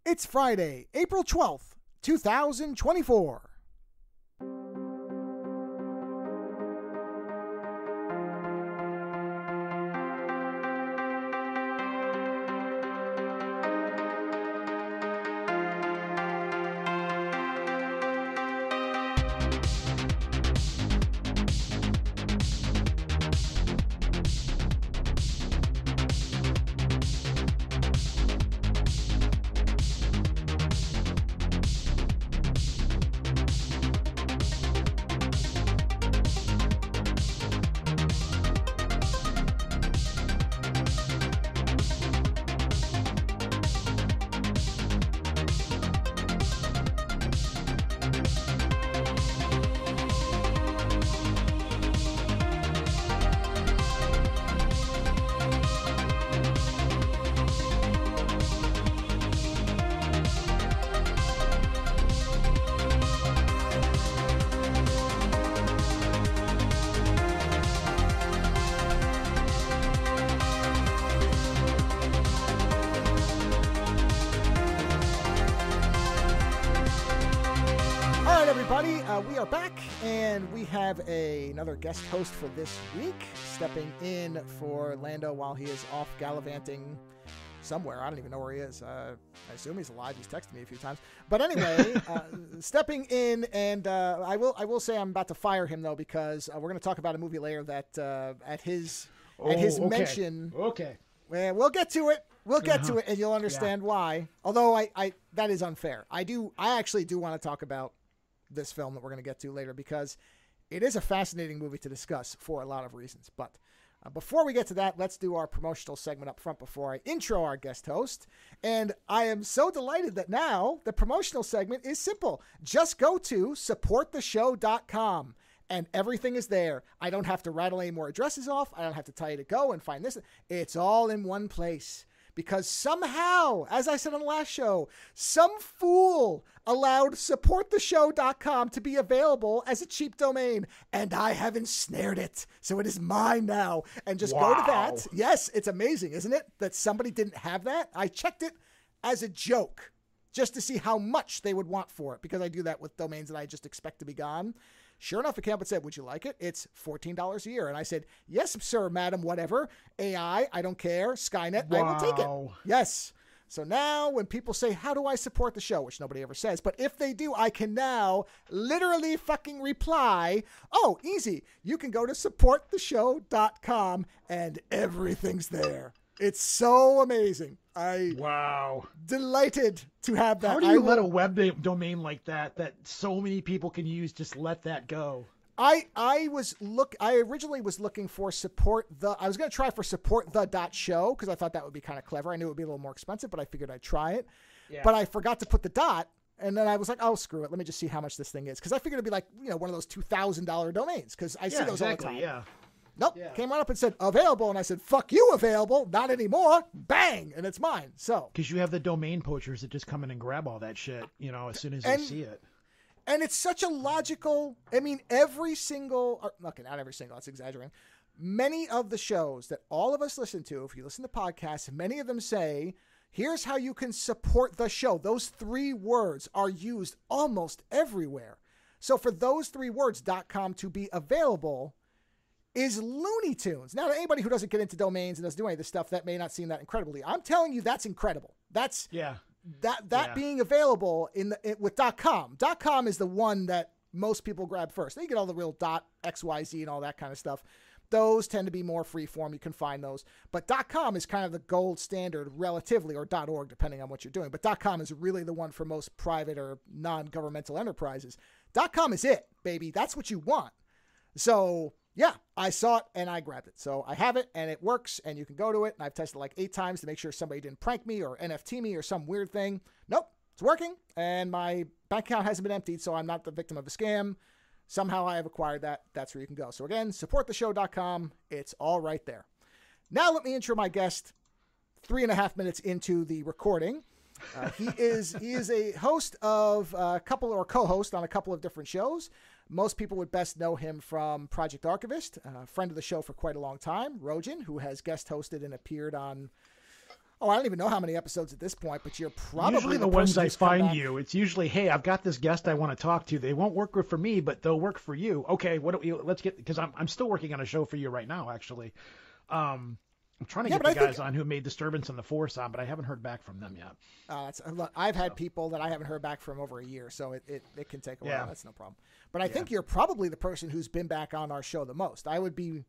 It's Friday, April 12th, 2024. We are back, and we have another guest host for this week, stepping in for Lando while he is off gallivanting somewhere. I don't even know where he is. I assume he's alive. He's texted me a few times. But anyway, stepping in, and I will say I'm about to fire him, though, because we're going to talk about a movie later that at his mention. Okay. Well, we'll get to it. We'll get to it, and you'll understand why. Although I that is unfair. I actually do want to talk about this film that we're going to get to later, because it is a fascinating movie to discuss for a lot of reasons. But before we get to that, let's do our promotional segment up front before I intro our guest host. And I am so delighted that now the promotional segment is simple. Just go to supporttheshow.com and everything is there. I don't have to rattle any more addresses off. I don't have to tell you to go and find this. It's all in one place. Because somehow, as I said on the last show, some fool allowed supporttheshow.com to be available as a cheap domain, and I have ensnared it. So it is mine now. And just go to that. Yes, it's amazing, isn't it? That somebody didn't have that. I checked it as a joke just to see how much they would want for it, because I do that with domains that I just expect to be gone. Sure enough, it came up and said, would you like it? It's $14 a year. And I said, yes, sir, madam, whatever. AI, I don't care. Skynet, I will take it. Yes. So now when people say, how do I support the show? Which nobody ever says. But if they do, I can now literally fucking reply, oh, easy. You can go to supporttheshow.com and everything's there. It's so amazing. Delighted to have that. How do you let a web domain like that so many people can use, just let that go? I originally was looking for I was going to try for supportthe.show, because I thought that would be kind of clever. I knew it would be a little more expensive, but I figured I'd try it. Yeah. But I forgot to put the dot. And then I was like, oh, screw it. Let me just see how much this thing is. Because I figured it'd be like, one of those $2,000 domains, because I see those all the time. Yeah. Nope. Yeah. Came right up and said available, and I said, fuck you, available, not anymore. Bang, and it's mine. So because you have the domain poachers that just come in and grab all that shit, as soon as they see it. And it's such a logical. I mean, every single, okay, not every single. That's exaggerating. Many of the shows that all of us listen to, if you listen to podcasts, many of them say, here's how you can support the show. Those three words are used almost everywhere. So for those three words, .com to be available is Looney Tunes. Now, to anybody who doesn't get into domains and doesn't do any of this stuff, that may not seem that incredibly. I'm telling you, that's incredible. That's being available with .com. .com is the one that most people grab first. Then you get all the real .xyz and all that kind of stuff. Those tend to be more free form. You can find those. But .com is kind of the gold standard relatively, or .org, depending on what you're doing. But .com is really the one for most private or non-governmental enterprises. .com is it, baby. That's what you want. So yeah, I saw it and I grabbed it. So I have it and it works, and you can go to it. And I've tested it like 8 times to make sure somebody didn't prank me or NFT me or some weird thing. Nope, it's working. And my bank account hasn't been emptied, so I'm not the victim of a scam. Somehow I have acquired that. That's where you can go. So again, supporttheshow.com. It's all right there. Now let me intro my guest 3.5 minutes into the recording. He is a host of a couple, or co-host on a couple of different shows. Most people would best know him from Project Archivist, a friend of the show for quite a long time, Rojan, who has guest hosted and appeared on Oh, I don't even know how many episodes at this point, but you're probably usually the ones I find you. It's usually, hey, I've got this guest I want to talk to. They won't work for me, but they'll work for you. Okay, let's get, because I'm still working on a show for you right now, actually. I'm trying to get the guys on who made Disturbance in the Force on, but I haven't heard back from them yet. Look, I've had people that I haven't heard back from over a year, so it can take a while. That's no problem. But I think you're probably the person who's been back on our show the most. I would be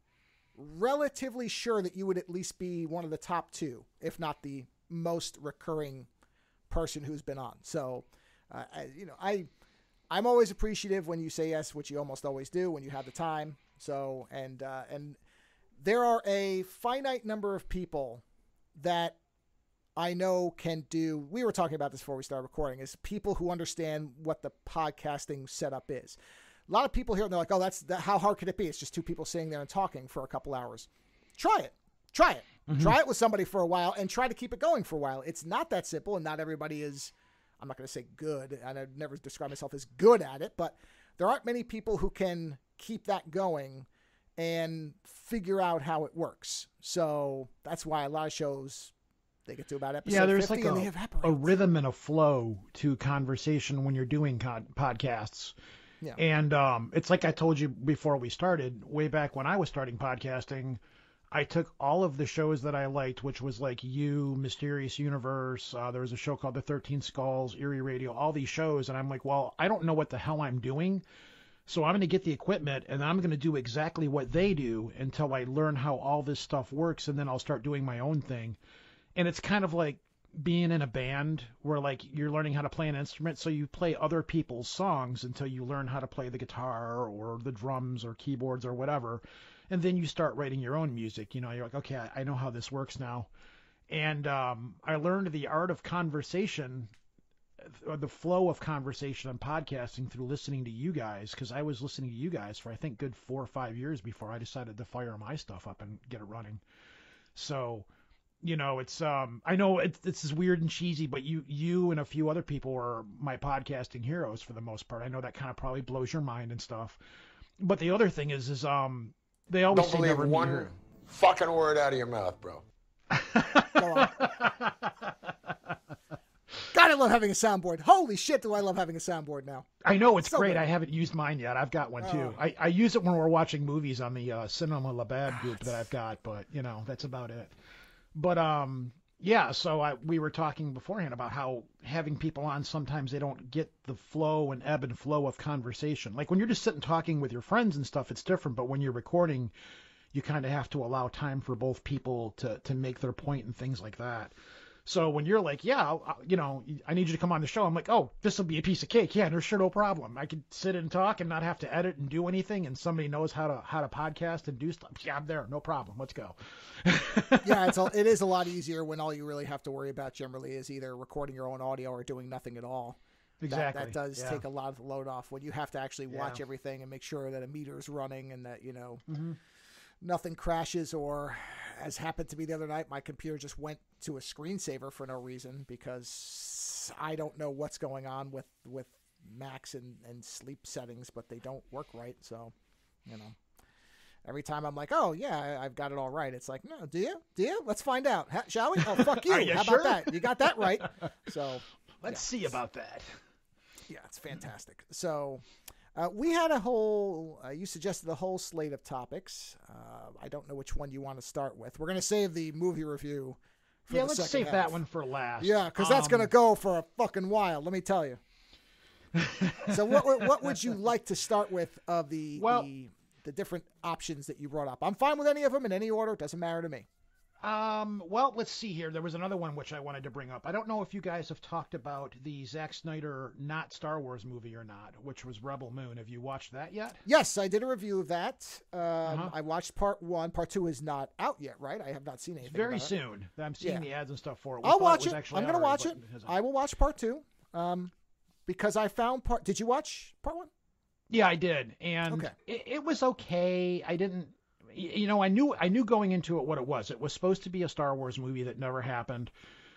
relatively sure that you would at least be one of the top two, if not the most recurring person who's been on. So, I'm always appreciative when you say yes, which you almost always do when you have the time. So, and there are a finite number of people that I know can do. We were talking about this before we started recording, is people who understand what the podcasting setup is. A lot of people here, and they're like, oh, how hard could it be? It's just two people sitting there and talking for a couple hours. Try it. Mm-hmm. Try it with somebody for a while and try to keep it going for a while. It's not that simple, and not everybody is, I'm not going to say good, and I've never described myself as good at it, but there aren't many people who can keep that going and figure out how it works. So that's why a lot of shows, they get to about episode 50 like and they evaporate. A rhythm and a flow to conversation when you're doing podcasts. Yeah. And it's like I told you before we started, way back when I was starting podcasting, I took all of the shows that I liked, which was like You, Mysterious Universe, there was a show called The 13 Skulls, Eerie Radio, all these shows, and I'm like, well, I don't know what the hell I'm doing, so I'm going to get the equipment, and I'm going to do exactly what they do until I learn how all this stuff works, and then I'll start doing my own thing. And it's kind of like being in a band where like you're learning how to play an instrument, so you play other people's songs until you learn how to play the guitar or the drums or keyboards or whatever, and then you start writing your own music. You're like, okay, I know how this works now. And I learned the art of conversation, or the flow of conversation on podcasting, through listening to you guys, because I was listening to you guys for I think good 4 or 5 years before I decided to fire my stuff up and get it running. So it's I know it's weird and cheesy, but you and a few other people are my podcasting heroes for the most part. I know that kind of probably blows your mind and stuff. But the other thing is they always don't say believe never one fucking word out of your mouth, bro. God, I love having a soundboard. Holy shit, do I love having a soundboard now. I know, it's so great. Good. I haven't used mine yet. I've got one too. I use it when we're watching movies on the Cinema Labad group that I've got, but that's about it. But so we were talking beforehand about how having people on, sometimes they don't get the flow and ebb and flow of conversation. Like when you're just sitting talking with your friends and stuff, it's different. But when you're recording, you kind of have to allow time for both people to make their point and things like that. So when you're like, yeah, I need you to come on the show, I'm like, oh, this will be a piece of cake. Yeah, no problem. I could sit and talk and not have to edit and do anything, and somebody knows how to podcast and do stuff. Yeah, I'm there. No problem. Let's go. Yeah, it is a lot easier when all you really have to worry about generally is either recording your own audio or doing nothing at all. Exactly. That does take a lot of the load off when you have to actually watch everything and make sure that a meter is running and that, nothing crashes, or as happened to me the other night, my computer just went to a screensaver for no reason because I don't know what's going on with Macs and sleep settings, but they don't work right. So, every time I'm like, oh yeah, I've got it all right. It's like, no, do you? Let's find out. Shall we? Oh, fuck you. How about that? You got that right. So let's see about that. Yeah, it's fantastic. So, we had a whole, you suggested a whole slate of topics. I don't know which one you want to start with. We're going to save the movie review for the let's save that one for last. Yeah, because that's going to go for a fucking while, let me tell you. So what would you like to start with of the different options that you brought up? I'm fine with any of them in any order. It doesn't matter to me. Well, let's see here. There was another one which I wanted to bring up. I don't know if you guys have talked about the Zack Snyder not Star Wars movie or not, which was Rebel Moon. Have you watched that yet? Yes, I did a review of that. I watched part 1. Part 2 is not out yet, right? I have not seen anything. Very soon. I'm seeing the ads and stuff for it. I'll watch it. I'm going to watch it. I will watch part 2. Because I found part. Did you watch part 1? Yeah, I did, and it was okay. I didn't. I knew going into it what it was. It was supposed to be a Star Wars movie that never happened.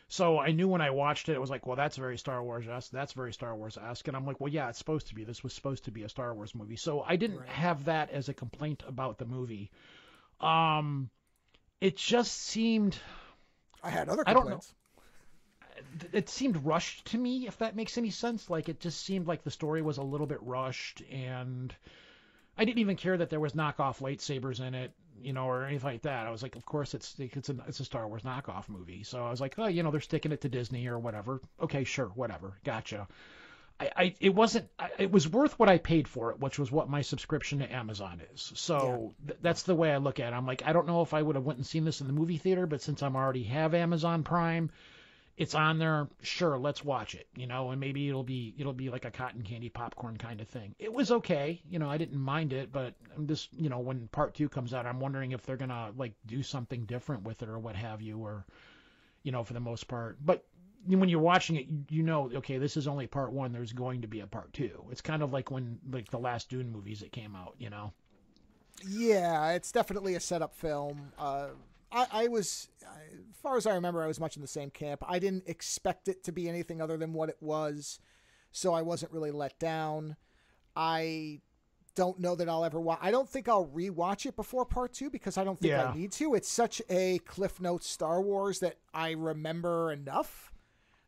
So I knew when I watched it, it was like, well, that's very Star Wars-esque. That's very Star Wars-esque. And I'm like, well, yeah, it's supposed to be. This was supposed to be a Star Wars movie. So I didn't have that as a complaint about the movie. It just seemed, I had other I don't know. complaints. It seemed rushed to me, if that makes any sense. Like, it just seemed like the story was a little bit rushed, and I didn't even care that there was knockoff lightsabers in it, or anything like that. I was like, of course it's a Star Wars knockoff movie. So I was like, oh, they're sticking it to Disney or whatever. Okay, sure, whatever, gotcha. It was worth what I paid for it, which was what my subscription to Amazon is. So that's the way I look at it. I'm like, I don't know if I would have went and seen this in the movie theater, but since I'm already have Amazon Prime, it's on there. Sure, let's watch it, and maybe it'll be like a cotton candy popcorn kind of thing. It was okay, I didn't mind it, but I'm just, when part 2 comes out, I'm wondering if they're gonna like do something different with it or what have you, or, for the most part. But when you're watching it, okay, this is only part 1. There's going to be a part 2. It's kind of like when like the last Dune movies that came out, Yeah, it's definitely a setup film. As far as I remember, I was much in the same camp. I didn't expect it to be anything other than what it was, so I wasn't really let down. I don't know that I'll ever watch. I don't think I'll rewatch it before part 2 because I don't think I need to. It's such a Cliff Notes Star Wars that I remember enough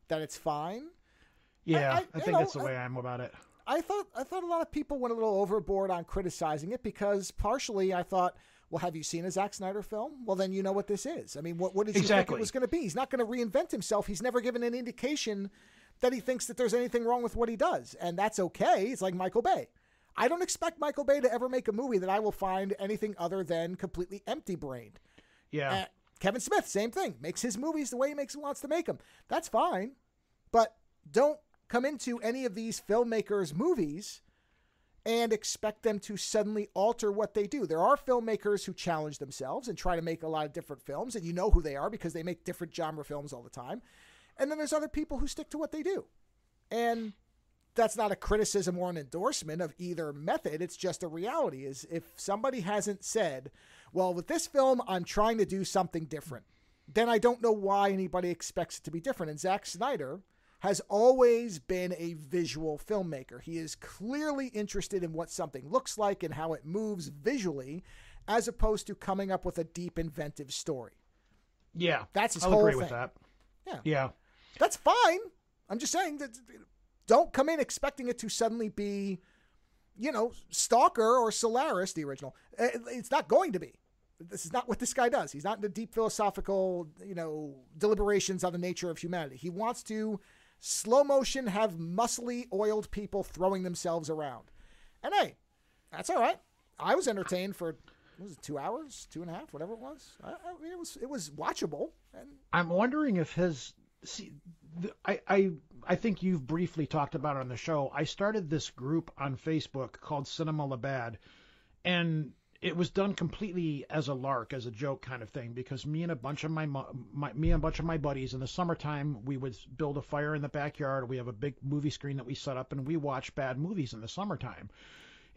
that it's fine. Yeah, I think that's the way I'm about it. I thought a lot of people went a little overboard on criticizing it because partially I thought, well, have you seen a Zack Snyder film? Well, then you know what this is. I mean, what did you think it was going to be? He's not going to reinvent himself. He's never given an indication that he thinks that there's anything wrong with what he does. And that's okay. It's like Michael Bay. I don't expect Michael Bay to ever make a movie that I will find anything other than completely empty-brained. Yeah. Kevin Smith, same thing. Makes his movies the way he wants to make them. That's fine. But don't come into any of these filmmakers' movies and expect them to suddenly alter what they do. There are filmmakers who challenge themselves and try to make a lot of different films, and you know who they are because they make different genre films all the time. And then there's other people who stick to what they do. And that's not a criticism or an endorsement of either method. It's just a reality. Is if somebody hasn't said, well, with this film, I'm trying to do something different, then I don't know why anybody expects it to be different. And Zack Snyder has always been a visual filmmaker. He is clearly interested in what something looks like and how it moves visually, as opposed to coming up with a deep, inventive story. Yeah, that's his I'll whole agree thing. With that. Yeah, that's fine. I'm just saying that don't come in expecting it to suddenly be, Stalker or Solaris, the original. It's not going to be. This is not what this guy does. He's not into deep philosophical, deliberations on the nature of humanity. He wants to slow motion have muscly, oiled people throwing themselves around. And hey, that's all right. I was entertained for, 2 hours, 2.5, whatever it was. I mean, it was watchable. And I'm wondering if I think you've briefly talked about it on the show. I started this group on Facebook called Cinema Labad, and it was done completely as a lark, as a joke kind of thing, because me and a bunch of my buddies in the summertime, we would build a fire in the backyard. We have a big movie screen that we set up, and we watch bad movies in the summertime.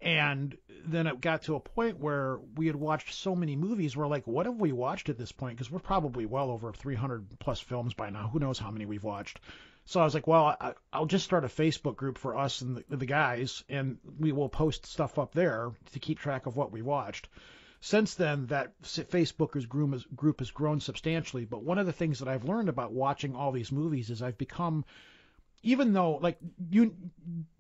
And then it got to a point where we had watched so many movies. We're like, what have we watched at this point? Because we're probably well over 300 plus films by now. Who knows how many we've watched? So I was like, well, I'll just start a Facebook group for us and the guys, and we will post stuff up there to keep track of what we watched. Since then, that Facebook group has grown substantially. But one of the things that I've learned about watching all these movies is I've become, even though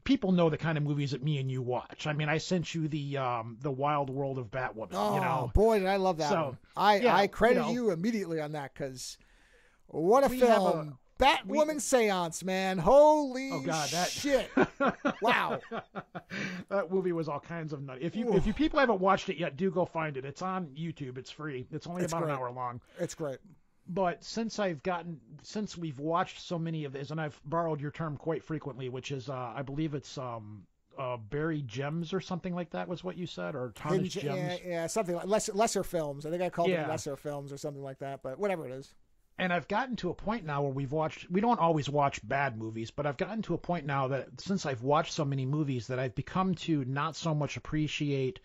people know the kind of movies that me and you watch. I mean, I sent you the Wild World of Batwoman. Oh, boy, did I love that one. I credit you immediately on that because what a film. Batwoman Seance, man. Holy shit. Wow. That movie was all kinds of nutty. If you people haven't watched it yet, do go find it. It's on YouTube. It's free. It's only about an hour long. It's great. But since we've watched so many of these, and I've borrowed your term quite frequently, which is, I believe it's buried gems or something like that was what you said, or tarnished gems. Yeah, something like lesser films. I think I called them lesser films or something like that, but whatever it is. And I've gotten to a point now where we don't always watch bad movies, but I've gotten to a point now that since I've watched so many movies that I've become to not so much appreciate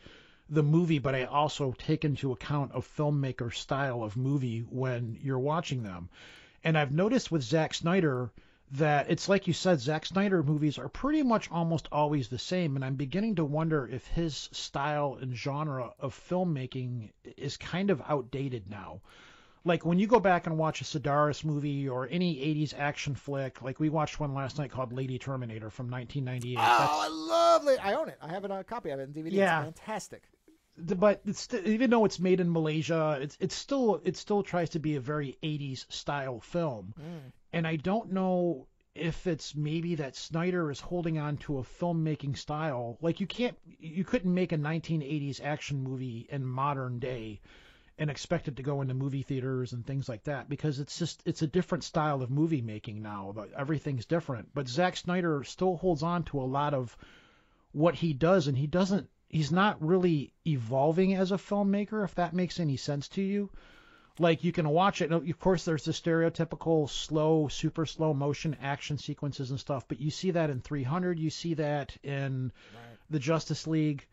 the movie, but I also take into account a filmmaker's style of movie when you're watching them. And I've noticed with Zack Snyder that it's like you said, Zack Snyder movies are pretty much almost always the same. And I'm beginning to wonder if his style and genre of filmmaking is kind of outdated now. Like when you go back and watch a Sedaris movie or any 80s action flick, like we watched one last night called Lady Terminator from 1998. Oh, I love it. I own it. I have a copy of it in DVD. Yeah. It's fantastic. But even though it's made in Malaysia, it still tries to be a very 80s style film. And I don't know if it's maybe that Snyder is holding on to a filmmaking style. Like you couldn't make a 1980s action movie in modern day and expect it to go into movie theaters and things like that, because it's a different style of movie making now. Everything's different. But Zack Snyder still holds on to a lot of what he does, and he's not really evolving as a filmmaker, if that makes any sense to you. Like you can watch it. Of course, there's the stereotypical super slow motion action sequences and stuff, but you see that in 300. You see that in the Justice League.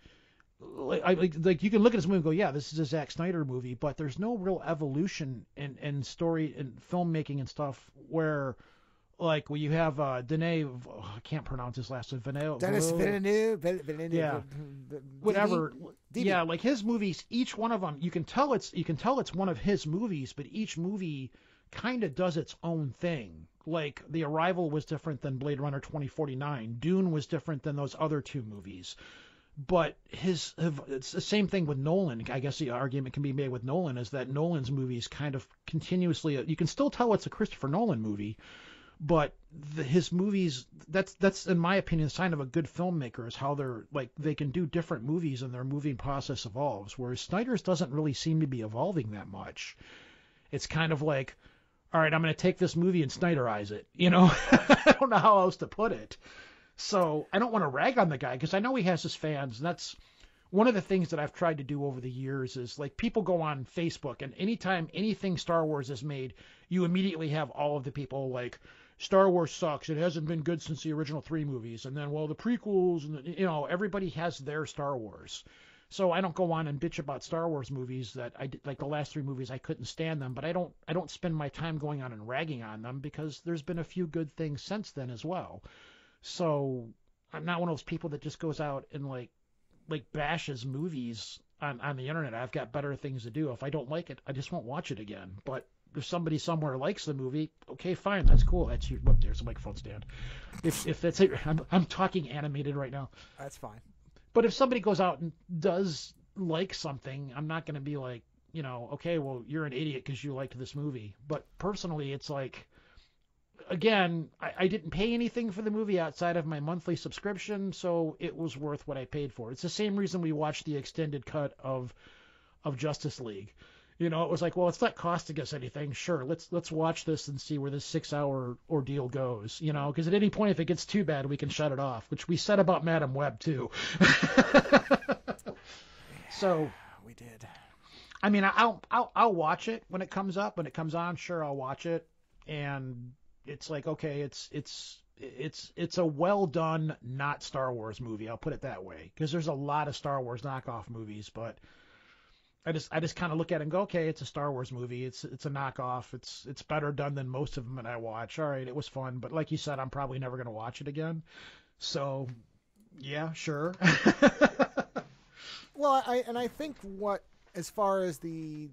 Like you can look at this movie and go, yeah, this is a Zack Snyder movie, but there's no real evolution in story and filmmaking and stuff where, like, you have Denis, I can't pronounce his last name, Dennis Villeneuve, yeah, whatever. Yeah, like his movies, each one of them, you can tell it's one of his movies, but each movie kind of does its own thing. Like The Arrival was different than Blade Runner 2049. Dune was different than those other two movies. But it's the same thing with Nolan. I guess the argument can be made with Nolan is that Nolan's movies kind of continuously, you can still tell it's a Christopher Nolan movie, but his movies, that's in my opinion a sign of a good filmmaker, is how they can do different movies and their movie process evolves, whereas Snyder's doesn't really seem to be evolving that much. It's kind of like, all right, I'm going to take this movie and Snyderize it, I don't know how else to put it. So I don't want to rag on the guy because I know he has his fans. And that's one of the things that I've tried to do over the years is, like, people go on Facebook and anytime anything Star Wars is made, you immediately have all of the people like, Star Wars sucks. It hasn't been good since the original 3 movies. And then, well, the prequels and everybody has their Star Wars. So I don't go on and bitch about Star Wars movies that I did, like the last 3 movies, I couldn't stand them, but I don't spend my time going on and ragging on them because there's been a few good things since then as well. So I'm not one of those people that just goes out and like bashes movies on the internet. I've got better things to do. If I don't like it, I just won't watch it again. But if somebody somewhere likes the movie, okay, fine, that's cool. That's your, look, there's a microphone stand. If that's it, I'm talking animated right now. That's fine. But if somebody goes out and does like something, I'm not going to be like, okay, well, you're an idiot because you liked this movie. But personally, it's like, again, I didn't pay anything for the movie outside of my monthly subscription, so it was worth what I paid for. It's the same reason we watched the extended cut of Justice League. It was like, well, it's not costing us anything. Sure, let's watch this and see where this 6-hour ordeal goes. Because at any point, if it gets too bad, we can shut it off, which we said about Madam Web too. So we did. I mean, I'll watch it when it comes up. When it comes on, sure, I'll watch it. And it's like, okay, it's a well done, not Star Wars movie. I'll put it that way, because there's a lot of Star Wars knockoff movies, but I just kind of look at it and go, okay, it's a Star Wars movie. It's a knockoff. It's better done than most of them that I watch. All right, it was fun, but like you said, I'm probably never going to watch it again. So, yeah, sure. Well, I think as far as the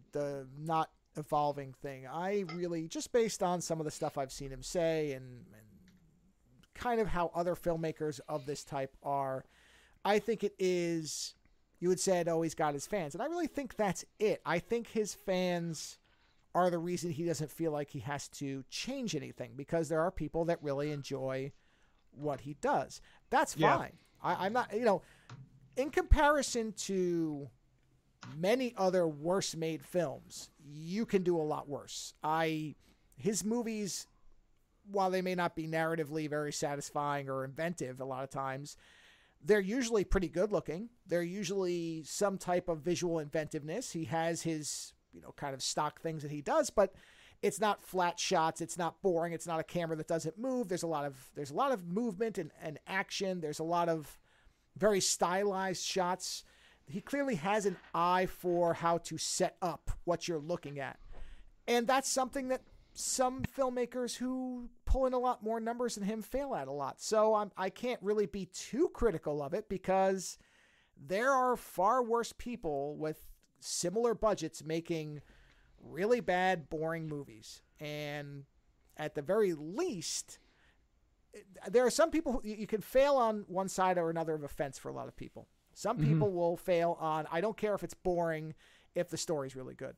not evolving thing, I really, just based on some of the stuff I've seen him say and kind of how other filmmakers of this type are, I think it is, you would say, he's got his fans. And I really think that's it. I think his fans are the reason he doesn't feel like he has to change anything, because there are people that really enjoy what he does. That's fine. I'm not, in comparison to many other worse made films, you can do a lot worse. His movies, while they may not be narratively very satisfying or inventive a lot of times, they're usually pretty good looking. They're usually some type of visual inventiveness. He has his, kind of stock things that he does, but it's not flat shots. It's not boring. It's not a camera that doesn't move. There's a lot of movement and action. There's a lot of very stylized shots. He clearly has an eye for how to set up what you're looking at. And that's something that some filmmakers who pull in a lot more numbers than him fail at a lot. So I can't really be too critical of it, because there are far worse people with similar budgets making really bad, boring movies. And at the very least, there are some people who you can fail on one side or another of a fence for a lot of people. Some people will fail on, I don't care if it's boring, if the story's really good.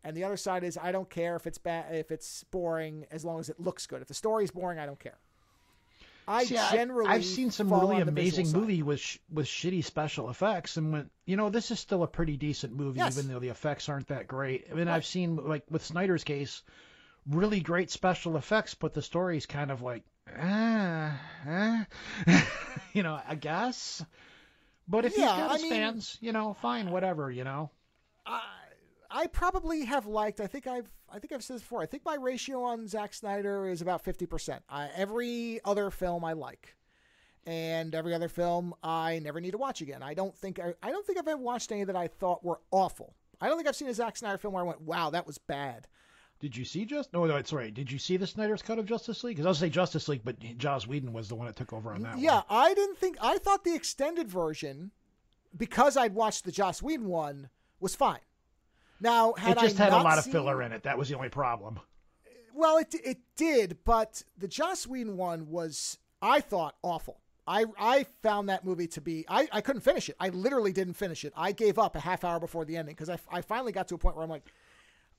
And the other side is, I don't care if it's bad, if it's boring, as long as it looks good. If the story's boring, I don't care. I've seen some really amazing movie with shitty special effects and went, this is still a pretty decent movie, even though the effects aren't that great. I mean, I've seen, like with Snyder's case, really great special effects, but the story's kind of like, I guess. But if he's got his fans, fine, whatever, I probably have liked. I think I've said this before. I think my ratio on Zack Snyder is about 50%. Every other film I like, and every other film I never need to watch again. I don't think I've ever watched any that I thought were awful. I don't think I've seen a Zack Snyder film where I went, "Wow, that was bad." Did you see No, it's right. Did you see the Snyder's cut of Justice League? Because I was say Justice League, but Joss Whedon was the one that took over on that one. Yeah, I thought the extended version, because I'd watched the Joss Whedon one, was fine. Now, it just had a lot of filler in it. That was the only problem. Well, it did, but the Joss Whedon one was, I thought, awful. I found that movie to be, I couldn't finish it. I literally didn't finish it. I gave up a half hour before the ending because I finally got to a point where I'm like,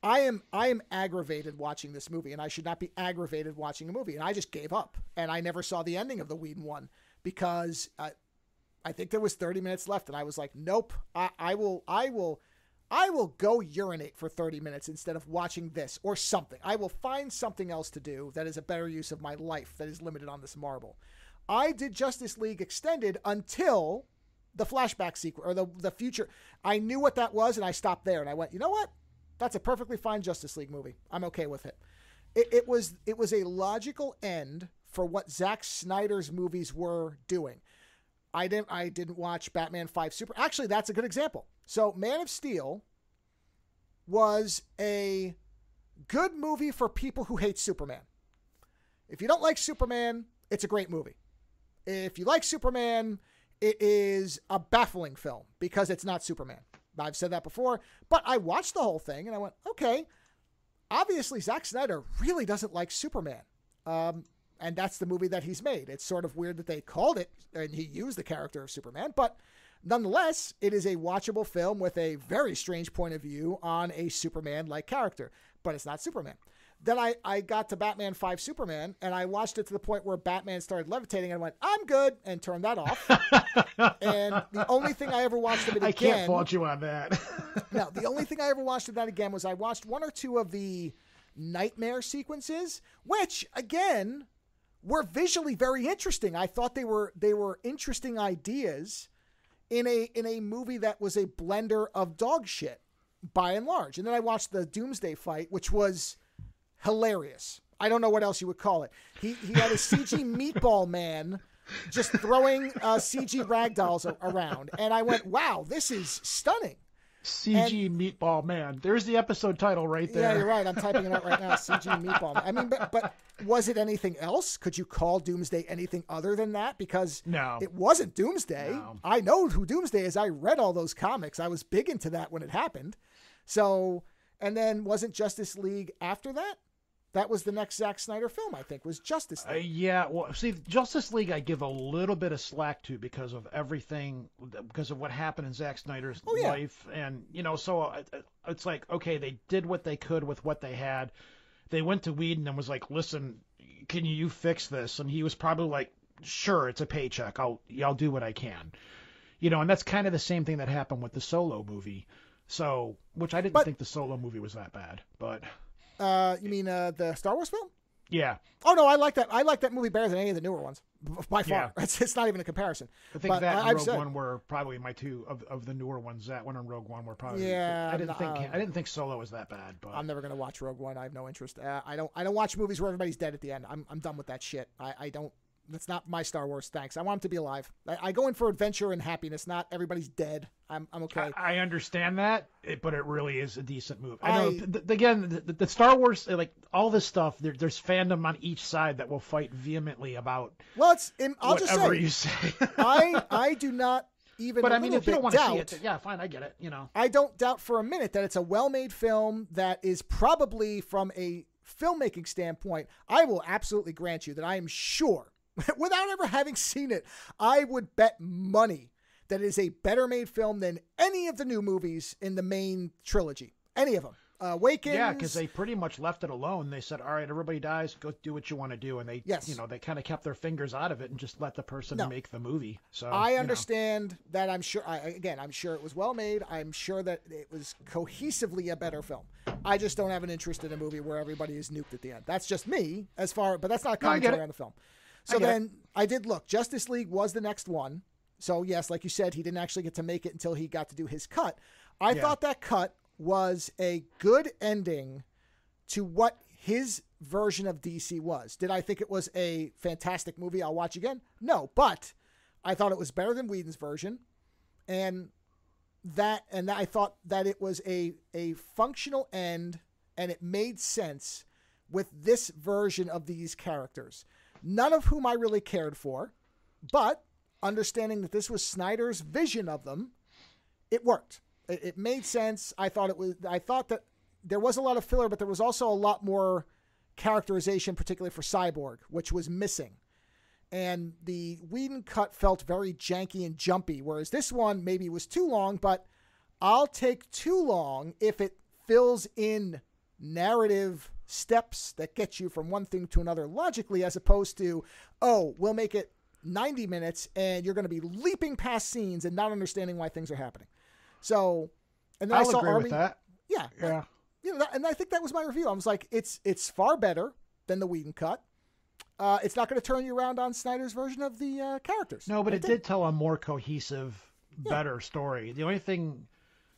I am aggravated watching this movie, and I should not be aggravated watching a movie. And I just gave up, and I never saw the ending of the Whedon one because I think there was 30 minutes left, and I was like, nope, I will go urinate for 30 minutes instead of watching this or something. I will find something else to do that is a better use of my life that is limited on this marble. I did Justice League Extended until the flashback sequence or the future. I knew what that was, and I stopped there, and I went, you know what? That's a perfectly fine Justice League movie. I'm okay with it. It was a logical end for what Zack Snyder's movies were doing. I didn't watch Batman 5 Super. Actually, that's a good example. So Man of Steel was a good movie for people who hate Superman. If you don't like Superman, it's a great movie. If you like Superman, it is a baffling film because it's not Superman. I've said that before, but I watched the whole thing and I went, okay, obviously Zack Snyder really doesn't like Superman. And that's the movie that he's made. It's sort of weird that they called it and he used the character of Superman, but nonetheless, it is a watchable film with a very strange point of view on a Superman-like character, but it's not Superman. Then I got to Batman 5 Superman, and I watched it to the point where Batman started levitating, and I went, I'm good, and turned that off. And the only thing I ever watched of it again... I can't fault you on that. No, the only thing I ever watched of that again was I watched one or two of the nightmare sequences, which, again, were visually very interesting. I thought they were interesting ideas in a movie that was a blender of dog shit, by and large. And then I watched the Doomsday fight, which was hilarious. I don't know what else you would call it. He had a CG Meatball Man just throwing CG ragdolls around. And I went, wow, this is stunning. CG Meatball Man. There's the episode title right there. Yeah, you're right. I'm typing it out right now. CG Meatball Man. I mean, but was it anything else? Could you call Doomsday anything other than that? Because no, it wasn't Doomsday. No. I know who Doomsday is. I read all those comics. I was big into that when it happened. So, and then wasn't Justice League after that? That was the next Zack Snyder film, I think, was Justice League. Yeah, well, see, Justice League I give a little bit of slack to because of everything, because of what happened in Zack Snyder's life. And, so it's like, okay, they did what they could with what they had. They went to Whedon and was like, listen, can you fix this? And he was probably like, sure, it's a paycheck. I'll do what I can. And that's kind of the same thing that happened with the Solo movie. So, which I didn't think the Solo movie was that bad, but... you mean the Star Wars film? Yeah. Oh no, I like that. I like that movie better than any of the newer ones, by far. Yeah. It's not even a comparison. I think that and Rogue One were probably my two of the newer ones. That one and Rogue One were probably. Yeah. I didn't think Solo was that bad, but I'm never gonna watch Rogue One. I have no interest. I don't watch movies where everybody's dead at the end. I'm done with that shit. I don't. That's not my Star Wars. Thanks. I want them to be alive. I go in for adventure and happiness. Not everybody's dead. I'm okay. I understand that, but it really is a decent movie. I know. Again, the Star Wars, like all this stuff, there's fandom on each side that will fight vehemently about. Well, I'll whatever just you say. I do not even But a I mean, little if you don't bit want to doubt, see it, yeah, fine, I get it. I don't doubt for a minute that it's a well-made film that is probably, from a filmmaking standpoint, I will absolutely grant you that I am sure, without ever having seen it, I would bet money that it is a better made film than any of the new movies in the main trilogy. Any of them. Awakens. Yeah, because they pretty much left it alone. They said, all right, everybody dies, go do what you want to do. And they, they kind of kept their fingers out of it and just let the person make the movie. So I understand that. I'm sure, I'm sure it was well made. I'm sure that it was cohesively a better film. I just don't have an interest in a movie where everybody is nuked at the end. That's just me, but that's not a commentary on the film. So then I did look. Justice League was the next one. So yes, like you said, he didn't actually get to make it until he got to do his cut. I thought that cut was a good ending to what his version of DC was. Did I think it was a fantastic movie I'll watch again? No, but I thought it was better than Whedon's version. And I thought that it was a functional end, and it made sense with this version of these characters. None of whom I really cared for, but understanding that this was Snyder's vision of them, it worked. It made sense. I thought that there was a lot of filler, but there was also a lot more characterization, particularly for Cyborg, which was missing. And the Whedon cut felt very janky and jumpy, whereas this one maybe was too long, but I'll take too long if it fills in narrative steps that get you from one thing to another logically, as opposed to, we'll make it 90 minutes and you're going to be leaping past scenes and not understanding why things are happening. So, and then I saw agree Army. With that. Yeah. And I think that was my review. I was like, it's far better than the Whedon cut. It's not going to turn you around on Snyder's version of the characters. No, but it did tell a more cohesive, better story. The only thing,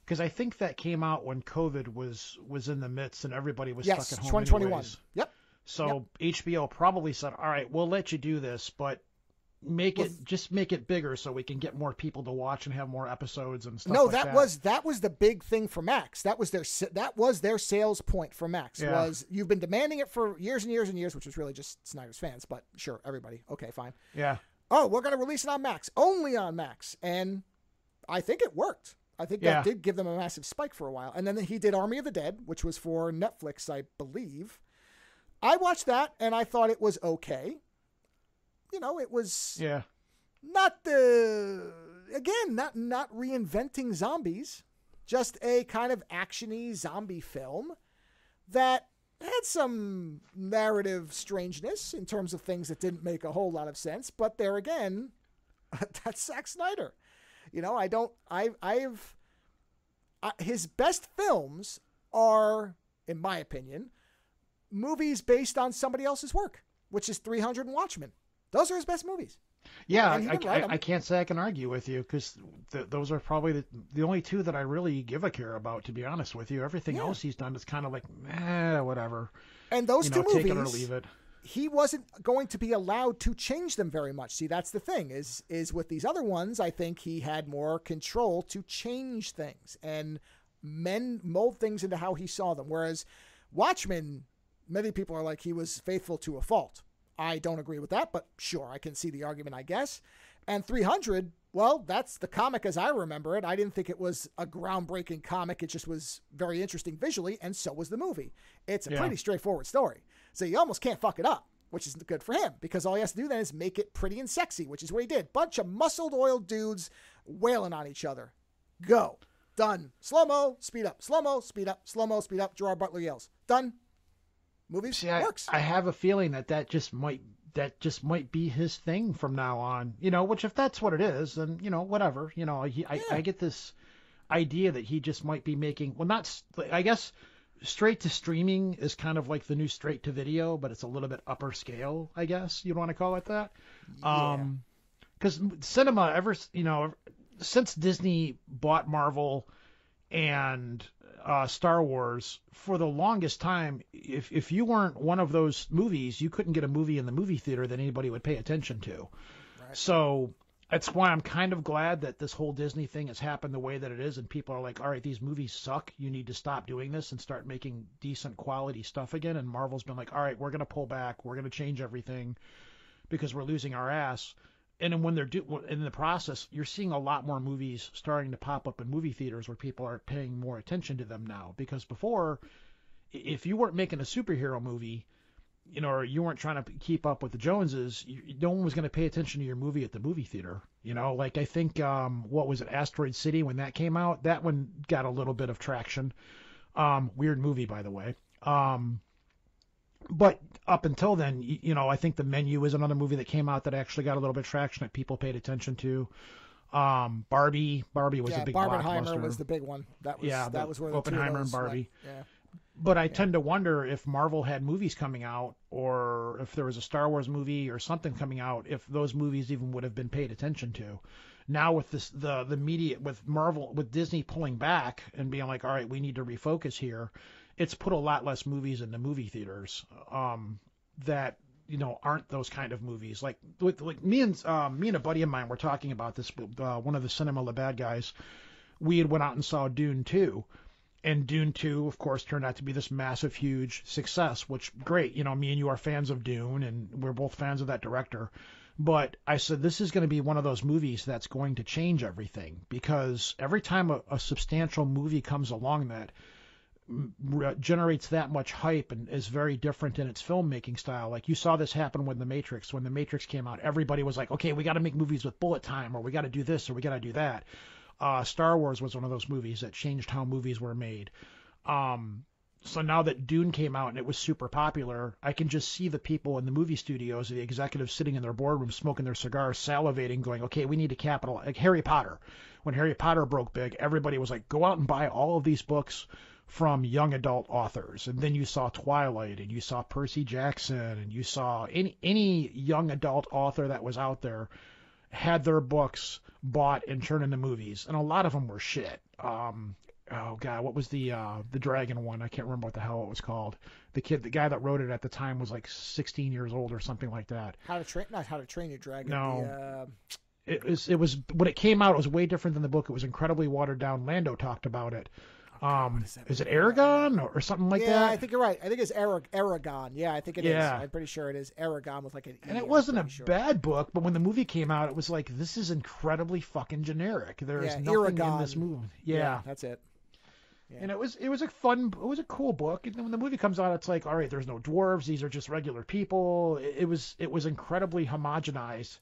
because I think that came out when COVID was in the midst and everybody was stuck at home 2021. Anyways. Yep. So HBO probably said, all right, we'll let you do this, but make it bigger so we can get more people to watch and have more episodes and stuff. That was the big thing for Max. That was their sales point for Max. Was you've been demanding it for years and years and years, which was really just Snyder's fans, but sure, everybody. Okay, fine. Yeah. Oh, we're going to release it on Max, only on Max. And I think it worked. I think that did give them a massive spike for a while. And then he did Army of the Dead, which was for Netflix, I believe. I watched that and I thought it was okay. It was not not reinventing zombies, just a kind of actiony zombie film that had some narrative strangeness in terms of things that didn't make a whole lot of sense. But there again, that's Zack Snyder. His best films are, in my opinion, movies based on somebody else's work, which is 300 and Watchmen. Those are his best movies. Yeah, I can't say I can argue with you, because those are probably the only two that I really give a care about, to be honest with you. Everything else he's done is kind of like, whatever. And those two movies, take it or leave it. He wasn't going to be allowed to change them very much. See, that's the thing, is with these other ones, I think he had more control to change things and mold things into how he saw them. Whereas Watchmen, many people are like, he was faithful to a fault. I don't agree with that, but sure, I can see the argument, I guess. And 300, well, that's the comic as I remember it. I didn't think it was a groundbreaking comic. It just was very interesting visually, and so was the movie. It's a pretty straightforward story. So you almost can't fuck it up, which is good for him, because all he has to do then is make it pretty and sexy, which is what he did. Bunch of muscled oiled dudes wailing on each other. Go. Done. Slow-mo, speed up. Slow-mo, speed up. Slow-mo, speed up. Gerard Butler yells. Done. Movie works. I have a feeling that just might be his thing from now on. Which if that's what it is, then whatever. I get this idea that he just might be making, well, not, I guess straight to streaming is kind of like the new straight to video, but it's a little bit upper scale, I guess you'd want to call it that. Because cinema since Disney bought Marvel and Star Wars, for the longest time, if you weren't one of those movies, you couldn't get a movie in the movie theater that anybody would pay attention to. Right. So that's why I'm kind of glad that this whole Disney thing has happened the way that it is, and people are like, all right, these movies suck. You need to stop doing this and start making decent quality stuff again. And Marvel's been like, all right, we're going to pull back. We're going to change everything because we're losing our ass. And then when they're in the process, you're seeing a lot more movies starting to pop up in movie theaters where people are paying more attention to them now. Because before, if you weren't making a superhero movie, or you weren't trying to keep up with the Joneses, no one was going to pay attention to your movie at the movie theater. Like I think, what was it, Asteroid City, when that came out, that one got a little bit of traction. Weird movie, by the way. But up until then, I think The Menu is another movie that came out that actually got a little bit of traction that people paid attention to. Barbie was a big blockbuster. Barbenheimer was the big one. That was where the Oppenheimer and Barbie. Yeah. But I tend to wonder if Marvel had movies coming out, or if there was a Star Wars movie or something coming out, if those movies even would have been paid attention to. Now with the media, with Marvel, with Disney pulling back and being like, all right, we need to refocus here, it's put a lot less movies in the movie theaters that aren't those kind of movies. Like me and a buddy of mine were talking about this. One of the Cinema La Bad guys, we had went out and saw Dune 2. And Dune 2, of course, turned out to be this massive, huge success, which, great. Me and you are fans of Dune, and we're both fans of that director. But I said, this is going to be one of those movies that's going to change everything, because every time a substantial movie comes along that generates that much hype and is very different in its filmmaking style. Like you saw this happen with The Matrix. When The Matrix came out, everybody was like, okay, we got to make movies with bullet time, or we got to do this, or we got to do that. Star Wars was one of those movies that changed how movies were made. So now that Dune came out and it was super popular, I can just see the people in the movie studios, the executives sitting in their boardroom, smoking their cigars, salivating, going, okay, we need to capitalize. Like Harry Potter. When Harry Potter broke big, everybody was like, go out and buy all of these books from young adult authors. And then you saw Twilight, and you saw Percy Jackson, and you saw any young adult author that was out there had their books bought and turned into movies, and a lot of them were shit. Oh god, what was the dragon one? I can't remember what the hell it was called. The guy that wrote it at the time was like 16 years old or something like that. Not How to Train Your Dragon. No. It was when it came out, it was way different than the book. It was incredibly watered down. Lando talked about it. Is it Aragon or something like that? Yeah, I think you're right. I think it's Aragon. Yeah, I think it is. I'm pretty sure it is Aragon with like an E. And it wasn't a bad book, but when the movie came out, it was like, this is incredibly fucking generic. There's nothing Aragon. in this movie. Yeah, that's it. Yeah. And it was a cool book. And then when the movie comes out, it's like, all right, there's no dwarves. These are just regular people. It was incredibly homogenized.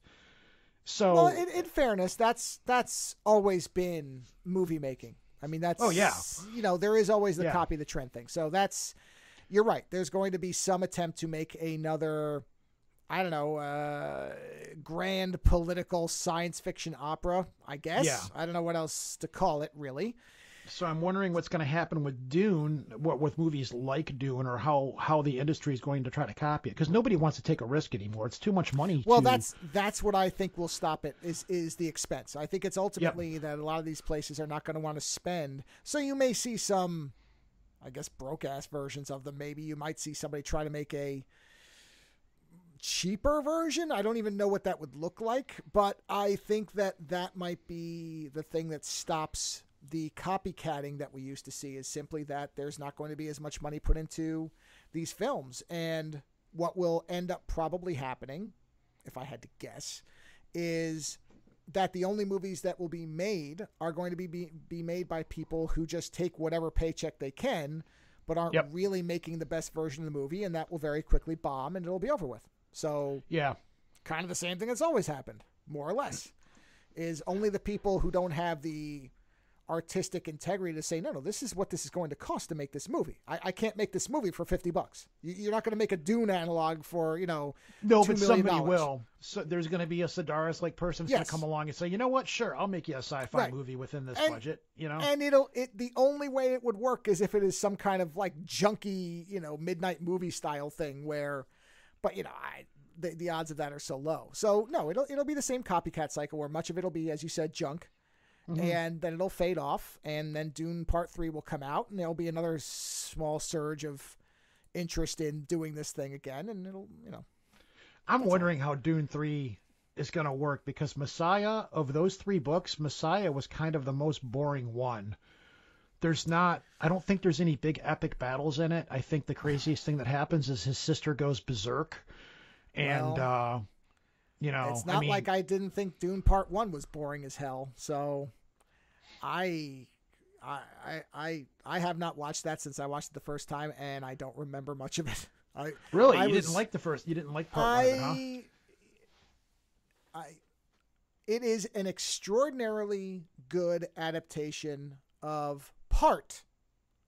So, well, in fairness, that's always been movie making. I mean, that's, there is always the copy the trend thing. So you're right. There's going to be some attempt to make another, I don't know, grand political science fiction opera, I guess. Yeah. I don't know what else to call it, really. So I'm wondering what's going to happen with Dune, with movies like Dune, or how the industry is going to try to copy it, because nobody wants to take a risk anymore. It's too much money. Well, that's what I think will stop it is the expense. I think it's ultimately that a lot of these places are not going to want to spend. So you may see some, I guess, broke-ass versions of them. Maybe you might see somebody try to make a cheaper version. I don't even know what that would look like, but I think that might be the thing that stops the copycatting that we used to see, is simply that there's not going to be as much money put into these films. And what will end up probably happening, if I had to guess, is that the only movies that will be made are going to be made by people who just take whatever paycheck they can, but aren't really making the best version of the movie, and that will very quickly bomb and it'll be over with. So kind of the same thing that's always happened, more or less, is only the people who don't have the artistic integrity to say, no, this is what this is going to cost to make this movie. I can't make this movie for $50. You're not going to make a Dune analog for, no, $2 but million. Somebody will. So there's going to be a Sedaris-like person who's going to come along and say, you know what? Sure, I'll make you a sci-fi movie within this budget. And the only way it would work is if it is some kind of like junky, midnight movie style thing where, but the odds of that are so low. So no, it'll be the same copycat cycle where much of it'll be, as you said, junk. Mm-hmm. And then it'll fade off, and then Dune Part 3 will come out, and there'll be another small surge of interest in doing this thing again, and it'll, I'm wondering how Dune 3 is going to work, because Messiah, of those 3 books, Messiah was kind of the most boring one. I don't think there's any big epic battles in it. I think the craziest thing that happens is his sister goes berserk, and You know, it's not like I didn't think Dune Part 1 was boring as hell. So I have not watched that since I watched it the first time, and I don't remember much of it. You didn't like Part 1, huh? It is an extraordinarily good adaptation of part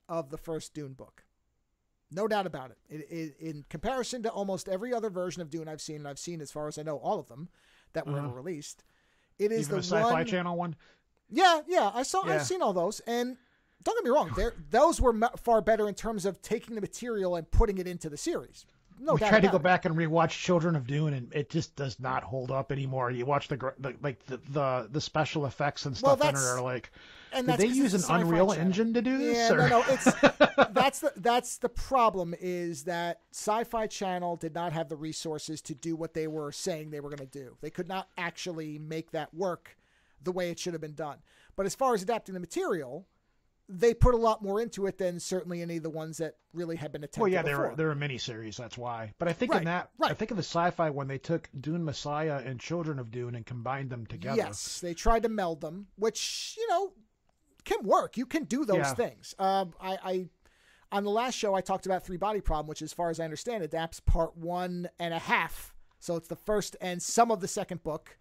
of the first Dune book. No doubt about it. In comparison to almost every other version of Dune I've seen, and I've seen, as far as I know, all of them that were ever released, it is even the Sci-Fi Channel one. Yeah, I've seen all those, and don't get me wrong, those were far better in terms of taking the material and putting it into the series. No, we tried to go back and rewatch Children of Dune, and it just does not hold up anymore. You watch the special effects and stuff in it are like, did they use an Unreal Engine to do this? Yeah, no, that's the problem, is that Sci-Fi Channel did not have the resources to do what they were saying they were going to do. They could not actually make that work the way it should have been done. But as far as adapting the material, they put a lot more into it than certainly any of the ones that really had been attempted. Well, yeah, before. they're a miniseries, that's why. But I think I think in the sci-fi one, they took Dune Messiah and Children of Dune and combined them together. Yes, they tried to meld them, which, can work. You can do those things. I on the last show, I talked about Three Body Problem, which, as far as I understand, adapts part 1.5. So it's the first and some of the second book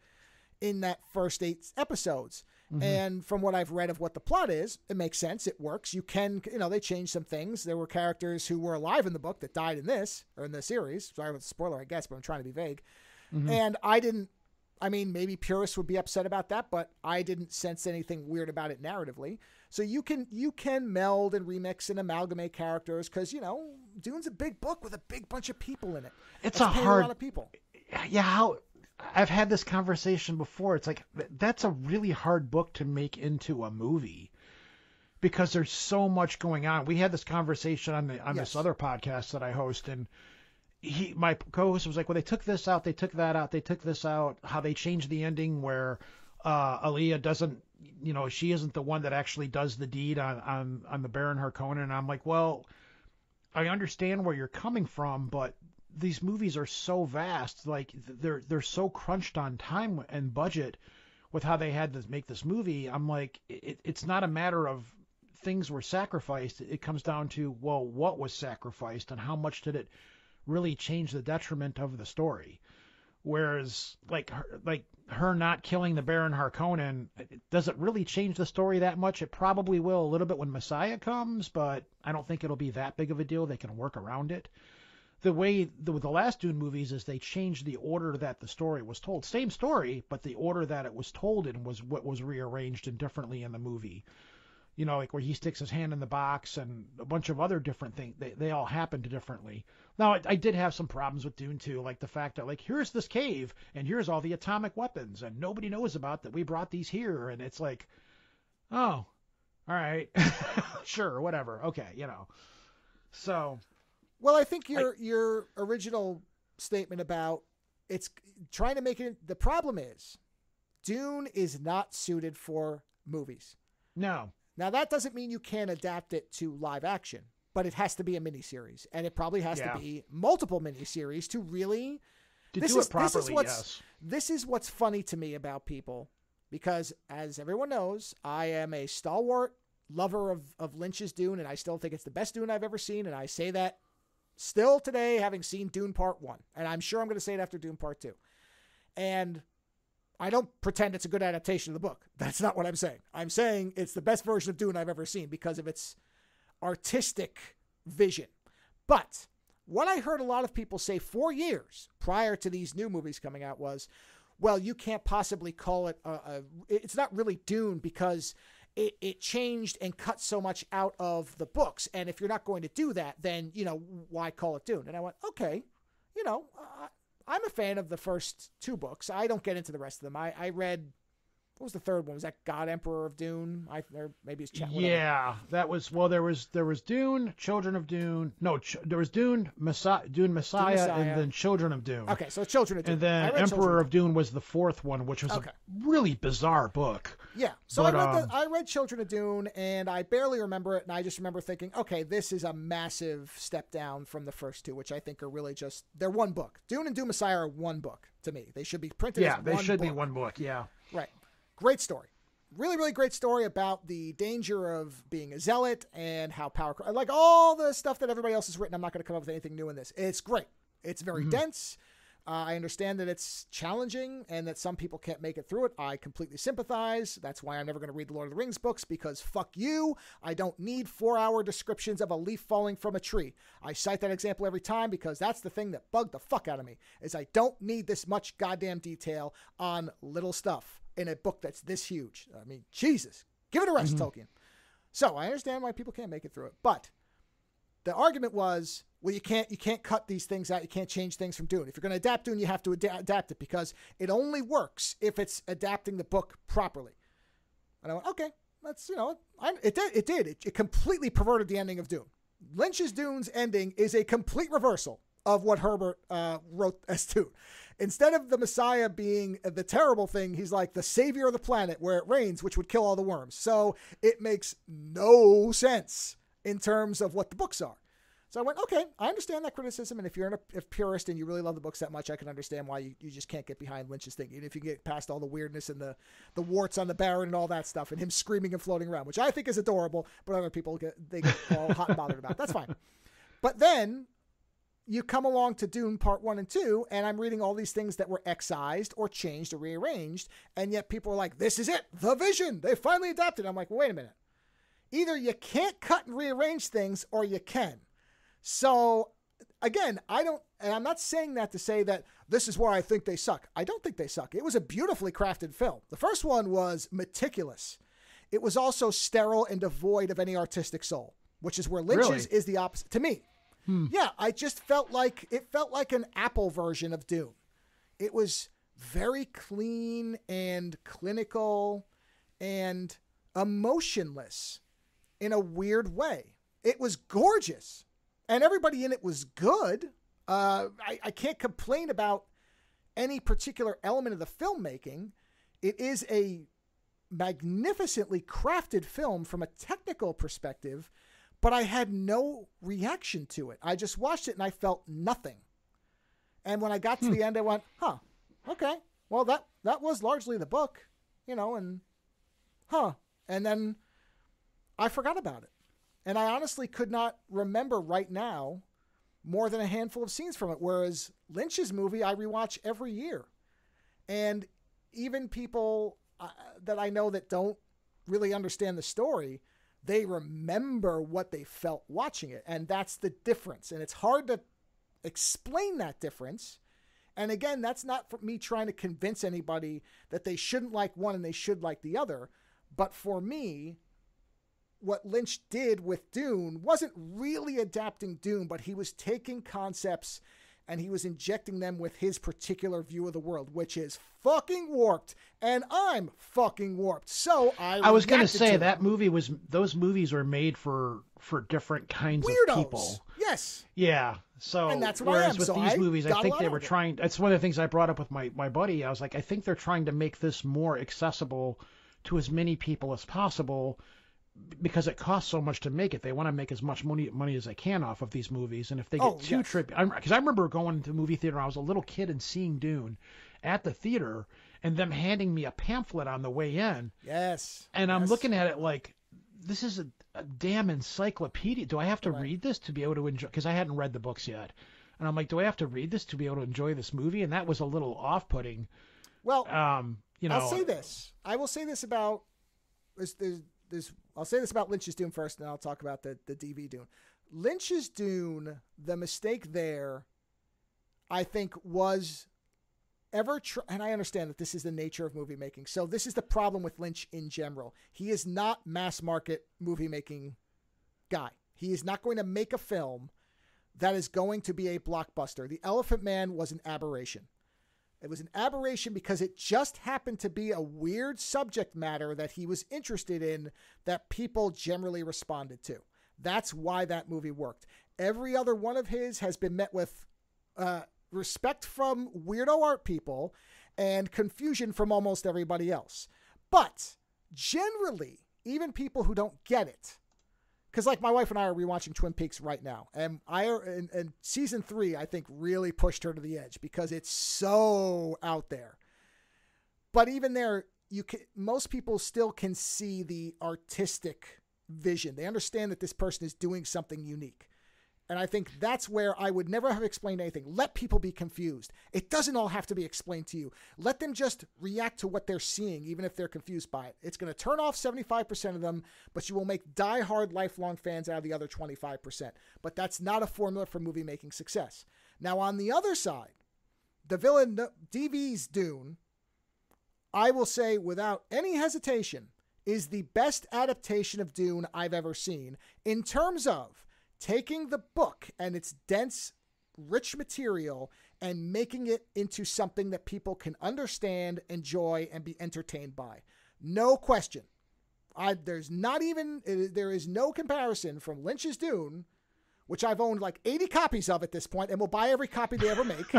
in that first 8 episodes. Mm-hmm. And from what I've read of what the plot is, it makes sense. It works. You can, they changed some things. There were characters who were alive in the book that died in this, or in the series. Sorry about the spoiler, I guess, but I'm trying to be vague. Mm-hmm. And maybe purists would be upset about that, but I didn't sense anything weird about it narratively. So you can meld and remix and amalgamate characters because, Dune's a big book with a big bunch of people in it. It's a lot of people. Yeah, I've had this conversation before. It's like, that's a really hard book to make into a movie because there's so much going on. We had this conversation on this other podcast that I host, and my co-host was like, well, they took this out, they took that out, they took this out, how they changed the ending where Aaliyah doesn't, she isn't the one that actually does the deed on the Baron Harkonnen. And I'm like, well, I understand where you're coming from, but these movies are so vast, like they're so crunched on time and budget with how they had to make this movie. I'm like, it's not a matter of things were sacrificed. It comes down to, well, what was sacrificed and how much did it really change the detriment of the story? Whereas her not killing the Baron Harkonnen, does it really change the story that much? It probably will a little bit when Messiah comes, but I don't think it'll be that big of a deal. They can work around it. The way with the last Dune movies is they changed the order that the story was told. Same story, but the order that it was told in was what was rearranged and differently in the movie. Like where he sticks his hand in the box and a bunch of other different things. They all happened differently. Now, I did have some problems with Dune 2, like the fact that, here's this cave and here's all the atomic weapons and nobody knows about that we brought these here. And it's like, oh, all right, sure, whatever. Okay, So... Well, I think your original statement about it's trying to make it... The problem is Dune is not suited for movies. No. Now, that doesn't mean you can't adapt it to live action, but it has to be a miniseries, and it probably has to be multiple miniseries to really... do it properly, yes. This is what's funny to me about people, because as everyone knows, I am a stalwart lover of Lynch's Dune, and I still think it's the best Dune I've ever seen, and I say that still today, having seen Dune Part 1. And I'm sure I'm going to say it after Dune Part 2. And I don't pretend it's a good adaptation of the book. That's not what I'm saying. I'm saying it's the best version of Dune I've ever seen because of its artistic vision. But what I heard a lot of people say for years prior to these new movies coming out was, well, you can't possibly call it it's not really Dune because it changed and cut so much out of the books. And if you're not going to do that, then, why call it Dune? And I went, okay, I'm a fan of the first 2 books. I don't get into the rest of them. I read, what was the third one? Was that God Emperor of Dune? Or maybe it's Yeah, that was, there was Dune, Children of Dune. No, there was Dune Messiah, and then Children of Dune. Okay, so Children of Dune. And then Emperor of Dune was the 4th one, which was a really bizarre book. Yeah. So but, I read Children of Dune, and I barely remember it, and I just remember thinking, okay, this is a massive step down from the first two, which I think are really just, they're one book. Dune and Dune Messiah are one book to me. They should be printed as one book. Yeah, they should be one book, yeah. Right. Great story. Really, really great story about the danger of being a zealot and how power, like all the stuff that everybody else has written. I'm not going to come up with anything new in this. It's great. It's very dense. I understand that it's challenging and that some people can't make it through it. I completely sympathize. That's why I'm never going to read the Lord of the Rings books, because fuck you. I don't need 4-hour descriptions of a leaf falling from a tree. I cite that example every time because that's the thing that bugged the fuck out of me, is I don't need this much goddamn detail on little stuff in a book that's this huge. I mean, Jesus, give it a rest, Tolkien. So I understand why people can't make it through it, but the argument was, well, you can't cut these things out. You can't change things from Dune. If you're going to adapt Dune, you have to adapt it, because it only works if it's adapting the book properly. And I went, okay, that's, it did. It completely perverted the ending of Dune. Lynch's Dune's ending is a complete reversal of what Herbert wrote as Dune. Instead of the Messiah being the terrible thing, he's like the savior of the planet where it rains, which would kill all the worms. So it makes no sense in terms of what the books are. So I went, okay, I understand that criticism, and if you're a purist and you really love the books that much, I can understand why you just can't get behind Lynch's thing, even if you get past all the weirdness and the warts on the Baron and all that stuff, and him screaming and floating around, which I think is adorable, but other people get all hot and bothered about. That's fine. But then you come along to Dune Part 1 and 2, and I'm reading all these things that were excised or changed or rearranged, and yet people are like, this is it, the vision, they finally adapted. I'm like, well, wait a minute. Either you can't cut and rearrange things, or you can. So, again, and I'm not saying that to say that this is where I think they suck. I don't think they suck. It was a beautifully crafted film. The first one was meticulous. It was also sterile and devoid of any artistic soul, which is where Lynch's is the opposite to me. Yeah, I just felt like an Apple version of Dune. It was very clean and clinical and emotionless in a weird way. It was gorgeous. And everybody in it was good. I can't complain about any particular element of the filmmaking. It is a magnificently crafted film from a technical perspective, but I had no reaction to it. I just watched it and I felt nothing. And when I got to the end, I went, huh, okay. Well, that was largely the book, and And then I forgot about it. And I honestly could not remember right now more than a handful of scenes from it. Whereas Lynch's movie, I rewatch every year. And even people that I know that don't really understand the story, they remember what they felt watching it. And that's the difference. And it's hard to explain that difference. And again, that's not for me trying to convince anybody that they shouldn't like one and they should like the other. But for me, what Lynch did with Dune wasn't really adapting Dune, but he was taking concepts and he was injecting them with his particular view of the world, which is fucking warped, and I'm fucking warped. So I was going to say those movies were made for different kinds weirdos. Of people. Yes. Yeah. So and that's what whereas I am. with so these movies, I think they were it. trying. That's one of the things I brought up with my buddy. I was like, I think they're trying to make this more accessible to as many people as possible, because it costs so much to make it. They want to make as much money as they can off of these movies. And if they get too trippy, because I remember going to the movie theater when I was a little kid and seeing Dune at the theater and them handing me a pamphlet on the way in. Yes. And I'm looking at it like, this is a damn encyclopedia. Do I have to read this to be able to enjoy? Because I hadn't read the books yet. And I'm like, do I have to read this to be able to enjoy this movie? And that was a little off-putting. Well, I'll say this. I will say this about I'll say this about Lynch's Dune first, and then I'll talk about the DV Dune. Lynch's Dune, the mistake there, I think, was and I understand that this is the nature of movie making. So this is the problem with Lynch in general. He is not mass market movie making guy. He is not going to make a film that is going to be a blockbuster. The Elephant Man was an aberration. It was an aberration because it just happened to be a weird subject matter that he was interested in that people generally responded to. That's why that movie worked. Every other one of his has been met with respect from weirdo art people and confusion from almost everybody else. But generally, even people who don't get it, because like my wife and I are rewatching Twin Peaks right now, and and season 3 I think really pushed her to the edge because it's so out there. But even there, most people still can see the artistic vision. They understand that this person is doing something unique. And I think that's where I would never have explained anything. Let people be confused. It doesn't all have to be explained to you. Let them just react to what they're seeing, even if they're confused by it. It's going to turn off 75% of them, but you will make diehard lifelong fans out of the other 25%. But that's not a formula for movie making success. Now, on the other side, the villain DV's Dune, I will say without any hesitation, is the best adaptation of Dune I've ever seen in terms of taking the book and its dense, rich material and making it into something that people can understand, enjoy, and be entertained by. No question. There is no comparison from Lynch's Dune, which I've owned like 80 copies of at this point and will buy every copy they ever make.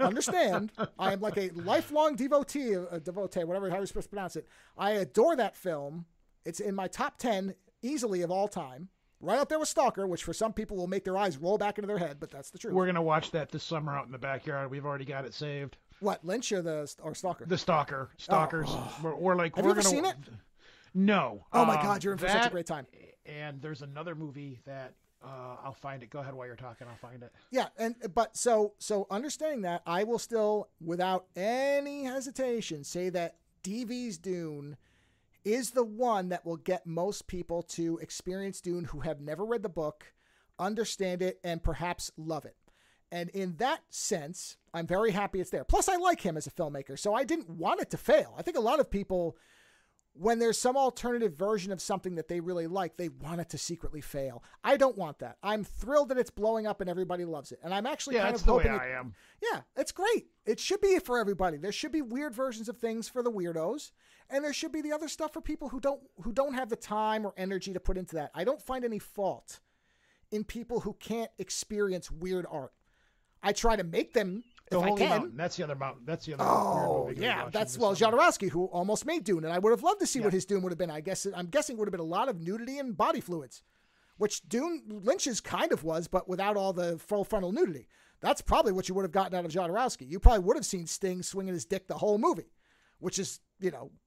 Understand, I am like a lifelong devotee, whatever, how you're supposed to pronounce it. I adore that film. It's in my top 10 easily of all time. Right up there with Stalker, which for some people will make their eyes roll back into their head, but that's the truth. We're going to watch that this summer out in the backyard. We've already got it saved. What, Lynch or Stalker? The Stalker. Stalkers. Oh. We're like, Have you ever seen it? No. Oh my God, you're in for such a great time. And there's another movie that I'll find it. Go ahead while you're talking. I'll find it. Yeah, but so understanding that, I will still, without any hesitation, say that DV's Dune is the one that will get most people to experience Dune who have never read the book, understand it, and perhaps love it. And in that sense, I'm very happy it's there. Plus, I like him as a filmmaker, so I didn't want it to fail. I think a lot of people, when there's some alternative version of something that they really like, they want it to secretly fail. I don't want that. I'm thrilled that it's blowing up and everybody loves it. And I'm actually kind of hoping I am. Yeah, it's great. It should be for everybody. There should be weird versions of things for the weirdos, and there should be the other stuff for people who don't have the time or energy to put into that. I don't find any fault in people who can't experience weird art. I try to make them if I can. Mountain. That's the other mountain. That's the other. Oh, yeah. That's Jodorowsky, who almost made Dune, and I would have loved to see what his Dune would have been. I'm guessing would have been a lot of nudity and body fluids, which Lynch's kind of was, but without all the full frontal nudity. That's probably what you would have gotten out of Jodorowsky. You probably would have seen Sting swinging his dick the whole movie, which is,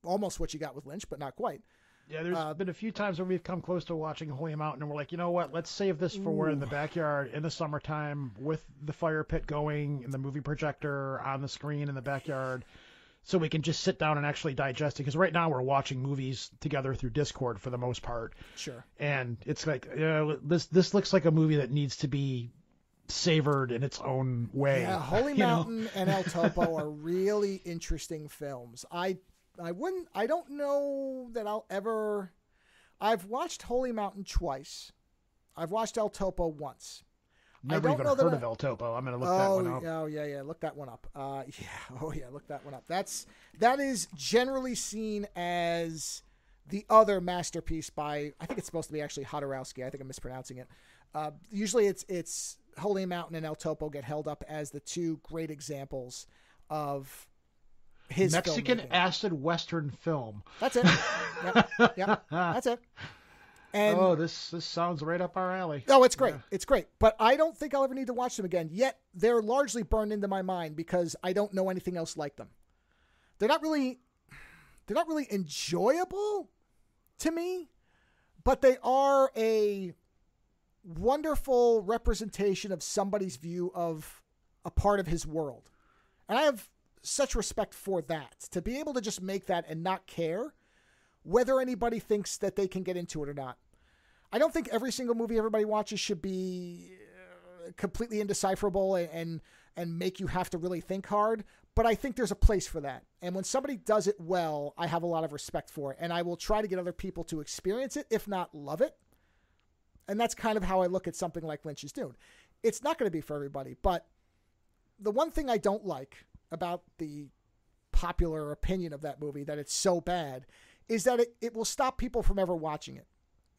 almost what you got with Lynch, but not quite. Yeah, there's been a few times where we've come close to watching Holy Mountain, and we're like, you know what? Let's save this for we're in the backyard in the summertime with the fire pit going and the movie projector on the screen in the backyard, so we can just sit down and actually digest it. Because right now we're watching movies together through Discord for the most part. Sure. And it's like, this looks like a movie that needs to be savored in its own way. Yeah, Holy Mountain and El Topo are really interesting films. I don't know that I've watched Holy Mountain twice. I've watched El Topo once. Never even heard of El Topo. I'm going to look that one up. Oh, yeah. Look that one up. Look that one up. That is generally seen as the other masterpiece by, I think it's supposed to be actually Jodorowsky. I think I'm mispronouncing it. Usually it's Holy Mountain and El Topo get held up as the two great examples of his Mexican acid Western film. That's it. Yep. That's it. And this sounds right up our alley. Oh, it's great. Yeah. It's great. But I don't think I'll ever need to watch them again. Yet they're largely burned into my mind because I don't know anything else like them. They're not really enjoyable to me, but they are a wonderful representation of somebody's view of a part of his world. And I have such respect for that, to be able to just make that and not care whether anybody thinks that they can get into it or not. I don't think every single movie everybody watches should be completely indecipherable and make you have to really think hard, but I think there's a place for that. And when somebody does it well, I have a lot of respect for it, and I will try to get other people to experience it, if not love it. And that's kind of how I look at something like Lynch's Dune. It's not going to be for everybody, but the one thing I don't like about the popular opinion of that movie, that it's so bad, is that it will stop people from ever watching it.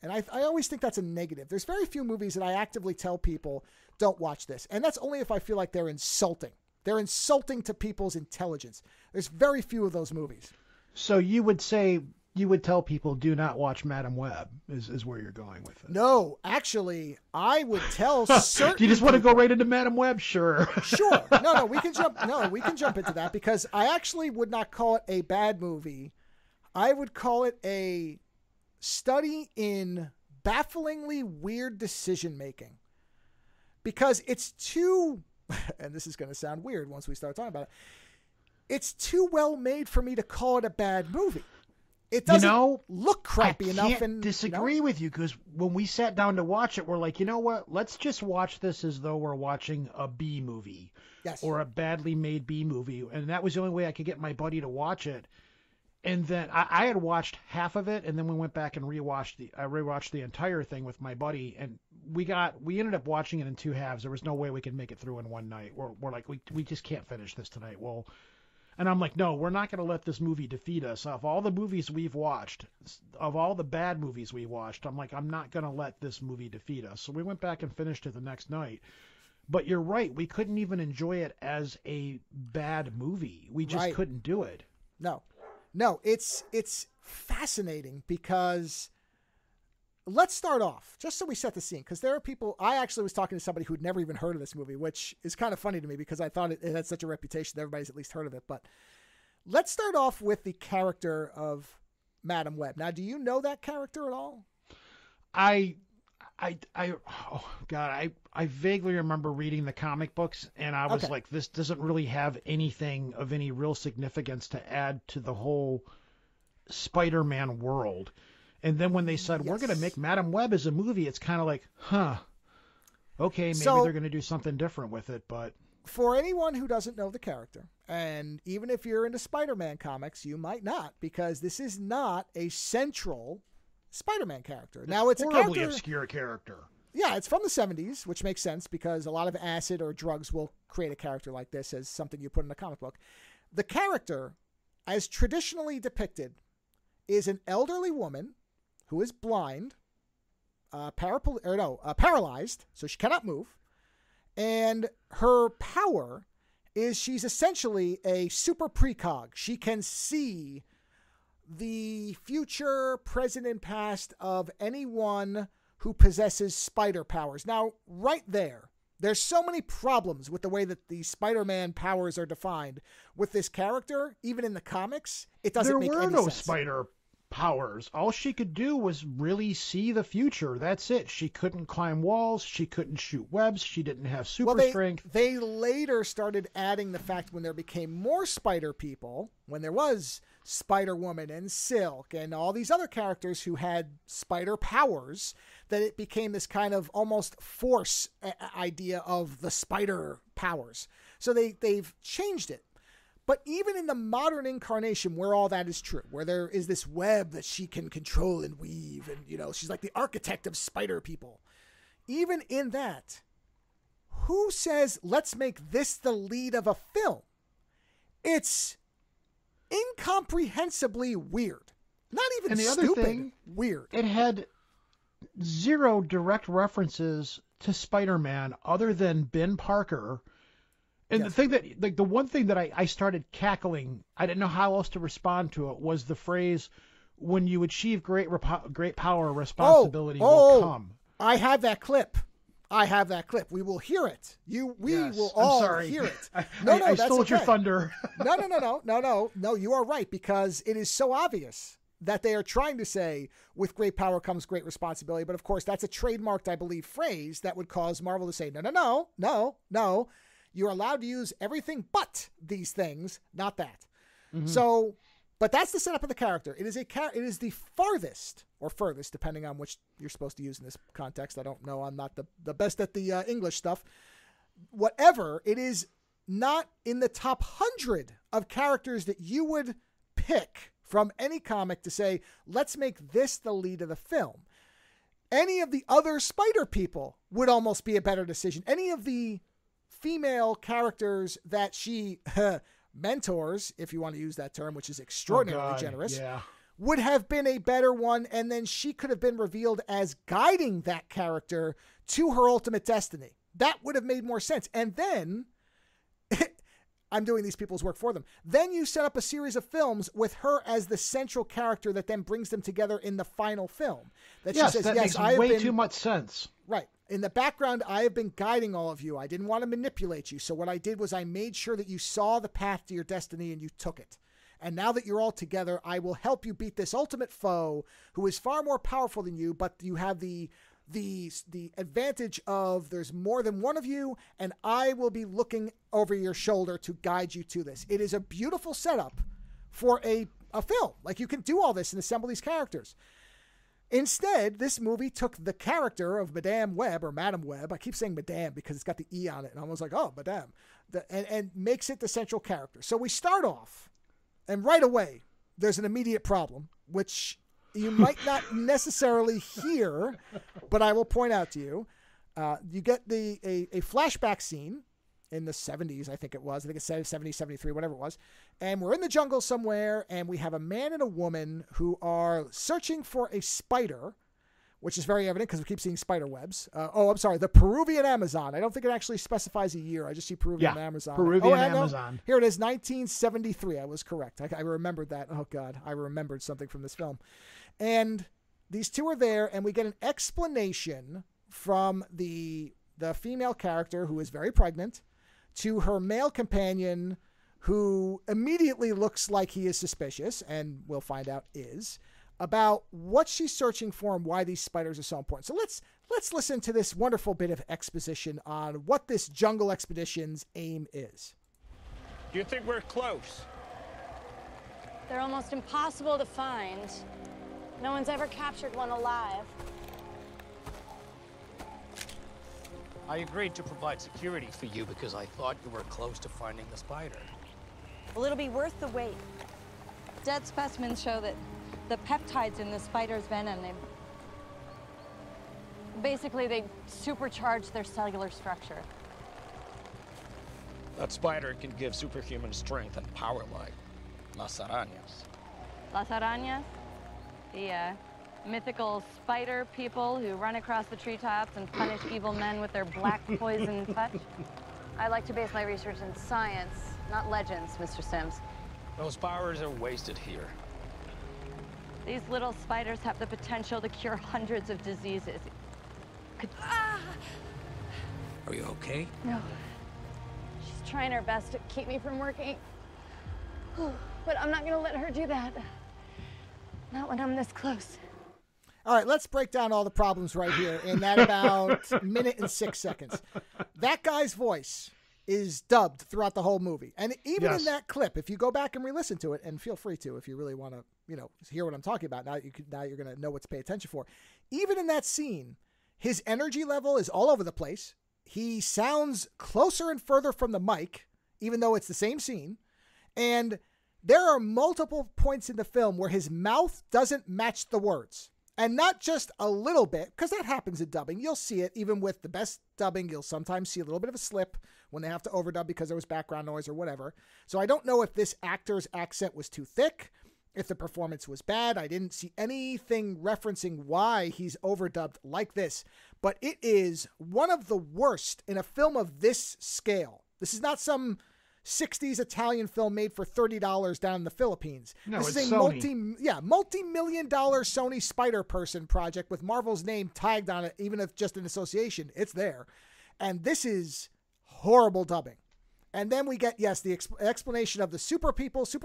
And I always think that's a negative. There's very few movies that I actively tell people, don't watch this. And that's only if I feel like they're insulting. They're insulting to people's intelligence. There's very few of those movies. So you would say you would tell people do not watch Madam Web is where you're going with it. No, actually, I would tell certain. Do you just want to go right into Madam Web? Sure. Sure. No, we can jump. No, we can jump into that because I actually would not call it a bad movie. I would call it a study in bafflingly weird decision making because it's too. And this is going to sound weird once we start talking about it. It's too well made for me to call it a bad movie. It doesn't look crappy enough. I can't disagree with you because when we sat down to watch it, we're like, you know what? Let's just watch this as though we're watching a B movie, or a badly made B movie, and that was the only way I could get my buddy to watch it. And then I had watched half of it, and then we went back and rewatched the entire thing with my buddy, and we ended up watching it in two halves. There was no way we could make it through in one night. We're like, we just can't finish this tonight. Well. And I'm like, no, we're not going to let this movie defeat us. Of all the movies we've watched, of all the bad movies we watched, I'm like, I'm not going to let this movie defeat us. So we went back and finished it the next night. But you're right. We couldn't even enjoy it as a bad movie. We just couldn't do it. No, it's fascinating because let's start off just so we set the scene. Because there are people, I actually was talking to somebody who'd never even heard of this movie, which is kind of funny to me because I thought it had such a reputation that everybody's at least heard of it. But let's start off with the character of Madam Web. Now, do you know that character at all? I vaguely remember reading the comic books, and I was like, this doesn't really have anything of any real significance to add to the whole Spider-Man world. And then when they said, we're going to make Madam Web as a movie, it's kind of like, okay, maybe they're going to do something different with it. But for anyone who doesn't know the character, and even if you're into Spider-Man comics, you might not, because this is not a central Spider-Man character. Now, it's a horribly obscure character. Yeah, it's from the 70s, which makes sense because a lot of acid or drugs will create a character like this as something you put in a comic book. The character, as traditionally depicted, is an elderly woman who is blind, paralyzed, so she cannot move. And her power is she's essentially a super precog. She can see the future, present, and past of anyone who possesses spider powers. Now, right there's so many problems with the way that the Spider-Man powers are defined with this character. Even in the comics, it doesn't make any sense. There were no spider powers. All she could do was really see the future. That's it. She couldn't climb walls. She couldn't shoot webs. She didn't have super strength. They later started adding the fact when there became more spider people, when there was Spider-Woman and Silk and all these other characters who had spider powers, that it became this kind of almost force idea of the spider powers. So they've changed it. But even in the modern incarnation where all that is true, where there is this web that she can control and weave, and, she's like the architect of spider people. Even in that, who says, let's make this the lead of a film? It's incomprehensibly weird. Not even and the stupid, other thing, weird. It had zero direct references to Spider-Man other than Ben Parker. And the thing that, the one thing that I started cackling, I didn't know how else to respond to it, was the phrase, when you achieve great power, responsibility will come. I have that clip. We will hear it. We will all hear it. I stole your thunder. No, you are right, because it is so obvious that they are trying to say, with great power comes great responsibility. But of course, that's a trademarked, I believe, phrase that would cause Marvel to say, no. You're allowed to use everything but these things, not that. Mm-hmm. So, but that's the setup of the character. It is the farthest or furthest, depending on which you're supposed to use in this context. I don't know. I'm not the best at the English stuff. Whatever, it is not in the top 100 of characters that you would pick from any comic to say, let's make this the lead of the film. Any of the other spider people would almost be a better decision. Any of the female characters that she mentors, if you want to use that term, which is extraordinarily generous, would have been a better one, and then she could have been revealed as guiding that character to her ultimate destiny. That would have made more sense. And then I'm doing these people's work for them. Then you set up a series of films with her as the central character that then brings them together in the final film. That she says, that makes way too much sense. Right. In the background, I have been guiding all of you. I didn't want to manipulate you. So what I did was I made sure that you saw the path to your destiny and you took it. And now that you're all together, I will help you beat this ultimate foe who is far more powerful than you, but you have the advantage of there's more than one of you, and I will be looking over your shoulder to guide you to this. It is a beautiful setup for a film. Like, you can do all this and assemble these characters. Instead, this movie took the character of Madame Web, or Madame Web. I keep saying Madame because it's got the E on it, and I was like, oh, Madame. And makes it the central character. So we start off, and right away, there's an immediate problem, which you might not necessarily hear, but I will point out to you. You get a flashback scene in the 70s, I think it was. I think it's 70, 73, whatever it was. And we're in the jungle somewhere, and we have a man and a woman who are searching for a spider, which is very evident because we keep seeing spider webs. I'm sorry, the Peruvian Amazon. I don't think it actually specifies a year. I just see Peruvian Amazon. Peruvian Amazon. Here it is, 1973. I was correct. I remembered that. Oh, God. I remembered something from this film. And these two are there, and we get an explanation from the female character who is very pregnant to her male companion who immediately looks like he is suspicious, and we'll find out is, about what she's searching for and why these spiders are so important. So let's listen to this wonderful bit of exposition on what this jungle expedition's aim is. Do you think we're close? They're almost impossible to find. No one's ever captured one alive. I agreed to provide security for you because I thought you were close to finding the spider. Well, it'll be worth the wait. Dead specimens show that the peptides in the spider's venom, they supercharge their cellular structure. That spider can give superhuman strength and power like Las Arañas. Las Arañas? The mythical spider people who run across the treetops and punish evil men with their black poison touch. I like to base my research in science, not legends, Mr. Sims. Those powers are wasted here. These little spiders have the potential to cure hundreds of diseases. Are you okay? No. She's trying her best to keep me from working. But I'm not gonna let her do that. Not when I'm this close. All right, let's break down all the problems right here in that about minute and 6 seconds. That guy's voice is dubbed throughout the whole movie. And even in that clip, if you go back and re-listen to it, and feel free to if you really want to, hear what I'm talking about, now you're going to know what to pay attention for. Even in that scene, his energy level is all over the place. He sounds closer and further from the mic, even though it's the same scene. And there are multiple points in the film where his mouth doesn't match the words. And not just a little bit, because that happens in dubbing. You'll see it even with the best dubbing. You'll sometimes see a little bit of a slip when they have to overdub because there was background noise or whatever. So I don't know if this actor's accent was too thick, if the performance was bad. I didn't see anything referencing why he's overdubbed like this. But it is one of the worst in a film of this scale. This is not some 60s Italian film made for $30 down in the Philippines. No, this it's is a Sony. multi-million-dollar Sony Spider-Person project with Marvel's name tagged on it, even if just an association. It's there. And this is horrible dubbing. And then we get, the explanation of the super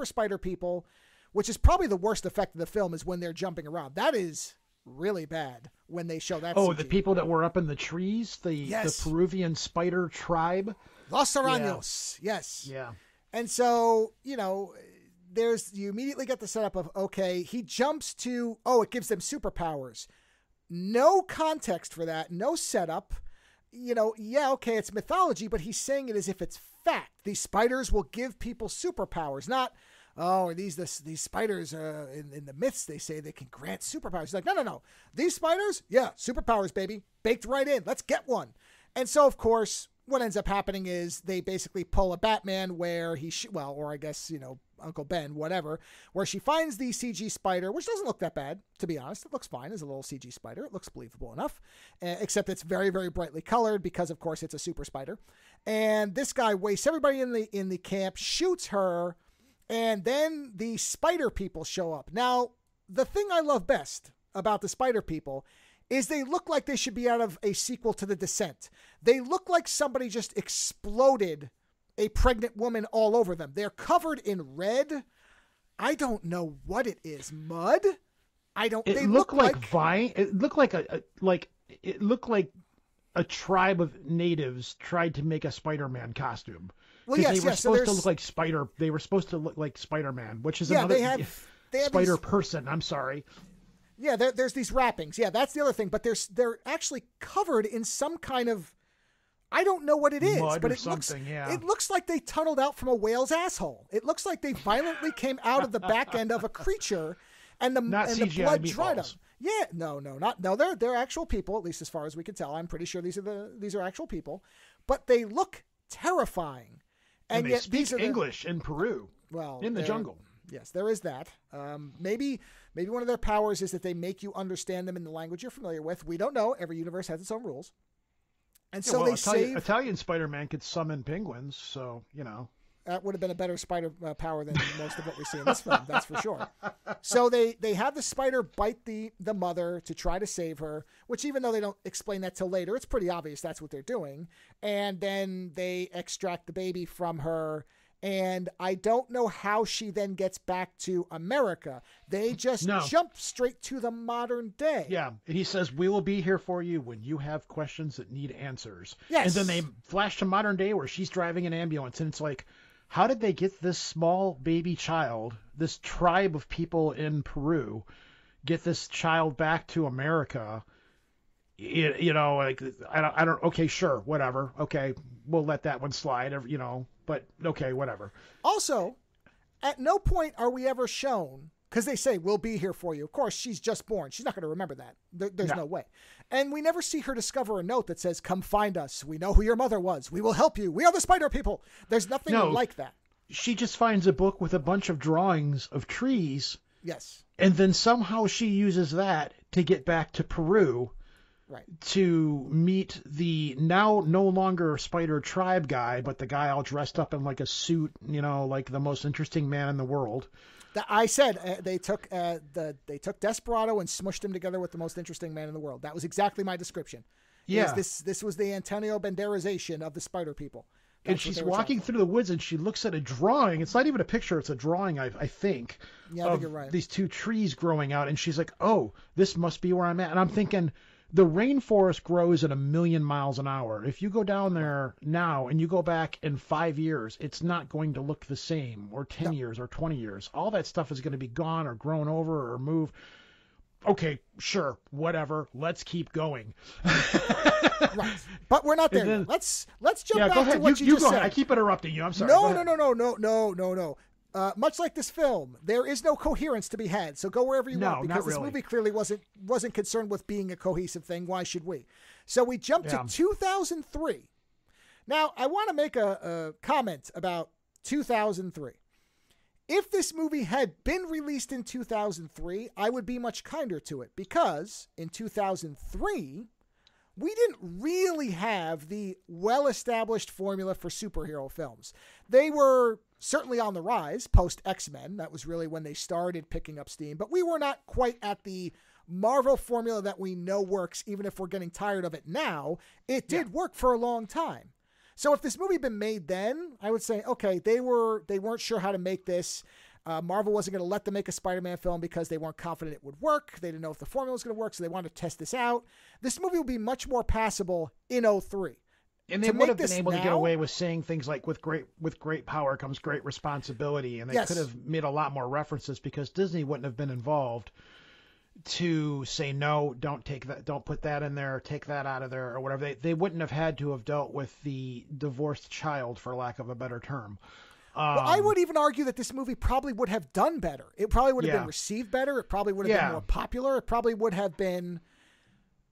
spider people, which is probably the worst effect of the film is when they're jumping around. That is really bad when they show that. Oh, CG. The people that were up in the trees, the Peruvian spider tribe. Los Araños, yes. Yeah. And so, you immediately get the setup of, okay, he jumps to, it gives them superpowers. No context for that, no setup. Okay, it's mythology, but he's saying it as if it's fact. These spiders will give people superpowers, not, are these spiders in the myths, they say they can grant superpowers. He's like, no. These spiders, superpowers, baby, baked right in. Let's get one. And so, of course, what ends up happening is they basically pull a Batman where or I guess, Uncle Ben, whatever, where she finds the CG spider, which doesn't look that bad, to be honest. It looks fine as a little CG spider. It looks believable enough, except it's very, very brightly colored because, of course, it's a super spider. And this guy wastes everybody in the camp, shoots her, and then the spider people show up. Now, the thing I love best about the spider people is they look like they should be out of a sequel to The Descent. They look like somebody just exploded a pregnant woman all over them. They're covered in red. I don't know what it is. Mud? They look like vine. It looked like a tribe of natives tried to make a Spider-Man costume. Well, yes, they were supposed to look like Spider. They were supposed to look like Spider-Man, which is another they have Spider person. I'm sorry. Yeah, there's these wrappings. Yeah, that's the other thing. But they're actually covered in some kind of, I don't know what it is, mud but or something. It looks like they tunneled out from a whale's asshole. It looks like they violently came out of the back end of a creature, and the blood dried up. Yeah, no, they're actual people, at least as far as we can tell. I'm pretty sure these are actual people, but they look terrifying. And yet they speak English in Peru. Well, in the jungle. Yes, there is that. Maybe one of their powers is that they make you understand them in the language you're familiar with. We don't know. Every universe has its own rules. And so Italian Spider-Man could summon penguins, so, That would have been a better spider power than most of what we see in this film, that's for sure. So they have the spider bite the mother to try to save her, which even though they don't explain that till later, it's pretty obvious that's what they're doing. And then they extract the baby from her. And I don't know how she then gets back to America. They just jump straight to the modern day. Yeah. And he says, we will be here for you when you have questions that need answers. Yes. And then they flash to modern day where she's driving an ambulance. And it's like, how did they get this small baby child, this tribe of people in Peru, get this child back to America? I don't, okay, sure, whatever. Okay, we'll let that one slide, but okay, whatever. Also, at no point are we ever shown, because they say, we'll be here for you. Of course, she's just born. She's not going to remember that. There's no way. And we never see her discover a note that says, come find us. We know who your mother was. We will help you. We are the spider people. There's nothing like that. She just finds a book with a bunch of drawings of trees. Yes. And then somehow she uses that to get back to Peru. Right. To meet the now no longer spider tribe guy, but the guy all dressed up in like a suit, like the most interesting man in the world. I said they took Desperado and smushed him together with the most interesting man in the world. That was exactly my description. Yeah. This was the Antonio Banderazation of the spider people. And she's walking through the woods and she looks at a drawing. It's not even a picture. It's a drawing, I think. Yeah, I think you're right. These two trees growing out. And she's like, oh, this must be where I'm at. And I'm thinking, the rainforest grows at 1,000,000 miles an hour. If you go down there now and you go back in 5 years, it's not going to look the same, or 10 years or 20 years. All that stuff is going to be gone or grown over or moved. Okay, sure, whatever. Let's keep going. Right. But we're not there yet. Let's jump back go ahead. to what you just go said. Ahead. I keep interrupting you. I'm sorry. No. Much like this film, there is no coherence to be had. So go wherever you want, because this movie clearly wasn't concerned with being a cohesive thing. Why should we? So we jump to 2003. Now, I want to make a comment about 2003. If this movie had been released in 2003, I would be much kinder to it, because in 2003, we didn't really have the well-established formula for superhero films. They were certainly on the rise post X-Men. That was really when they started picking up steam, but we were not quite at the Marvel formula that we know works, even if we're getting tired of it now. It did work for a long time. So if this movie had been made then, I would say, okay, they weren't sure how to make this. Marvel wasn't going to let them make a Spider-Man film because they weren't confident it would work. They didn't know if the formula was going to work, so they wanted to test this out. This movie would be much more passable in 2003. And they would have been able to get away with saying things like, with great power comes great responsibility. And they could have made a lot more references, because Disney wouldn't have been involved to say, no, don't take that, don't put that in there, take that out of there, or whatever. They wouldn't have had to have dealt with the divorced child, for lack of a better term. Well, I would even argue that this movie probably would have done better. It probably would have been received better. It probably would have been more popular. It probably would have been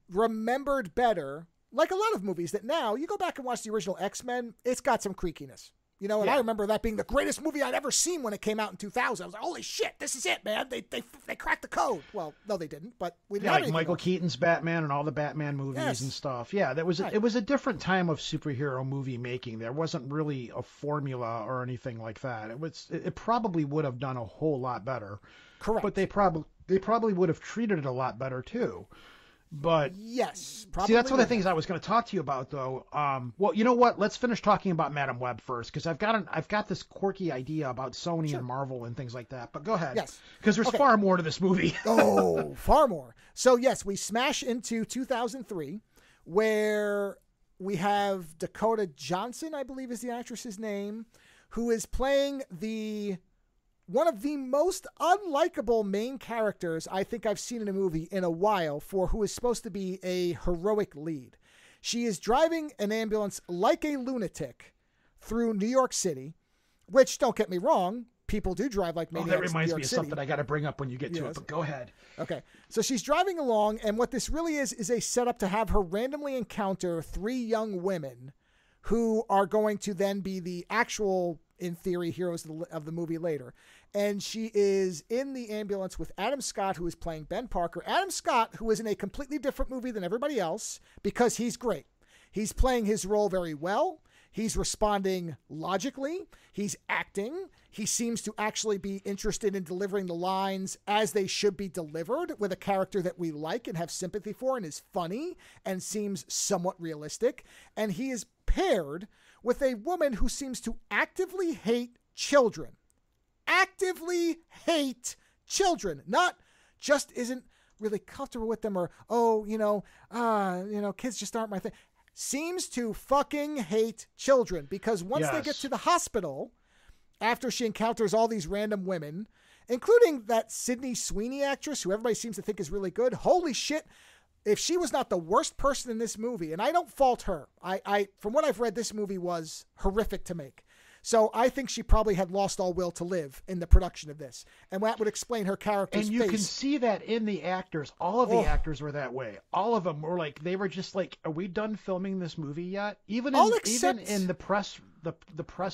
remembered better like a lot of movies that now you go back and watch the original X-Men, it's got some creakiness. You know, and I remember that being the greatest movie I'd ever seen when it came out in 2000. I was like, holy shit, this is it, man. They cracked the code. Well, no, they didn't, but we didn't. Like Michael Keaton's Batman and all the Batman movies and stuff. Yeah, that was it was a different time of superhero movie making. There wasn't really a formula or anything like that. It probably would have done a whole lot better. Correct. But they probably would have treated it a lot better too. But yes, see, that's one of the things I was going to talk to you about, though. Well, you know what? Let's finish talking about Madam Web first, because I've got this quirky idea about Sony and Marvel and things like that. But go ahead. Yes, because there's far more to this movie. Oh, far more. So yes, we smash into 2003, where we have Dakota Johnson, I believe is the actress's name, who is playing one of the most unlikable main characters I think I've seen in a movie in a while, for who is supposed to be a heroic lead. She is driving an ambulance like a lunatic through New York City, which, don't get me wrong, people do drive like maniacs. That reminds me of something I got to bring up when you get to it, but go ahead. Okay. So she's driving along, and what this really is a setup to have her randomly encounter 3 young women who are going to then be the actual, in theory, heroes of the movie later. And she is in the ambulance with Adam Scott, who is playing Ben Parker. Adam Scott, who is in a completely different movie than everybody else, because he's great. He's playing his role very well. He's responding logically. He's acting. He seems to actually be interested in delivering the lines as they should be delivered, with a character that we like and have sympathy for, and is funny and seems somewhat realistic. And he is paired with a woman who seems to actively hate children. Actively hate children. Not just isn't really comfortable with them, or, kids just aren't my thing. Seems to fucking hate children, because once they get to the hospital, after she encounters all these random women, including that Sydney Sweeney actress, who everybody seems to think is really good. Holy shit. If she was not the worst person in this movie, and I don't fault her, I from what I've read, this movie was horrific to make. So I think she probably had lost all will to live in the production of this. And that would explain her character's face. And you can see that in the actors. All of the actors were that way. All of them were like, they were just like, are we done filming this movie yet? Even in the press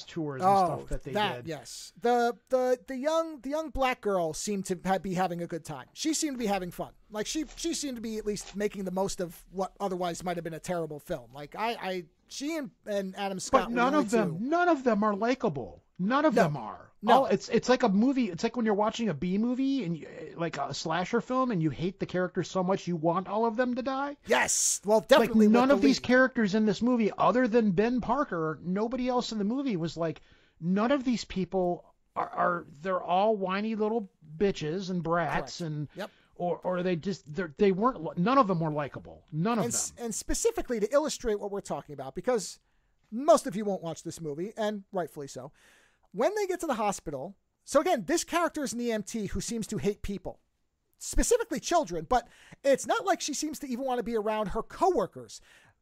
tours and stuff that they did. Yes. The young black girl seemed to be having a good time. She seemed to be having fun. Like she seemed to be at least making the most of what otherwise might have been a terrible film. Like she and Adam Scott. But none of them are likable. None of them are. No, it's like a movie. It's like when you're watching a B movie and like a slasher film, and you hate the characters so much you want all of them to die. Yes, well, definitely. Like none of these characters in this movie, other than Ben Parker, nobody else in the movie was like. None of these people are. They're all whiny little bitches and brats. Correct. And. Yep. Or they weren't, none of them were likable. None of them. And specifically to illustrate what we're talking about, because most of you won't watch this movie, and rightfully so, when they get to the hospital, so again, this character is an EMT who seems to hate people, specifically children, but it's not like she seems to even want to be around her coworkers.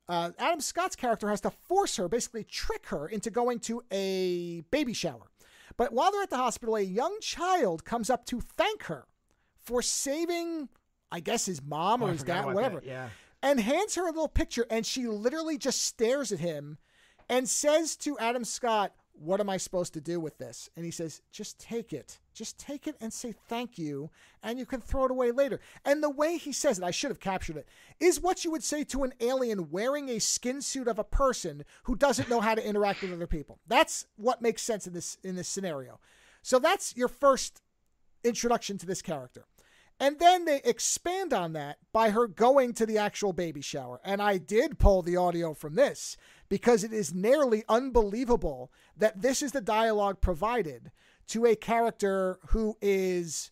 Adam Scott's character has to force her, basically trick her into going to a baby shower. But while they're at the hospital, a young child comes up to thank her for saving, I guess, his mom or his dad, whatever, and hands her a little picture, and she literally just stares at him and says to Adam Scott, what am I supposed to do with this? And he says, just take it. Just take it and say thank you, and you can throw it away later. And the way he says it, I should have captured it, is what you would say to an alien wearing a skin suit of a person who doesn't know how to interact with other people. That's what makes sense in this scenario. So that's your first introduction to this character. And then they expand on that by her going to the actual baby shower. And I did pull the audio from this because it is nearly unbelievable that this is the dialogue provided to a character who is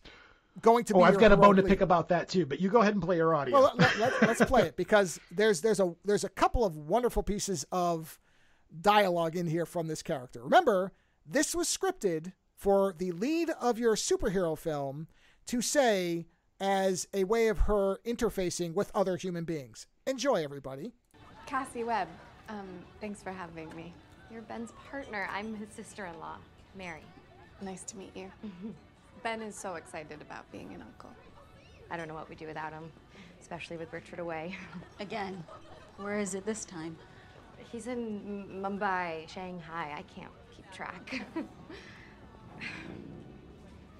going to be. I've got a bone to pick about that too, but you go ahead and play your audio. Well, let's play it, because there's a couple of wonderful pieces of dialogue in here from this character. Remember, this was scripted for the lead of your superhero film to say as a way of her interfacing with other human beings. Enjoy, everybody. Cassie Webb, thanks for having me. You're Ben's partner. I'm his sister-in-law, Mary. Nice to meet you. Ben is so excited about being an uncle. I don't know what we'd do without him, especially with Richard away. Again. Where is it this time? He's in Mumbai, Shanghai. I can't keep track.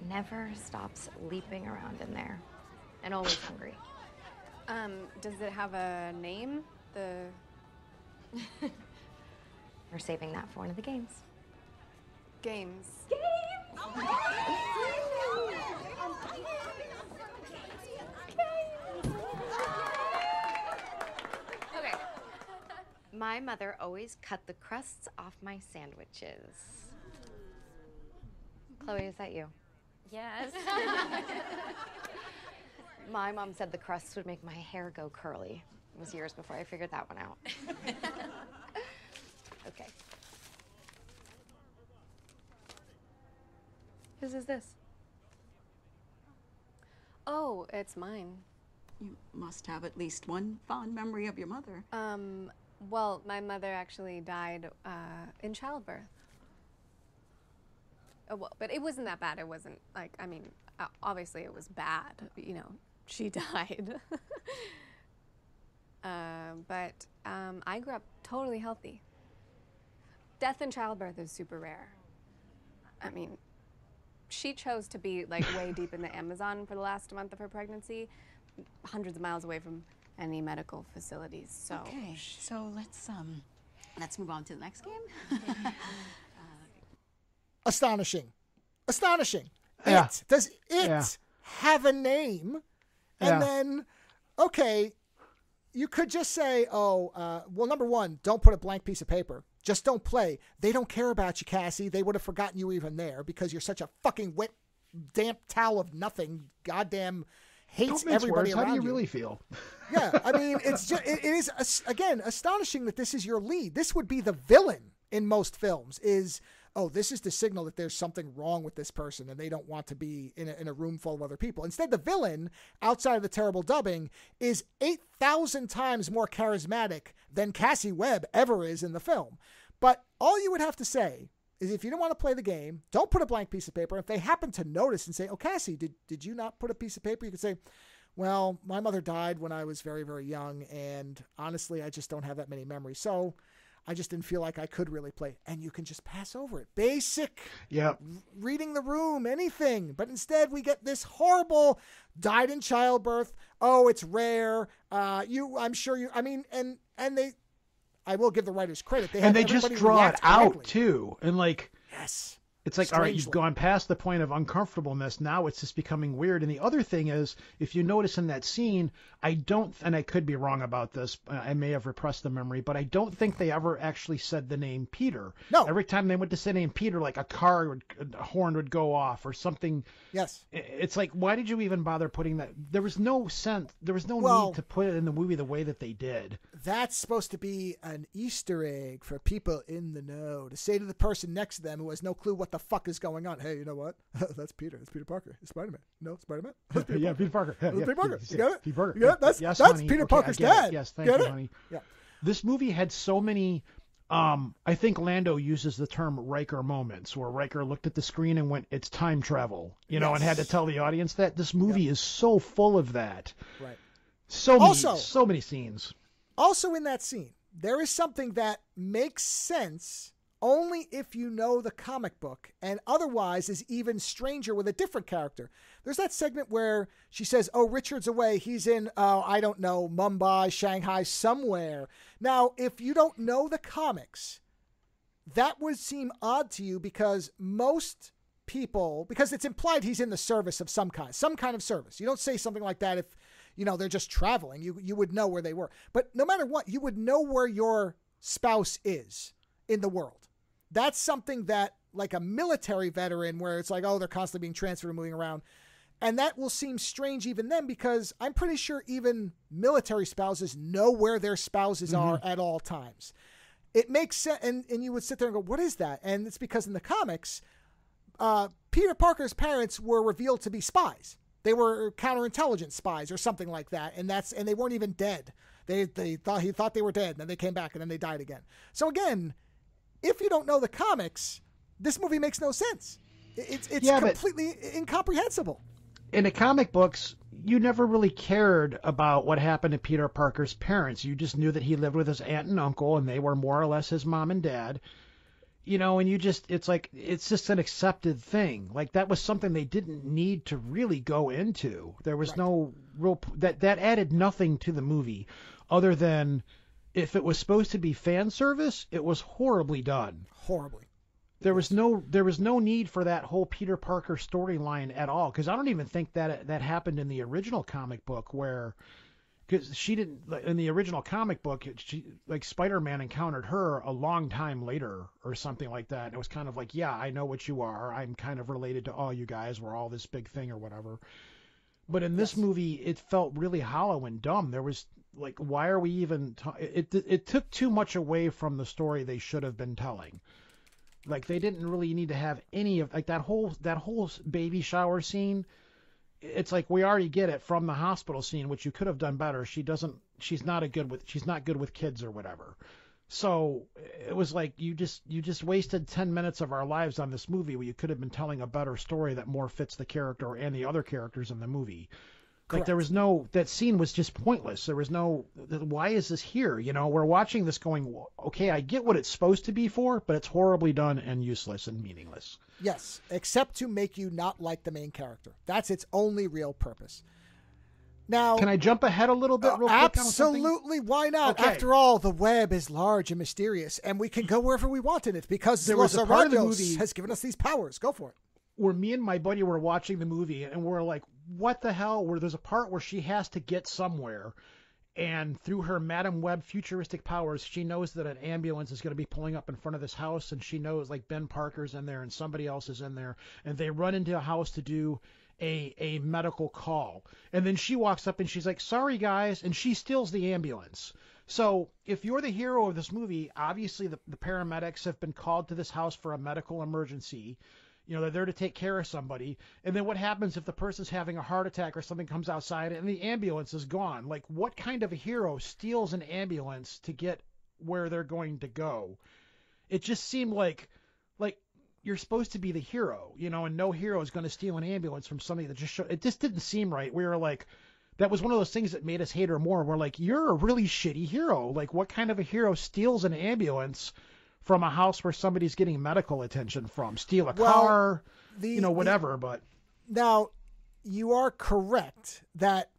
Never stops leaping around in there, and always hungry. Does it have a name? We're saving that for one of the games. Games. Okay. My mother always cut the crusts off my sandwiches. Chloe, is that you? Yes. My mom said the crusts would make my hair go curly. It was years before I figured that one out. Okay. Whose is this? Oh, it's mine. You must have at least one fond memory of your mother. Well, my mother actually died in childbirth. Well, but it wasn't that bad. It wasn't like, I mean, obviously it was bad. You know, she died. But I grew up totally healthy. Death in childbirth is super rare. I mean, she chose to be like way deep in the Amazon for the last month of her pregnancy, hundreds of miles away from any medical facilities. So Okay, so let's move on to the next game. Astonishing. Astonishing. Yeah. Does it have a name? And then, okay, you could just say, well, number one, don't put a blank piece of paper. Just don't play. They don't care about you, Cassie. They would have forgotten you were even there because you're such a fucking wet, damp towel of nothing. Goddamn hates everybody around you. How do you really feel? Yeah, I mean, it's just, it is, again, astonishing that this is your lead. This would be the villain in most films is, oh, this is the signal that there's something wrong with this person and they don't want to be in a room full of other people. Instead, the villain, outside of the terrible dubbing, is 8,000 times more charismatic than Cassie Webb ever is in the film. But all you would have to say is if you don't want to play the game, don't put a blank piece of paper. If they happen to notice and say, oh, Cassie, did you not put a piece of paper? You could say, well, my mother died when I was very, very young, and honestly, I just don't have that many memories. So I just didn't feel like I could really play. And you can just pass over it. Basic reading the room, anything. But instead, we get this horrible died in childbirth. Oh, it's rare. I will give the writers credit. They just draw it out too. And like, yes. It's like, all right, you've gone past the point of uncomfortableness. Now it's just becoming weird. And the other thing is, if you notice in that scene, and I could be wrong about this, I may have repressed the memory, but I don't think they ever actually said the name Peter. No. Every time they went to say the name Peter, like a horn would go off or something. Yes. It's like, why did you even bother putting that? There was no need to put it in the movie the way that they did. That's supposed to be an Easter egg for people in the know, to say to the person next to them who has no clue what the fuck is going on. Hey, you know what? That's Peter. It's Peter Parker. It's Spider-Man. No, Spider-Man. Peter Parker. Peter Parker. You got it? Peter Parker. You got it? That's honey. Peter Parker's dad. Yes, thank you, honey. Yeah. This movie had so many, I think Lando uses the term Riker moments, where Riker looked at the screen and went, it's time travel, and had to tell the audience that. This movie is so full of that. Right. So many scenes. Also in that scene, there is something that makes sense only if you know the comic book, and otherwise is even stranger with a different character. There's that segment where she says, oh, Richard's away. He's in, I don't know, Mumbai, Shanghai, somewhere. Now, if you don't know the comics, that would seem odd to you because most people, because it's implied he's in the service of some kind of service. You don't say something like that if, they're just traveling. You would know where they were. But no matter what, you would know where your spouse is in the world. That's something that, like a military veteran, where it's like, oh, they're constantly being transferred and moving around. And that will seem strange even then, because I'm pretty sure even military spouses know where their spouses are at all times. It makes sense. And you would sit there and go, what is that? And it's because in the comics, Peter Parker's parents were revealed to be spies. They were counterintelligence spies or something like that. And they weren't even dead. He thought they were dead, and then they came back, and then they died again. So again, if you don't know the comics, this movie makes no sense. It's completely incomprehensible. In the comic books, you never really cared about what happened to Peter Parker's parents. You just knew that he lived with his aunt and uncle, and they were more or less his mom and dad. You know, and it's like, it's just an accepted thing. Like, that was something they didn't need to really go into. There was no real, that added nothing to the movie other than, if it was supposed to be fan service, it was horribly done. Horribly. There was no need for that whole Peter Parker storyline at all. Cause I don't even think that happened in the original comic book where, because she didn't, in the original comic book, Spider-Man encountered her a long time later or something like that. And it was kind of like, yeah, I know what you are. I'm kind of related to all you guys. We're all this big thing or whatever. But in this movie, it felt really hollow and dumb. There was like, why are we even, it took too much away from the story they should have been telling. Like, they didn't really need to have any of, like, that whole baby shower scene. It's like, we already get it from the hospital scene, which you could have done better. She's not good with kids or whatever. So it was like, you just wasted 10 minutes of our lives on this movie where you could have been telling a better story that more fits the character and the other characters in the movie. Like, there was that scene was just pointless. There was why is this here? You know, we're watching this going, okay, I get what it's supposed to be for, but it's horribly done and useless and meaningless. Yes, except to make you not like the main character. That's its only real purpose. Now, can I jump ahead a little bit real quick? Absolutely, why not? Okay. After all, the web is large and mysterious, and we can go wherever we want in it because Los Araños has given us these powers. Go for it. Where me and my buddy were watching the movie, and we're like, what the hell? Where there's a part where she has to get somewhere, and through her Madam Web futuristic powers, she knows that an ambulance is going to be pulling up in front of this house, and she knows, like, Ben Parker's in there and somebody else is in there, and they run into a house to do a medical call. And then she walks up and she's like, sorry guys, and she steals the ambulance. So if you're the hero of this movie, obviously the paramedics have been called to this house for a medical emergency. You know, they're there to take care of somebody. And then what happens if the person's having a heart attack or something comes outside and the ambulance is gone? Like, what kind of a hero steals an ambulance to get where they're going to go? It just seemed like you're supposed to be the hero, you know, and no hero is going to steal an ambulance from somebody that just it just didn't seem right. We were like, that was one of those things that made us hate her more. We're like, you're a really shitty hero. Like, what kind of a hero steals an ambulance from a house where somebody's getting medical attention from? Steal a car, whatever. But now you are correct that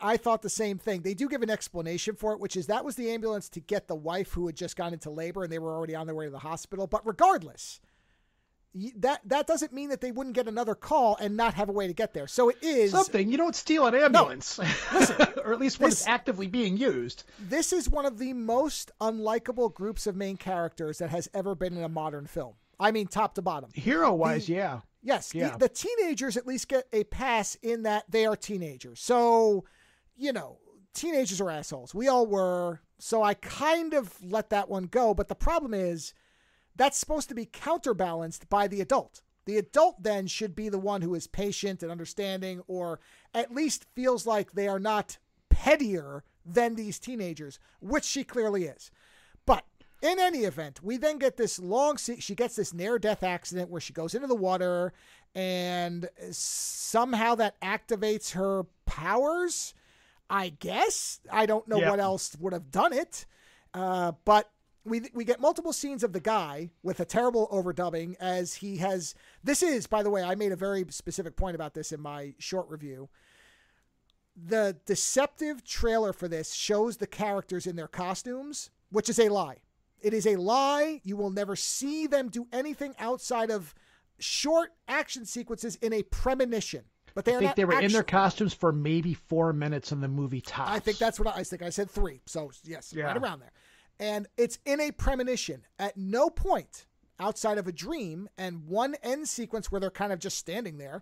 I thought the same thing. They do give an explanation for it, which is that was the ambulance to get the wife who had just gone into labor and they were already on their way to the hospital. But regardless, that doesn't mean that they wouldn't get another call and not have a way to get there. So it is something. You don't steal an ambulance, listen, or at least when it's actively being used. This is one of the most unlikable groups of main characters that has ever been in a modern film. I mean, top to bottom. Hero-wise, yeah. Yes, yeah. The teenagers at least get a pass in that they are teenagers. So, you know, teenagers are assholes. We all were. So I kind of let that one go. But the problem is, that's supposed to be counterbalanced by the adult. The adult then should be the one who is patient and understanding, or at least feels like they are not pettier than these teenagers, which she clearly is. But in any event, we then get this she gets this near-death accident where she goes into the water, and somehow that activates her powers, I guess. I don't know what else would have done it, but we get multiple scenes of the guy with a terrible overdubbing as he has... This is, by the way, I made a very specific point about this in my short review. The deceptive trailer for this shows the characters in their costumes, which is a lie. It is a lie. You will never see them do anything outside of short action sequences in a premonition. But they were in their costumes for maybe 4 minutes in the movie tops. I think that's what I think. I said 3. So, yes, right around there. And it's in a premonition. At no point outside of a dream and one end sequence where they're kind of just standing there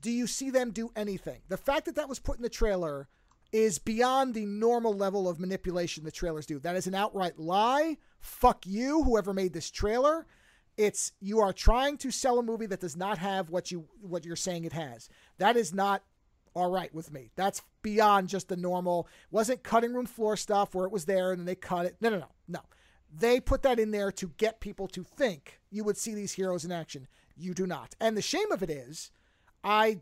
do you see them do anything. The fact that was put in the trailer is beyond the normal level of manipulation the trailers do. That is an outright lie. Fuck you, whoever made this trailer. You are trying to sell a movie that does not have what you're saying it has. That is not all right with me. That's beyond just the normal. Wasn't cutting room floor stuff where it was there and then they cut it. No. They put that in there to get people to think you would see these heroes in action. You do not. And the shame of it is, I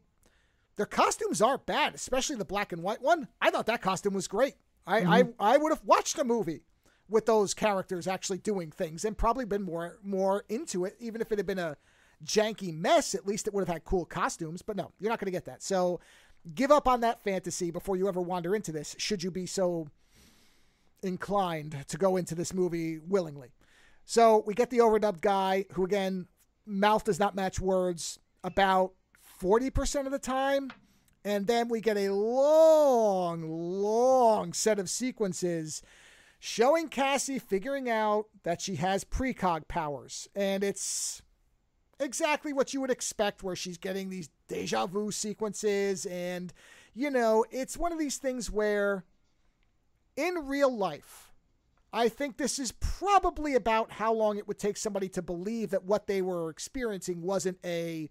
their costumes aren't bad, especially the black and white one. I thought that costume was great. I would have watched a movie with those characters actually doing things and probably been more into it. Even if it had been a janky mess, at least it would have had cool costumes. But no, you're not going to get that. So give up on that fantasy before you ever wander into this, should you be so inclined to go into this movie willingly. So we get the overdubbed guy who, again, mouth does not match words about 40% of the time. And then we get a long set of sequences showing Cassie figuring out that she has precog powers. And it's exactly what you would expect, where she's getting these deja vu sequences. And, it's one of these things where in real life, I think this is probably about how long it would take somebody to believe that what they were experiencing wasn't a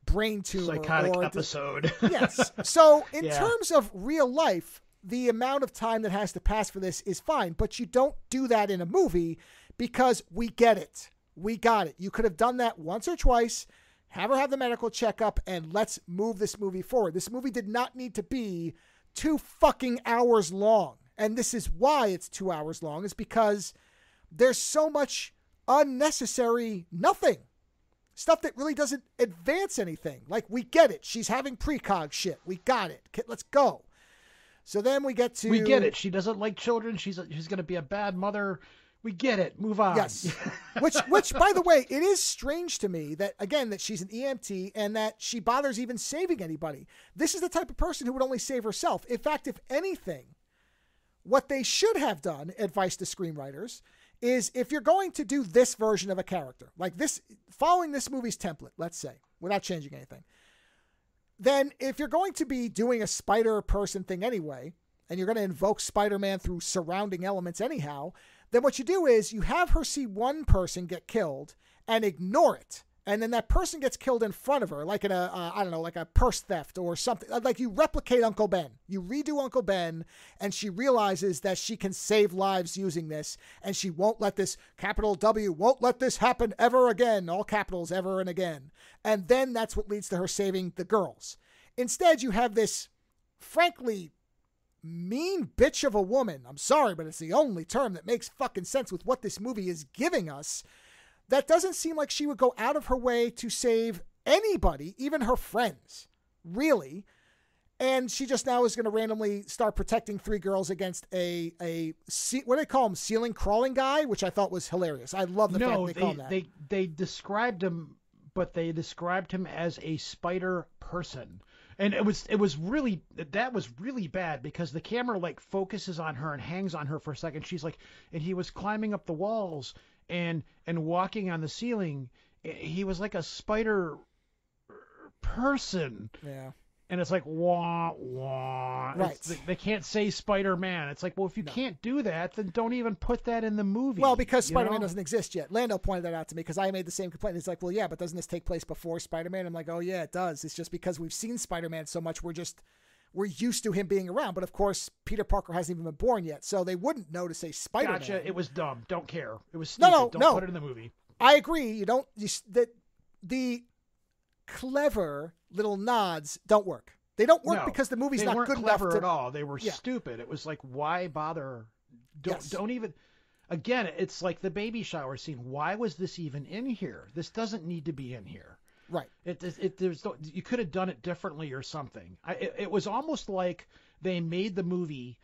brain tumor. Psychotic episode. Yes. So in terms of real life, the amount of time that has to pass for this is fine, but you don't do that in a movie because we get it. We got it. You could have done that once or twice, have her have the medical checkup, and let's move this movie forward. This movie did not need to be 2 fucking hours long. And this is why it's 2 hours long, is because there's so much unnecessary nothing. Stuff that really doesn't advance anything. Like, we get it. She's having precog shit. We got it. Let's go. So then we get to... We get it. She doesn't like children. She's going to be a bad mother. We get it. Move on. Yes. Which, by the way, it is strange to me that, again, that she's an EMT and that she bothers even saving anybody. This is the type of person who would only save herself. In fact, if anything, what they should have done, advice to screenwriters, is if you're going to do this version of a character, like this, following this movie's template, let's say, without changing anything, then if you're going to be doing a spider person thing anyway, and you're going to invoke Spider-Man through surrounding elements anyhow, then what you do is you have her see one person get killed and ignore it. And then that person gets killed in front of her, like in like a purse theft or something. Like, you replicate Uncle Ben. You redo Uncle Ben, and she realizes that she can save lives using this, and she won't let this, capital W, won't let this happen ever again, all capitals, ever and again. And then that's what leads to her saving the girls. Instead, you have this, frankly, mean bitch of a woman. I'm sorry, but it's the only term that makes fucking sense with what this movie is giving us. That doesn't seem like she would go out of her way to save anybody, even her friends, really. And she just now is going to randomly start protecting 3 girls against a what do they call him? Ceiling crawling guy, which I thought was hilarious. I love the fact they call him that. They described him, but they described him as a spider person. And that was really bad, because the camera like focuses on her and hangs on her for a second. She's like, and he was climbing up the walls and walking on the ceiling. He was like a spider person. Yeah. And it's like, wah, wah. Right. They can't say Spider-Man. It's like, well, if you can't do that, then don't even put that in the movie. Well, because Spider-Man doesn't exist yet. Lando pointed that out to me because I made the same complaint. It's like, well, yeah, but doesn't this take place before Spider-Man? I'm like, oh, yeah, it does. It's just because we've seen Spider-Man so much, we're used to him being around. But, of course, Peter Parker hasn't even been born yet, so they wouldn't know to say Spider-Man. Gotcha. It was dumb. Don't care. It was stupid. Don't put it in the movie. I agree. The clever little nods don't work. They don't work because the movie's not good enough. They weren't clever at all. They were stupid. It was like, why bother? Don't even. Again, it's like the baby shower scene. Why was this even in here? This doesn't need to be in here. Right. You could have done it differently or something. It was almost like they made the movie,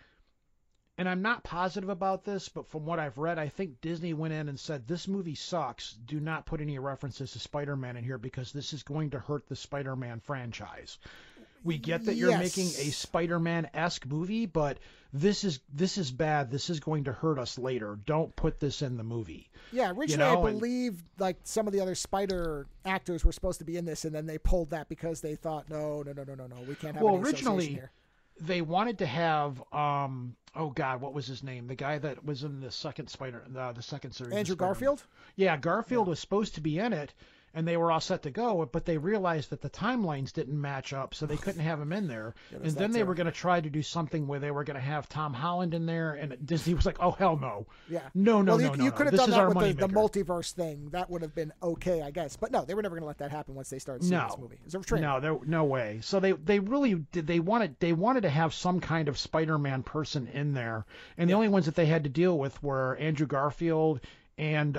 and I'm not positive about this, but from what I've read, I think Disney went in and said, this movie sucks. Do not put any references to Spider-Man in here because this is going to hurt the Spider-Man franchise. We get that you're making a Spider-Man-esque movie, but this is bad. This is going to hurt us later. Don't put this in the movie. Yeah, originally I believe like some of the other Spider actors were supposed to be in this, and then they pulled that because they thought, no, we can't have any association here. They wanted to have oh God, what was his name? The guy that was in the second the second series. Andrew Garfield? Yeah, Garfield was supposed to be in it. and they were all set to go, but they realized that the timelines didn't match up, so they couldn't have him in there. And then they were going to try to do something where they were going to have Tom Holland in there, and Disney was like, "Oh hell no, yeah, no." You could have done that with the multiverse thing. That would have been okay, I guess. But no, they were never going to let that happen once they started seeing this movie. It was a trailer. No way. So they really did. They wanted to have some kind of Spider-Man person in there, and the only ones that they had to deal with were Andrew Garfield and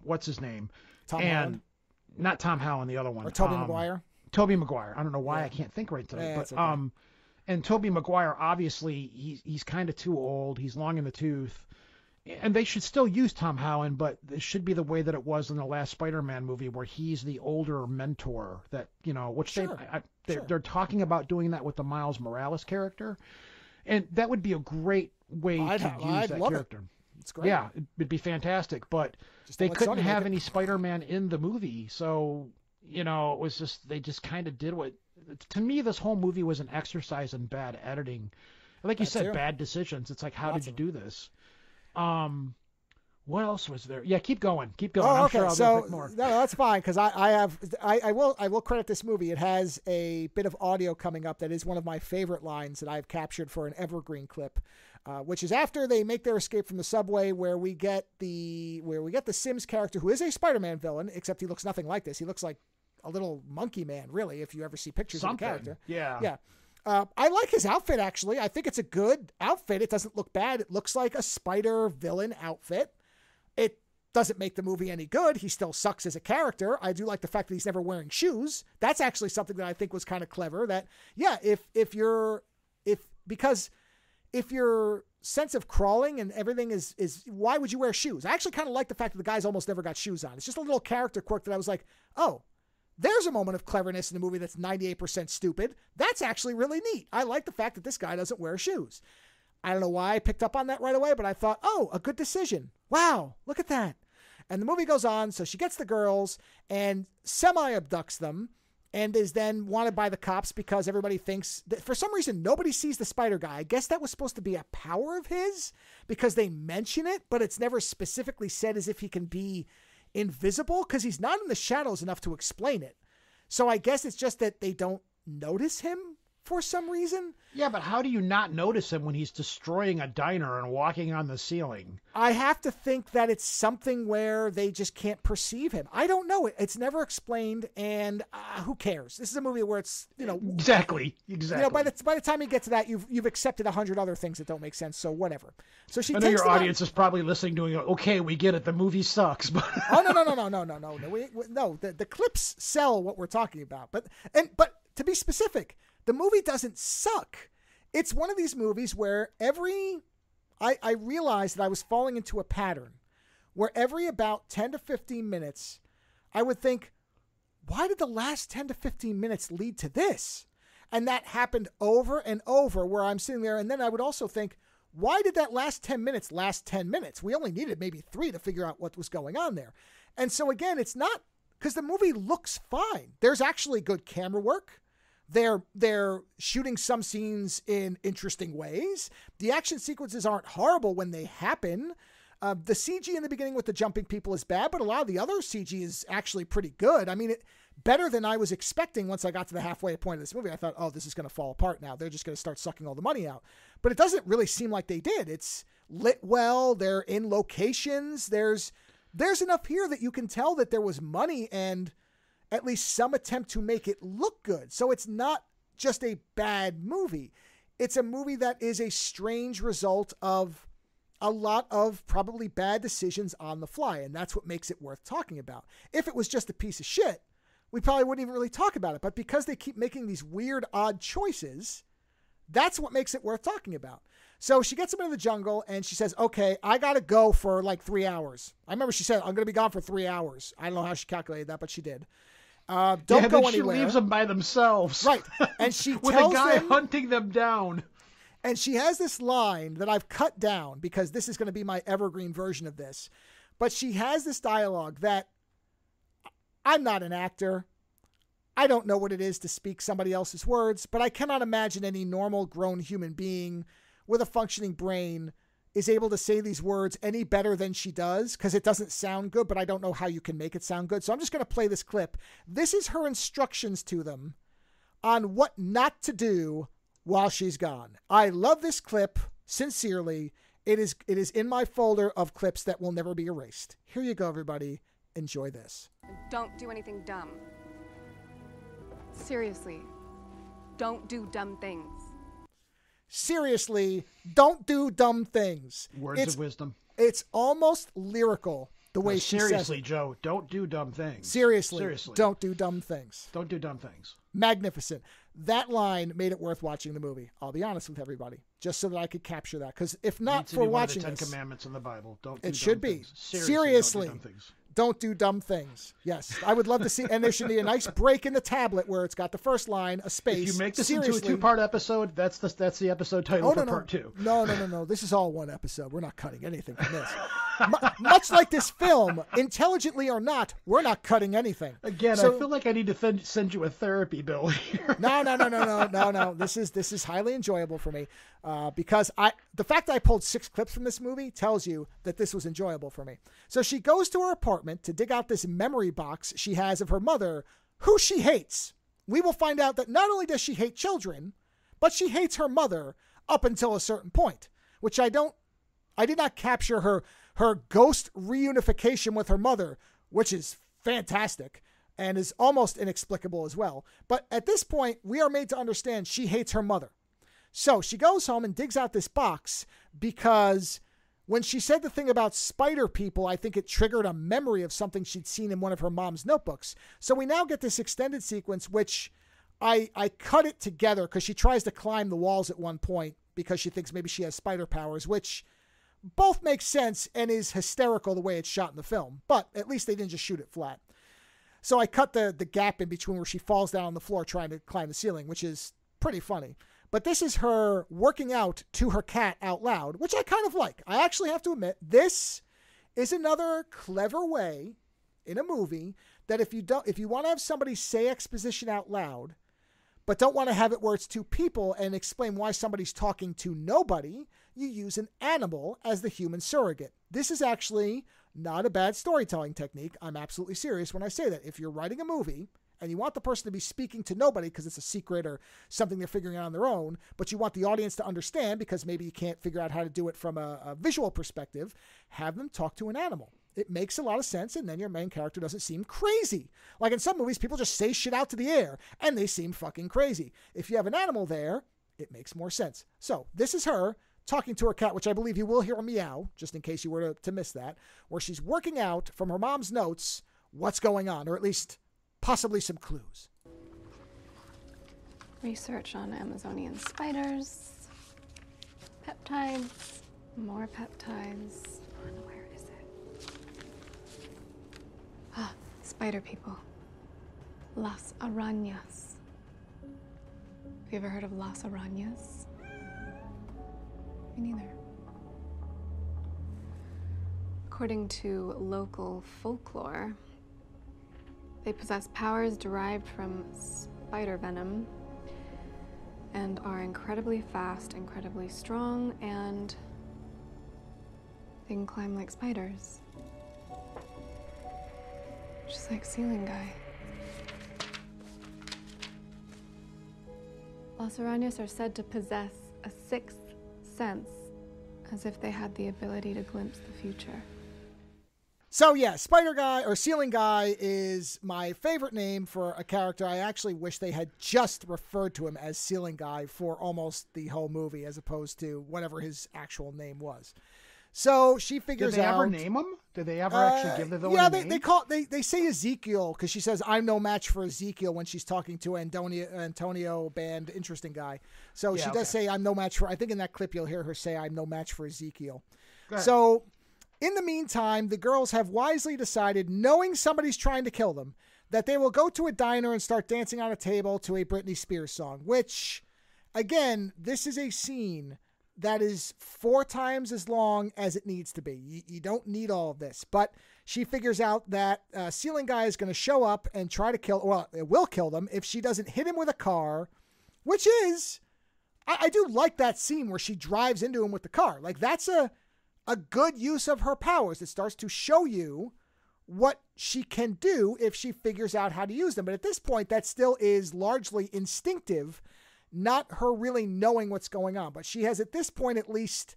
what's his name, Holland? Not Tom Holland, the other one. Or Tobey Maguire? Tobey Maguire. I don't know why I can't think right today. But okay. And Tobey Maguire, obviously, he's kind of too old. He's long in the tooth. And they should still use Tom Holland, but it should be the way that it was in the last Spider-Man movie, where he's the older mentor that, which they're talking about doing that with the Miles Morales character. And that would be a great way to use that character. It's great. Yeah, it'd be fantastic, but they couldn't have any Spider-Man in the movie. So, it was just, they just kind of did what, to me, this whole movie was an exercise in bad editing. Like you said, bad decisions. It's like, how did you do this? What else was there? Yeah, keep going. Oh, okay. I'm sure I'll do more. No, that's fine, because I will credit this movie. It has a bit of audio coming up that is one of my favorite lines that I've captured for an evergreen clip, which is after they make their escape from the subway, where we get the Sims character, who is a Spider-Man villain, except he looks nothing like this. He looks like a little monkey man, really, if you ever see pictures of the character. Yeah. I like his outfit, actually. I think it's a good outfit. It doesn't look bad. It looks like a spider villain outfit. It doesn't make the movie any good. He still sucks as a character. I do like the fact that he's never wearing shoes. That's actually something that I think was kind of clever. That, yeah, if your sense of crawling and everything is why would you wear shoes? I actually kind of like the fact that the guy's almost never got shoes on. It's just a little character quirk that I was like, oh, there's a moment of cleverness in the movie that's 98% stupid. That's actually really neat. I like the fact that this guy doesn't wear shoes. I don't know why I picked up on that right away, but I thought, oh, a good decision. Wow, look at that. And the movie goes on, so she gets the girls and semi-abducts them and is then wanted by the cops because everybody thinks that for some reason nobody sees the spider guy. I guess that was supposed to be a power of his because they mention it, but it's never specifically said as if he can be invisible because he's not in the shadows enough to explain it. So I guess it's just that they don't notice him for some reason. Yeah, but how do you not notice him when he's destroying a diner and walking on the ceiling? I have to think that it's something where they just can't perceive him. I don't know. It's never explained, and who cares? This is a movie where it's, Exactly. By the time you get to that, you've accepted 100 other things that don't make sense, so whatever. So she I know your audience is probably listening doing, okay, we get it. The movie sucks. But oh, no. The clips sell what we're talking about. But to be specific, the movie doesn't suck. It's one of these movies where I realized that I was falling into a pattern where every about 10 to 15 minutes, I would think, why did the last 10 to 15 minutes lead to this? And that happened over and over where I'm sitting there. And then I would also think, why did that last 10 minutes last 10 minutes? We only needed maybe 3 to figure out what was going on there. And so again, it's not because the movie looks fine. There's actually good camera work. They're shooting some scenes in interesting ways. The action sequences aren't horrible when they happen. The CG in the beginning with the jumping people is bad, but a lot of the other CG is actually pretty good. I mean, better than I was expecting once I got to the halfway point of this movie. I thought, oh, this is going to fall apart now. They're just going to start sucking all the money out. But it doesn't really seem like they did. It's lit well. They're in locations. There's enough here that you can tell that there was money and at least some attempt to make it look good. So it's not just a bad movie. It's a movie that is a strange result of a lot of probably bad decisions on the fly, and that's what makes it worth talking about. If it was just a piece of shit, we probably wouldn't even really talk about it. But because they keep making these weird, odd choices, that's what makes it worth talking about. So she gets him into the jungle, and she says, okay, I got to go for like 3 hours. I remember she said, I'm going to be gone for 3 hours. I don't know how she calculated that, but she did. Don't go anywhere. She leaves them by themselves. Right. And she with tells a guy them, hunting them down. And she has this line that I've cut down because this is going to be my evergreen version of this. But she has this dialogue that I'm not an actor. I don't know what it is to speak somebody else's words, but I cannot imagine any normal grown human being with a functioning brain is able to say these words any better than she does because it doesn't sound good, but I don't know how you can make it sound good. So I'm just going to play this clip. This is her instructions to them on what not to do while she's gone. I love this clip, sincerely. It is in my folder of clips that will never be erased. Here you go, everybody. Enjoy this. Don't do anything dumb. Seriously, don't do dumb things. Seriously, don't do dumb things. Words of wisdom. It's almost lyrical the way she says it. Seriously, Joe, don't do dumb things. Seriously, don't do dumb things. Don't do dumb things. Magnificent. That line made it worth watching the movie. I'll be honest with everybody, just so that I could capture that. Because if not for watching one of the 10 this, Commandments in the Bible. Don't. It should be. Seriously. Don't do dumb things. Yes, I would love to see, and there should be a nice break in the tablet where it's got the first line, a space. If you make this into a 2-part episode, that's the episode title for part 2. No. This is all one episode. We're not cutting anything from this. Much like this film, intelligently or not, we're not cutting anything. Again, I feel like I need to send you a therapy bill here. No. This is highly enjoyable for me because the fact that I pulled 6 clips from this movie tells you that this was enjoyable for me. So she goes to her apartment to dig out this memory box she has of her mother, who she hates. We will find out that not only does she hate children, but she hates her mother up until a certain point, which I did not capture her ghost reunification with her mother, which is fantastic and is almost inexplicable as well. But at this point, we are made to understand she hates her mother. So she goes home and digs out this box because when she said the thing about spider people, I think it triggered a memory of something she'd seen in one of her mom's notebooks. So we now get this extended sequence, which I cut it together because she tries to climb the walls at one point because she thinks maybe she has spider powers, which both make sense and is hysterical the way it's shot in the film. But at least they didn't just shoot it flat. So I cut the gap in between where she falls down on the floor trying to climb the ceiling, which is pretty funny. But this is her working out to her cat out loud, which I kind of like. I actually have to admit, this is another clever way in a movie that if you want to have somebody say exposition out loud, but don't want to have it where it's 2 people and explain why somebody's talking to nobody, you use an animal as the human surrogate. This is actually not a bad storytelling technique. I'm absolutely serious when I say that. If you're writing a movie and you want the person to be speaking to nobody because it's a secret or something they're figuring out on their own, but you want the audience to understand because maybe you can't figure out how to do it from a visual perspective, have them talk to an animal. It makes a lot of sense, and then your main character doesn't seem crazy. Like in some movies, people just say shit out to the air, and they seem fucking crazy. If you have an animal there, it makes more sense. So this is her talking to her cat, which I believe you will hear a meow, just in case you were to miss that, where she's working out from her mom's notes what's going on, or at least possibly some clues. Research on Amazonian spiders, peptides, more peptides. Where is it? Ah, spider people. Las arañas. Have you ever heard of las arañas? Me neither. According to local folklore, they possess powers derived from spider venom and are incredibly fast, incredibly strong, and they can climb like spiders. Just like Ceiling Guy. Las arañas are said to possess a 6th sense, as if they had the ability to glimpse the future. So yeah, Spider Guy or Ceiling Guy is my favorite name for a character. I actually wish they had just referred to him as Ceiling Guy for almost the whole movie as opposed to whatever his actual name was. So she figures out... Did they ever name him? Did they ever actually give the villain a name? Yeah, they say Ezekiel because she says, I'm no match for Ezekiel when she's talking to Antonio Band, interesting guy. So she does say, I'm no match for... I think in that clip you'll hear her say, I'm no match for Ezekiel. So... in the meantime, the girls have wisely decided, knowing somebody's trying to kill them, that they will go to a diner and start dancing on a table to a Britney Spears song, which, again, this is a scene that is 4 times as long as it needs to be. You don't need all of this. But she figures out that Ceiling Guy is going to show up and try to it will kill them if she doesn't hit him with a car, which is, I do like that scene where she drives into him with the car. Like, that's a good use of her powers. It starts to show you what she can do if she figures out how to use them. But at this point, that still is largely instinctive, not her really knowing what's going on. But she has at this point at least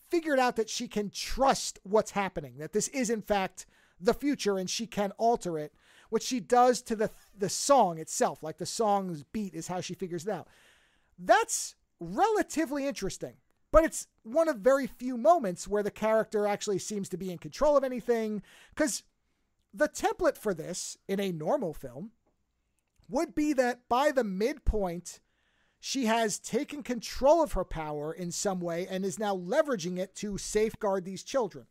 figured out that she can trust what's happening, that this is in fact the future and she can alter it, which she does to the song itself. Like the song's beat is how she figures it out. That's relatively interesting, but it's one of very few moments where the character actually seems to be in control of anything, because the template for this in a normal film would be that by the midpoint, she has taken control of her power in some way and is now leveraging it to safeguard these children.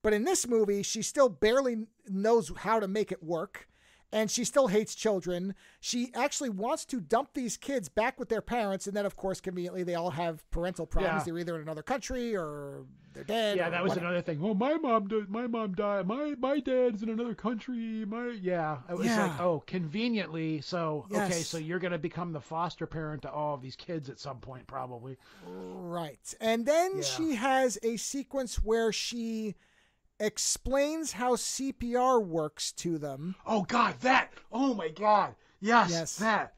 But in this movie, she still barely knows how to make it work, and she still hates children. She actually wants to dump these kids back with their parents, and then, of course, conveniently, they all have parental problems. Yeah. They're either in another country or they're dead. Yeah, that was another thing. Oh, my mom died. My dad's in another country. It was like, oh, conveniently. So, Yes. Okay, so you're going to become the foster parent to all of these kids at some point, probably. Right. And then she has a sequence where she explains how CPR works to them. Oh, God, that. Oh, my God. Yes. That.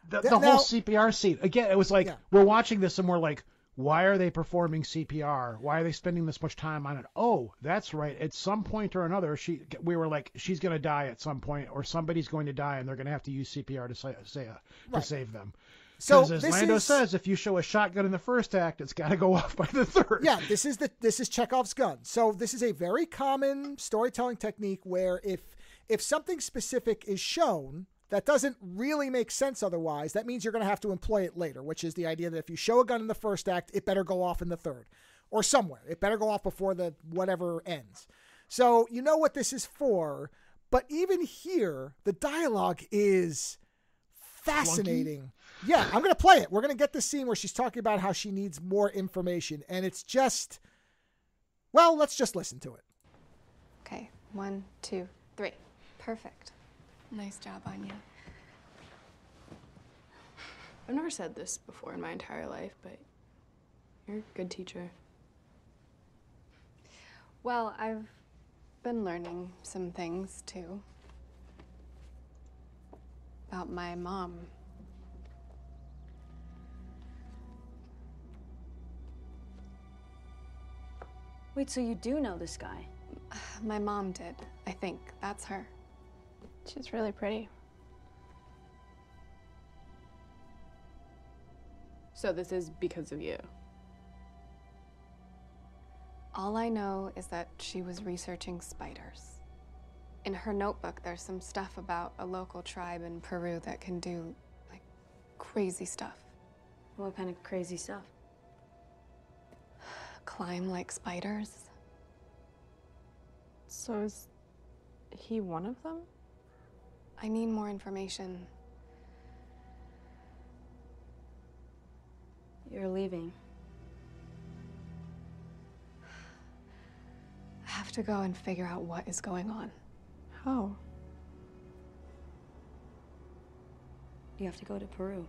The Now- whole CPR scene. Again, it was like, we're watching this and we're like, why are they performing CPR? Why are they spending this much time on it? Oh, that's right. At some point or another, we were like, she's going to die at some point, or somebody's going to die, and they're going to have to use CPR to save them. So Because as Lando says, if you show a shotgun in the first act, it's got to go off by the third. Yeah, this is Chekhov's gun. So this is a very common storytelling technique where if something specific is shown that doesn't really make sense otherwise, that means you're going to have to employ it later, which is the idea that if you show a gun in the first act, it better go off in the third or somewhere. It better go off before the whatever ends. So you know what this is for, but even here, the dialogue is fascinating. Clunky? Yeah, I'm going to play it. We're going to get this scene where she's talking about how she needs more information, and it's just, well, let's just listen to it. Okay, 1, 2, 3. Perfect. Nice job, Anya. I've never said this before in my entire life, but you're a good teacher. Well, I've been learning some things, too. About my mom. Wait, so you do know this guy? My mom did, I think. That's her. She's really pretty. So this is because of you? All I know is that she was researching spiders. In her notebook, there's some stuff about a local tribe in Peru that can do, like, crazy stuff. What kind of crazy stuff? Climb like spiders. So is he one of them? I need more information. You're leaving. I have to go and figure out what is going on. How? You have to go to Peru.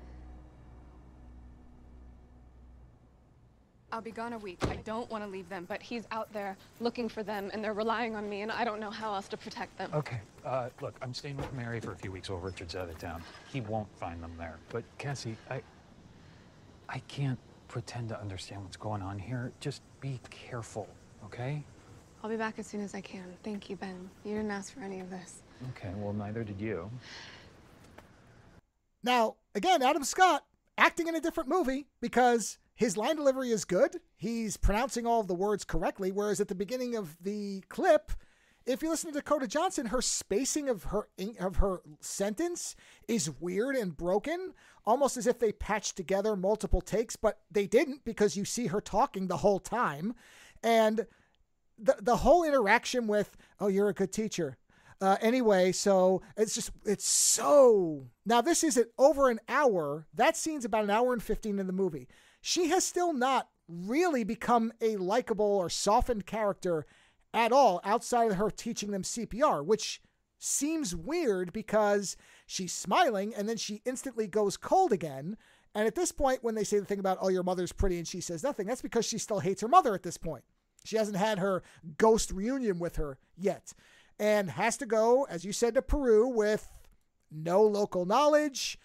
I'll be gone a week. I don't want to leave them, but he's out there looking for them, and they're relying on me, and I don't know how else to protect them. Okay, look, I'm staying with Mary for a few weeks while Richard's out of town. He won't find them there. But Cassie, I can't pretend to understand what's going on here. Just be careful, okay? I'll be back as soon as I can. Thank you, Ben. You didn't ask for any of this. Okay, well, neither did you. Now, again, Adam Scott acting in a different movie because his line delivery is good. He's pronouncing all of the words correctly, whereas at the beginning of the clip, if you listen to Dakota Johnson, her spacing of her sentence is weird and broken, almost as if they patched together multiple takes, but they didn't because you see her talking the whole time. And the whole interaction with, oh, you're a good teacher. Anyway, so it's so... Now, this isn't over an hour. That scene's about an hour and 15 in the movie. She has still not really become a likable or softened character at all outside of her teaching them CPR, which seems weird because she's smiling and then she instantly goes cold again. And at this point, when they say the thing about, oh, your mother's pretty and she says nothing, that's because she still hates her mother at this point. She hasn't had her ghost reunion with her yet, and has to go, as you said, to Peru with no local knowledge,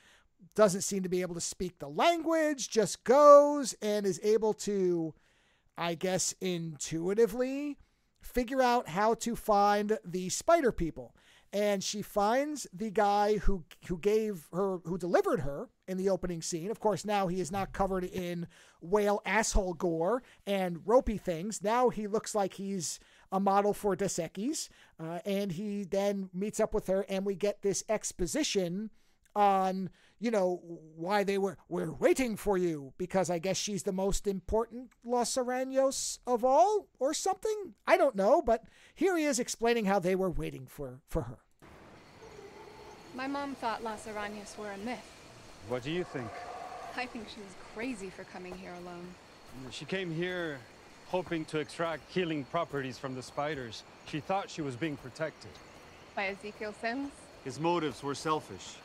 doesn't seem to be able to speak the language, just goes and is able to, I guess, intuitively figure out how to find the spider people. And she finds the guy who delivered her in the opening scene. Of course, now he is not covered in whale asshole gore and ropey things. Now he looks like he's a model for Dos Equis. And he then meets up with her, and we get this exposition on, why we're waiting for you, because I guess she's the most important Los Araños of all or something. I don't know, but here he is explaining how they were waiting for her. My mom thought Los Araños were a myth. What do you think? I think she was crazy for coming here alone. She came here hoping to extract healing properties from the spiders. She thought she was being protected. By Ezekiel Sims? His motives were selfish.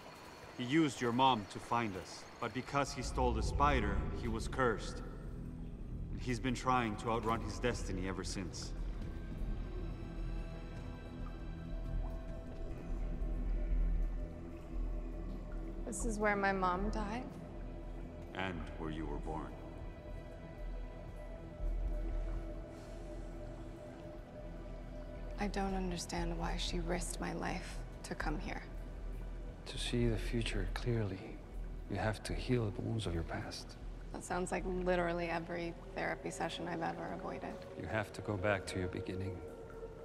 He used your mom to find us, but because he stole the spider, he was cursed. And he's been trying to outrun his destiny ever since. This is where my mom died? And where you were born. I don't understand why she risked my life to come here. To see the future clearly, you have to heal the wounds of your past. That sounds like literally every therapy session I've ever avoided. You have to go back to your beginning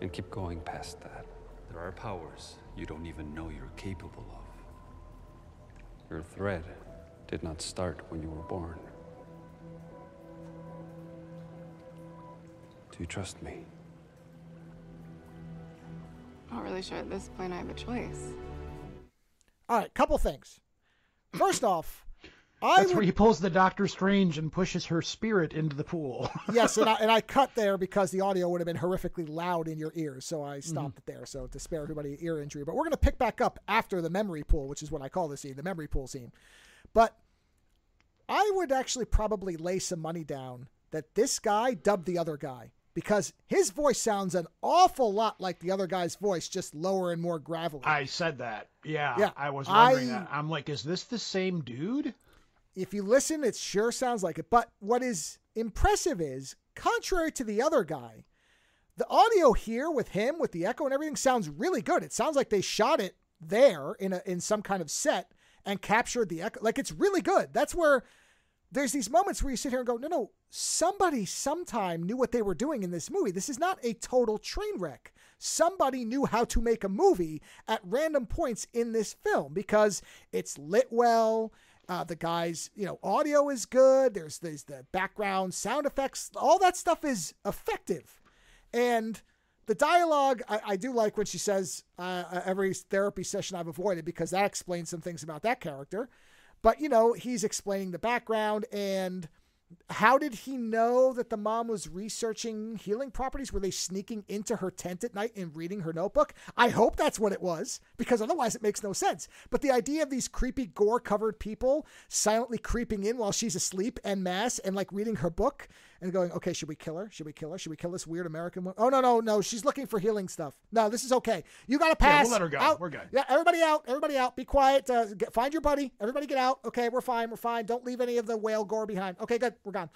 and keep going past that. There are powers you don't even know you're capable of. Your thread did not start when you were born. Do you trust me? Not really sure at this point I have a choice. All right, couple things. First off, That's where he pulls the Doctor Strange and pushes her spirit into the pool. Yes, and I cut there because the audio would have been horrifically loud in your ears, so I stopped it there, so to spare everybody ear injury. But we're going to pick back up after the memory pool, which is what I call this scene, the memory pool scene. But I would actually probably lay some money down that this guy dubbed the other guy, because his voice sounds an awful lot like the other guy's voice, just lower and more gravelly. I said that. Yeah, I was wondering that. I'm like, is this the same dude? If you listen, it sure sounds like it. But what is impressive is, contrary to the other guy, the audio here with him, with the echo and everything, sounds really good. It sounds like they shot it there in some kind of set and captured the echo. Like, it's really good. That's where there's these moments where you sit here and go, no, somebody sometime knew what they were doing in this movie. This is not a total train wreck. Somebody knew how to make a movie at random points in this film, because it's lit well. The guy's, audio is good. There's the background sound effects. All that stuff is effective. And the dialogue, I do like when she says, every therapy session I've avoided, because that explains some things about that character. But, he's explaining the background, and how did he know that the mom was researching healing properties? Were they sneaking into her tent at night and reading her notebook? I hope that's what it was, because otherwise it makes no sense. But the idea of these creepy gore-covered people silently creeping in while she's asleep en masse and reading her book and going, okay, should we kill her? Should we kill her? Should we kill this weird American woman? Oh, no. She's looking for healing stuff. No, this is okay. You got to pass. Yeah, we'll let her go. Out. We're good. Yeah, everybody out. Be quiet. Find your buddy. Everybody get out. Okay, we're fine. Don't leave any of the whale gore behind. Okay, good. We're gone.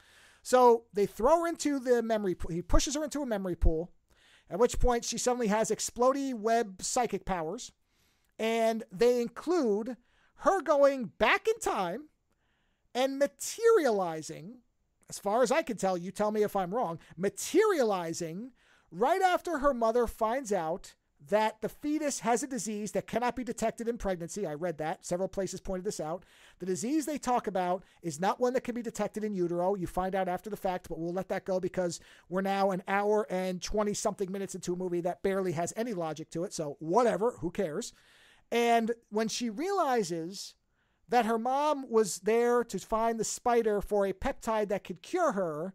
So they throw her into the memory pool. He pushes her into a memory pool, at which point she suddenly has explodey web psychic powers. And they include her going back in time and materializing, as far as I can tell, you tell me if I'm wrong, materializing right after her mother finds out that the fetus has a disease that cannot be detected in pregnancy. I read that. Several places pointed this out. The disease they talk about is not one that can be detected in utero. You find out after the fact, but we'll let that go because we're now an hour and 20-something minutes into a movie that barely has any logic to it. So whatever, who cares? And when she realizes that her mom was there to find the spider for a peptide that could cure her,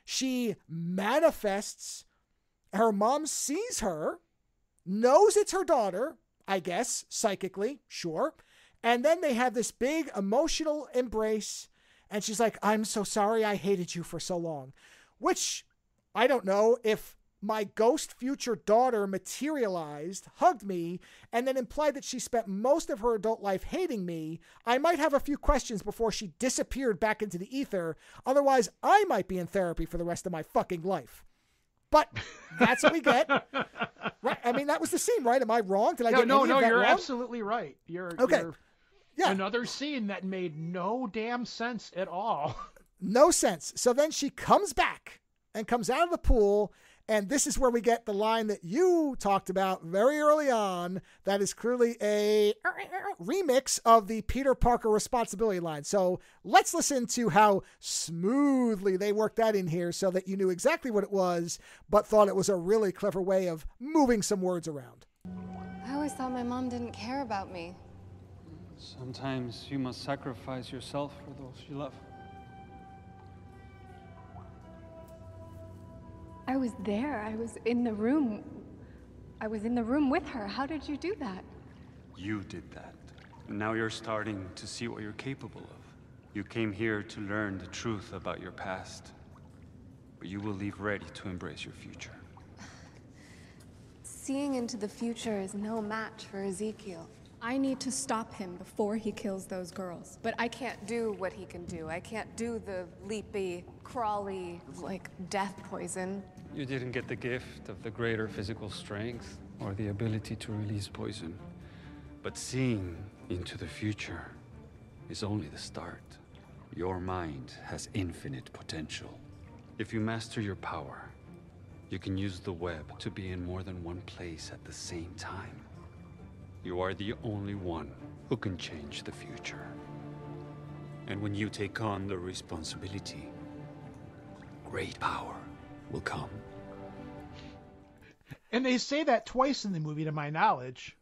she manifests. Her mom sees her, knows it's her daughter, I guess, psychically, sure. And then they have this big emotional embrace. And she's like, I'm so sorry I hated you for so long. Which I don't know, if my ghost future daughter materialized, hugged me, and then implied that she spent most of her adult life hating me, I might have a few questions before she disappeared back into the ether. Otherwise, I might be in therapy for the rest of my fucking life. But that's what we get. Right? I mean, that was the scene, right? Am I wrong? Did I get any of that you're wrong? absolutely right. Okay. Yeah. Another scene that made no damn sense at all. No sense. So then she comes back and comes out of the pool, and this is where we get the line that you talked about very early on. That is clearly a remix of the Peter Parker responsibility line. So let's listen to how smoothly they worked that in here so that you knew exactly what it was, but thought it was a really clever way of moving some words around. I always thought my mom didn't care about me. Sometimes you must sacrifice yourself for those you love. I was there. I was in the room. I was in the room with her. How did you do that? You did that. And now you're starting to see what you're capable of. You came here to learn the truth about your past. But you will leave ready to embrace your future. Seeing into the future is no match for Ezekiel. I need to stop him before he kills those girls. But I can't do what he can do. I can't do the leapy, crawly, like, death poison. You didn't get the gift of the greater physical strength Or the ability to release poison. But seeing into the future is only the start. Your mind has infinite potential. If you master your power, you can use the web to be in more than one place at the same time. You are the only one who can change the future. And when you take on the responsibility, great power will come. And they say that twice in the movie, to my knowledge.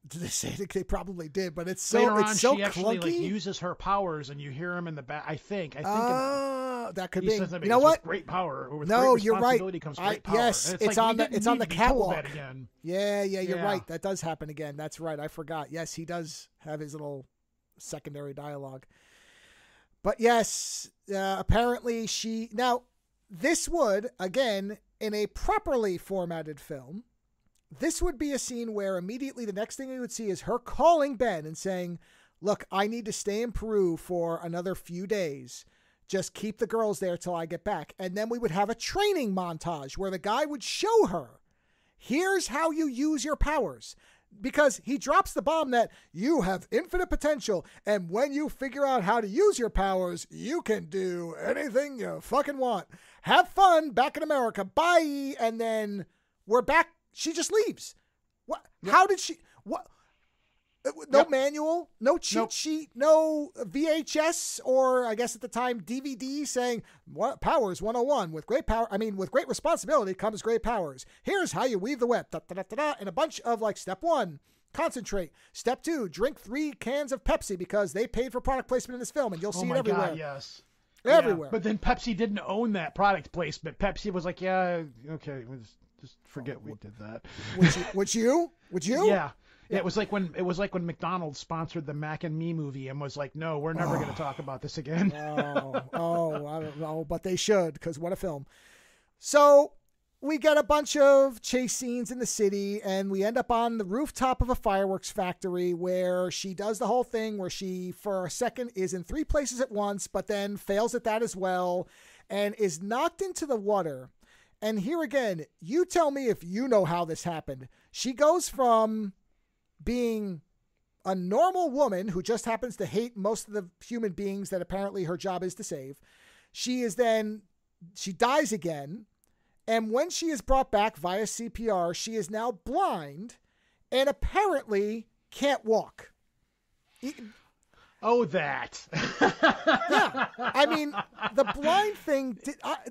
Did they say it? They probably did, but it's so later on, it's so she actually clunky. like uses her powers, and you hear him in the back. I think. That could be. Says, You know what? With great power. With No, great you're right. responsibility comes great power. Yes, And it's like, on the catwalk. That again. Yeah, you're Yeah. right. That does happen again. That's right. I forgot. Yes, he does have his little secondary dialogue. But yes, apparently she... Now, this would, again, in a properly formatted film, this would be a scene where immediately the next thing we would see is her calling Ben and saying, look, I need to stay in Peru for another few days. Just keep the girls there till I get back. And then we would have a training montage where the guy would show her, here's how you use your powers. Because he drops the bomb that you have infinite potential, and when you figure out how to use your powers, you can do anything you fucking want. Have fun back in America. Bye. And then we're back. She just leaves. What? Yep. How did she? What? No manual, no cheat sheet, no VHS, or I guess at the time DVD saying what powers 101 with great power. I mean, with great responsibility comes great powers. Here's how you weave the web, and a bunch of like step 1, concentrate. Step 2, drink 3 cans of Pepsi because they paid for product placement in this film, and you'll see it everywhere. God, yes. Everywhere. Yeah. But then Pepsi didn't own that product placement. Pepsi was like, yeah, okay, we'll just forget we did that. Would you? Yeah. Yeah, it was like when McDonald's sponsored the Mac and Me movie and was like, no, we're never going to talk about this again. I don't know, but they should, because what a film. So we get a bunch of chase scenes in the city, and we end up on the rooftop of a fireworks factory where she does the whole thing where she, for a second, is in 3 places at once, but then fails at that as well, and is knocked into the water. And here again, you tell me if you know how this happened. She goes from being a normal woman who just happens to hate most of the human beings that apparently her job is to save. She dies again. And when she is brought back via CPR, she is now blind and apparently can't walk. Oh, that. Yeah. I mean, the blind thing,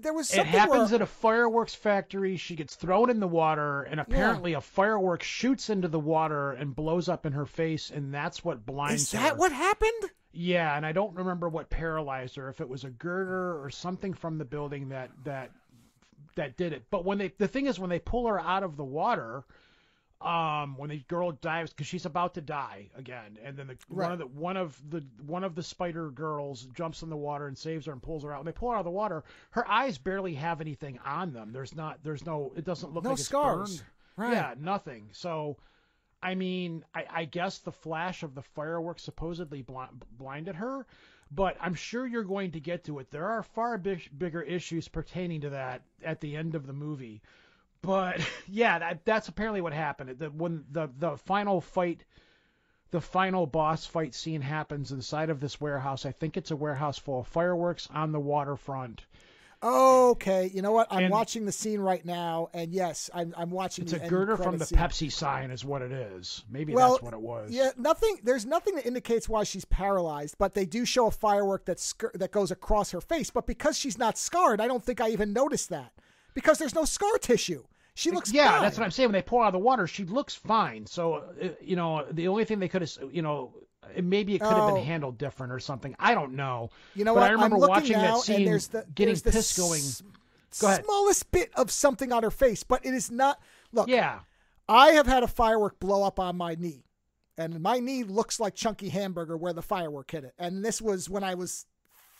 there was something. It happens at a fireworks factory. She gets thrown in the water, and apparently a firework shoots into the water and blows up in her face, and that's what blinds her. Is that what happened? Yeah, and I don't remember what paralyzed her, if it was a girder or something from the building that did it. But when the thing is, when they pull her out of the water, when the girl dives because she's about to die again, and then one of the spider girls jumps in the water and saves her and pulls her out. When they pull her out of the water, her eyes barely have anything on them. It doesn't look like it's scars. burned. Right. Yeah, nothing. So, I mean, I guess the flash of the fireworks supposedly blinded her, but I'm sure you're going to get to it. There are far bigger issues pertaining to that at the end of the movie. But yeah, that's apparently what happened. When the final fight, the final boss fight scene happens inside of this warehouse. I think it's a warehouse full of fireworks on the waterfront. Okay, you know what? I'm watching the scene right now, and yes, I'm watching. It's the a girder end from the scene. Pepsi sign, is what it is. Maybe that's what it was. Yeah, there's nothing that indicates why she's paralyzed, but they do show a firework that goes across her face. But because she's not scarred, I don't think I even noticed that because there's no scar tissue. She looks fine. That's what I'm saying. When they pull her out of the water, she looks fine. So, the only thing they could have, maybe it could have been handled different or something. I don't know. You know but what? I remember watching that scene, getting there's pissed going. Go ahead. Smallest bit of something on her face, but it is not. Look, yeah, I have had a firework blow up on my knee, and my knee looks like chunky hamburger where the firework hit it. And this was when I was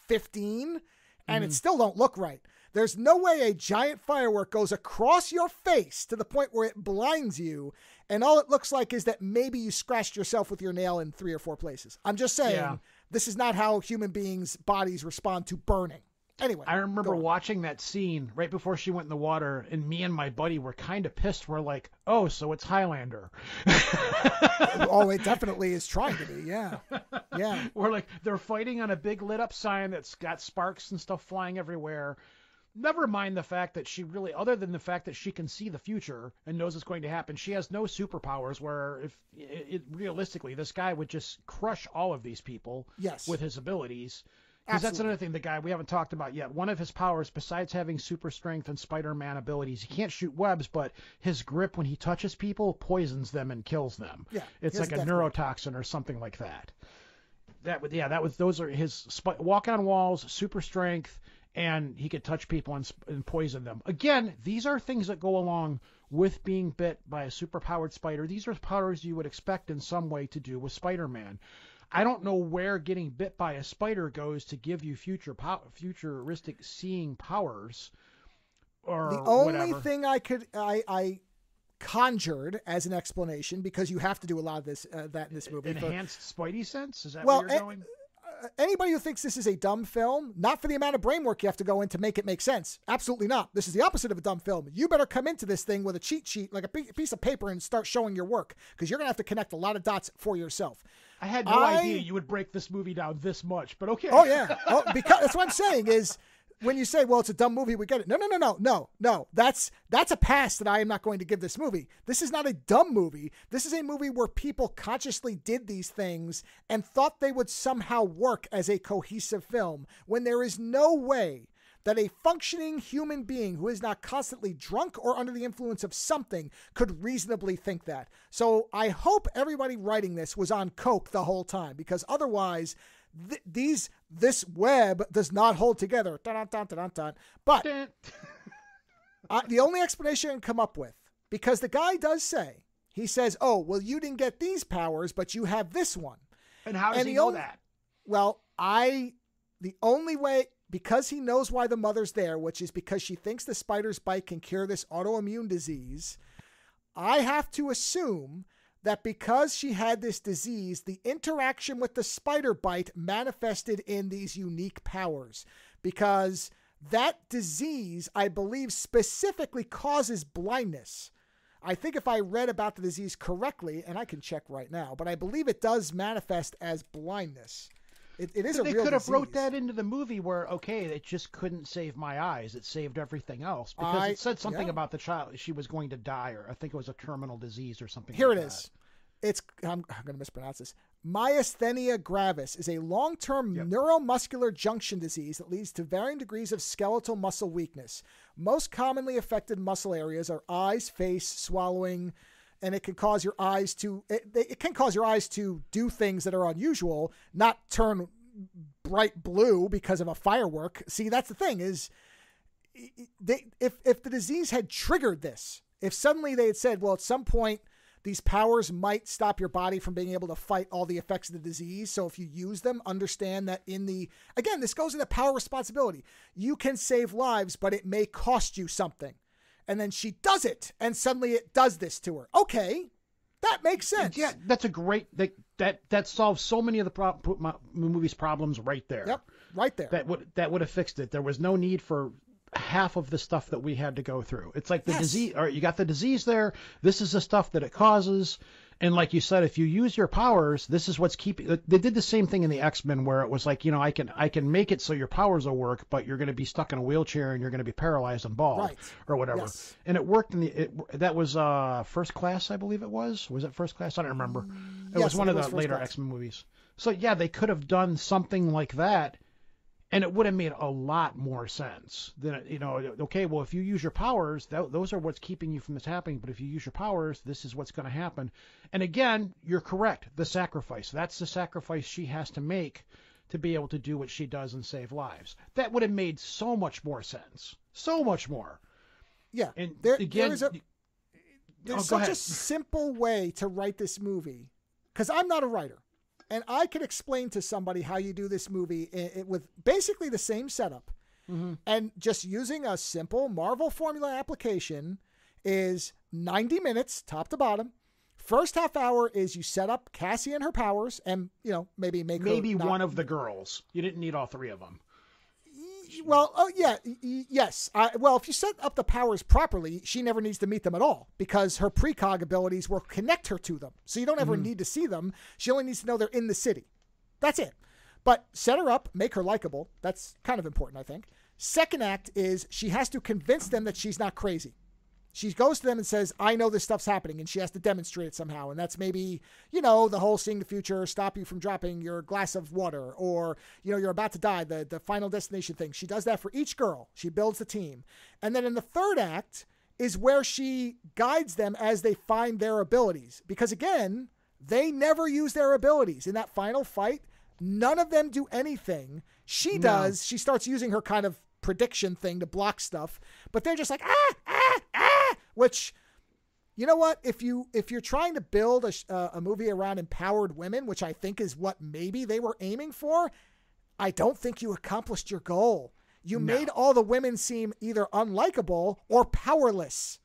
15, and it still don't look right. There's no way a giant firework goes across your face to the point where it blinds you, and all it looks like is that maybe you scratched yourself with your nail in 3 or 4 places. I'm just saying, This is not how human beings' bodies respond to burning. Anyway, I remember watching that scene right before she went in the water, and me and my buddy were kind of pissed. We're like, oh, so it's Highlander. Oh, it definitely is trying to be, yeah. Yeah. We're like, they're fighting on a big lit up sign that's got sparks and stuff flying everywhere. Never mind the fact that she really, other than the fact that she can see the future and knows it's going to happen, she has no superpowers where realistically, this guy would just crush all of these people with his abilities. Because that's another thing we haven't talked about yet. One of his powers, besides having super strength and Spider-Man abilities, he can't shoot webs, but his grip when he touches people poisons them and kills them. Yeah, it's like a neurotoxin or something like that. Those are his walking on walls, super strength, and he could touch people and poison them. Again, these are things that go along with being bit by a superpowered spider. These are powers you would expect in some way to do with Spider-Man. I don't know where getting bit by a spider goes to give you futuristic seeing powers. Or the only thing I conjured as an explanation, because you have to do a lot of this that in this movie. Enhanced Spidey sense? Is that where you're going? Anybody who thinks this is a dumb film, not for the amount of brain work you have to go in to make it make sense. Absolutely not. This is the opposite of a dumb film. You better come into this thing with a cheat sheet, like a piece of paper, and start showing your work, because you're going to have to connect a lot of dots for yourself. I had no idea you would break this movie down this much, but okay. Oh, yeah. Because that's what I'm saying is, when you say, well, it's a dumb movie, we get it. No. That's a pass that I am not going to give this movie. This is not a dumb movie. This is a movie where people consciously did these things and thought they would somehow work as a cohesive film, when there is no way that a functioning human being who is not constantly drunk or under the influence of something could reasonably think that. So I hope everybody writing this was on coke the whole time, because otherwise this web does not hold together. But the only explanation I can come up with, because the guy does say, he says, oh, well, you didn't get these powers, but you have this one. And how does he know that? Well, the only way, because he knows why the mother's there, which is because she thinks the spider's bite can cure this autoimmune disease, I have to assume that because she had this disease, the interaction with the spider bite manifested in these unique powers. Because that disease, I believe, specifically causes blindness. I think if I read about the disease correctly, and I can check right now, but I believe it does manifest as blindness. It is a real disease. They could have wrote that into the movie where, okay, it just couldn't save my eyes. It saved everything else. Because it said something about the child. She was going to die, or I think it was a terminal disease or something Here like it that. is. I'm going to mispronounce this. Myasthenia gravis is a long-term neuromuscular junction disease that leads to varying degrees of skeletal muscle weakness. Most commonly affected muscle areas are eyes, face, swallowing, and it can cause your eyes to do things that are unusual, not turn bright blue because of a firework. See, that's the thing is, if the disease had triggered this, if suddenly they had said, well, at some point these powers might stop your body from being able to fight all the effects of the disease. So if you use them, understand that again, this goes into power responsibility. You can save lives, but it may cost you something. And then she does it, and suddenly it does this to her. Okay, that makes sense. Yeah, that's a great, that solves so many of the movie's problems right there. Yep, right there. That would have fixed it. There was no need for half of the stuff that we had to go through. It's like the disease, or you got the disease there. This is the stuff that it causes. And like you said, if you use your powers, this is what's keeping. They did the same thing in the X-Men, where it was like, I can make it so your powers will work, but you're going to be stuck in a wheelchair and you're going to be paralyzed and bald, or whatever. Yes. And it worked that was First Class, I believe it was. Was it First Class? I don't remember. It was one of the later X-Men movies. So yeah, they could have done something like that, and it would have made a lot more sense than, okay, well, if you use your powers, those are what's keeping you from this happening. But if you use your powers, this is what's going to happen. And again, you're correct. The sacrifice. That's the sacrifice she has to make to be able to do what she does and save lives. That would have made so much more sense. So much more. Yeah. And there's such a simple way to write this movie, because I'm not a writer. And I could explain to somebody how you do this movie with basically the same setup. Mm-hmm. And just using a simple Marvel formula application is 90 minutes, top to bottom. First half hour is you set up Cassie and her powers and, maybe one of the girls. You didn't need all three of them. Well, yes. Well, if you set up the powers properly, she never needs to meet them at all, because her precog abilities will connect her to them. So you don't ever need to see them. She only needs to know they're in the city. That's it. But set her up, make her likable. That's kind of important, I think. Second act is she has to convince them that she's not crazy. She goes to them and says, I know this stuff's happening, and she has to demonstrate it somehow. And that's maybe, the whole seeing the future, stop you from dropping your glass of water, or, you're about to die, the final destination thing. She does that for each girl. She builds the team. And then in the third act is where she guides them as they find their abilities. Because again, they never use their abilities. In that final fight, none of them do anything. She does. She starts using her kind of prediction thing to block stuff, but they're just like, which, you know what? If you're trying to build a movie around empowered women, which I think is what maybe they were aiming for, I don't think you accomplished your goal. You made all the women seem either unlikable or powerless.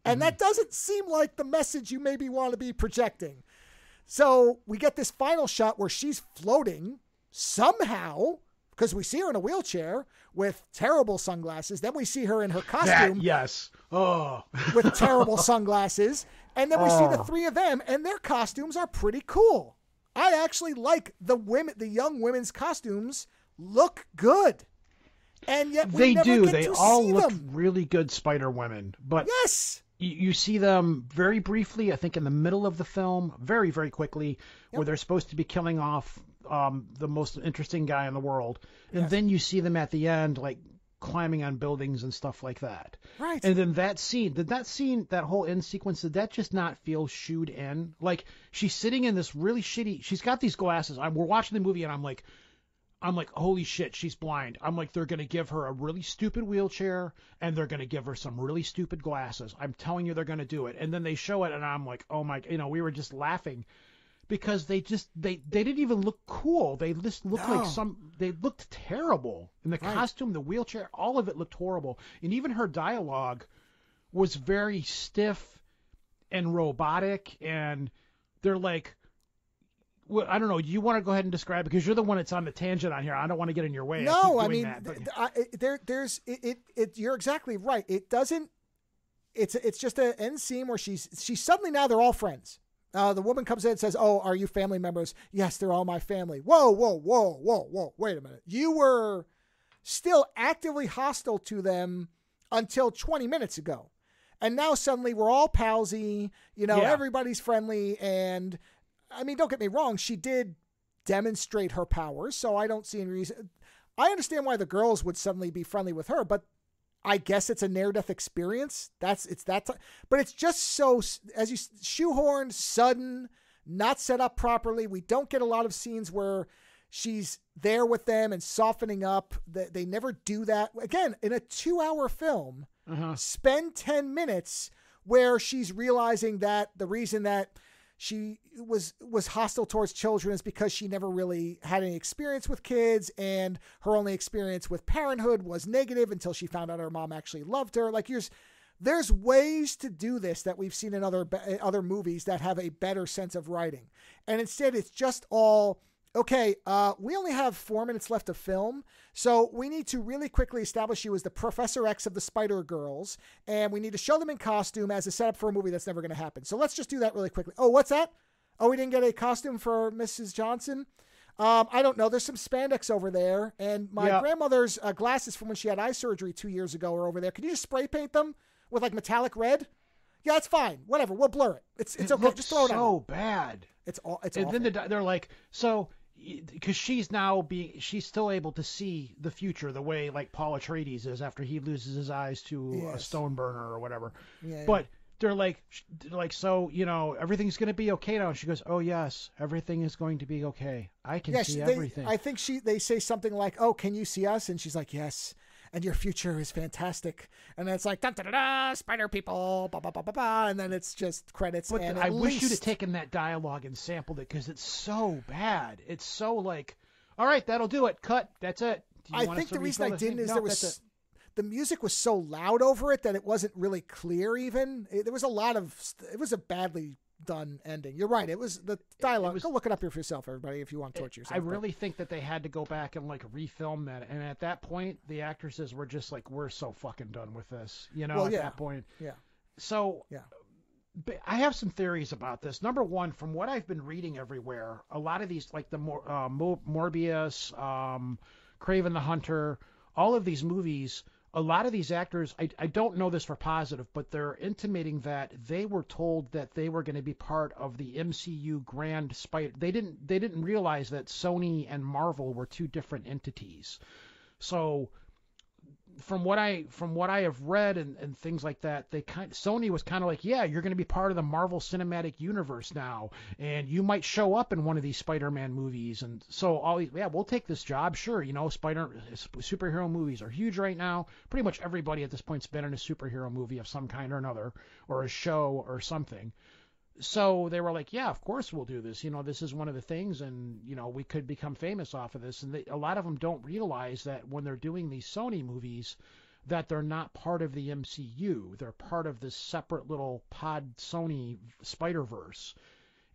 And that doesn't seem like the message you maybe want to be projecting. So we get this final shot where she's floating somehow, because we see her in a wheelchair with terrible sunglasses. Then we see her in her costume. Yes. Oh. With terrible sunglasses. And then we see the three of them, and their costumes are pretty cool. I actually like the young women's costumes look good. And yet we never get They to all see look them. really good Spider Women. But yes. You see them very briefly, I think in the middle of the film, very, very quickly, where they're supposed to be killing off the most interesting guy in the world. And then you see them at the end, like climbing on buildings and stuff like that. Right. And then that whole end sequence, did that just not feel shooed in? Like, she's sitting in this really shitty, she's got these glasses. We're watching the movie and I'm like, holy shit, she's blind. I'm like, they're going to give her a really stupid wheelchair and they're going to give her some really stupid glasses. I'm telling you, they're going to do it. And then they show it and I'm like, oh my, we were just laughing because they didn't even look cool. They just looked they looked terrible. And the costume, the wheelchair, all of it looked horrible. And even her dialogue was very stiff and robotic. And they're like, well, I don't know. Do you want to go ahead and describe it? Because you're the one that's on the tangent on here. I don't want to get in your way. No, I mean, you're exactly right. It doesn't. It's just an end scene where she's suddenly, now they're all friends. The woman comes in and says, "Oh, are you family members?" "Yes, they're all my family." Whoa. Wait a minute. You were still actively hostile to them until 20 minutes ago, and now suddenly we're all palsy. Everybody's friendly. And I mean, don't get me wrong. She did demonstrate her powers, so I don't see any reason. I understand why the girls would suddenly be friendly with her, but I guess it's a near-death experience. But it's just so, as you shoehorned, sudden, not set up properly. We don't get a lot of scenes where she's there with them and softening up. They never do that. Again, in a 2-hour film, spend 10 minutes where she's realizing that the reason that she was hostile towards children is because she never really had any experience with kids, and her only experience with parenthood was negative until she found out her mom actually loved her. Like, there's ways to do this that we've seen in other movies that have a better sense of writing. And instead, it's just all, okay, we only have 4 minutes left of film, so we need to really quickly establish you as the Professor X of the Spider Girls, and we need to show them in costume as a setup for a movie that's never going to happen. So let's just do that really quickly. Oh, what's that? Oh, we didn't get a costume for Mrs. Johnson? I don't know. There's some spandex over there, and my grandmother's glasses from when she had eye surgery 2 years ago are over there. Can you just spray paint them with like metallic red? Yeah, that's fine. Whatever. We'll blur it. It's okay. Just throw it out. So bad. It's and awful. Then they're like, so because she's still able to see the future the way like Paul Atreides is after he loses his eyes to a stone burner or whatever. Yeah, but they're like, so, you know, everything's going to be okay now. And she goes, oh yes, everything is going to be okay. I can see everything. I think they say something like, oh, can you see us? And she's like, yes. And your future is fantastic. And then it's like, da da da da, spider people, ba ba ba ba ba, and then it's just credits. But and I wish you'd have taken that dialogue and sampled it, because it's so bad. It's so like, all right, that'll do it. Cut. That's it. I think the reason I didn't is the music was so loud over it that it wasn't really clear. Even it was a badly done ending. You're right. It was the dialogue. Go look it up here for yourself, everybody, if you want to torture yourself. I really think that they had to go back and like refilm that. And at that point, the actresses were just like, we're so fucking done with this, you know, that point. Yeah. So I have some theories about this. Number one, from what I've been reading everywhere, a lot of these, like the Morbius, Kraven the Hunter, all of these movies, a lot of these actors, I don't know this for positive, but they're intimating that they were told that they were going to be part of the MCU Grand Spider. They didn't realize that Sony and Marvel were two different entities. So from what I have read and things like that, Sony was kind of like, yeah, you're going to be part of the Marvel Cinematic Universe now, and you might show up in one of these Spider-Man movies. And so we'll take this job, sure. You know, superhero movies are huge right now. Pretty much everybody at this point's been in a superhero movie of some kind or another, or a show or something. So they were like, yeah, of course we'll do this. You know, this is one of the things, and, you know, we could become famous off of this. And a lot of them don't realize that when they're doing these Sony movies, that they're not part of the MCU. They're part of this separate little pod Sony Spider-Verse.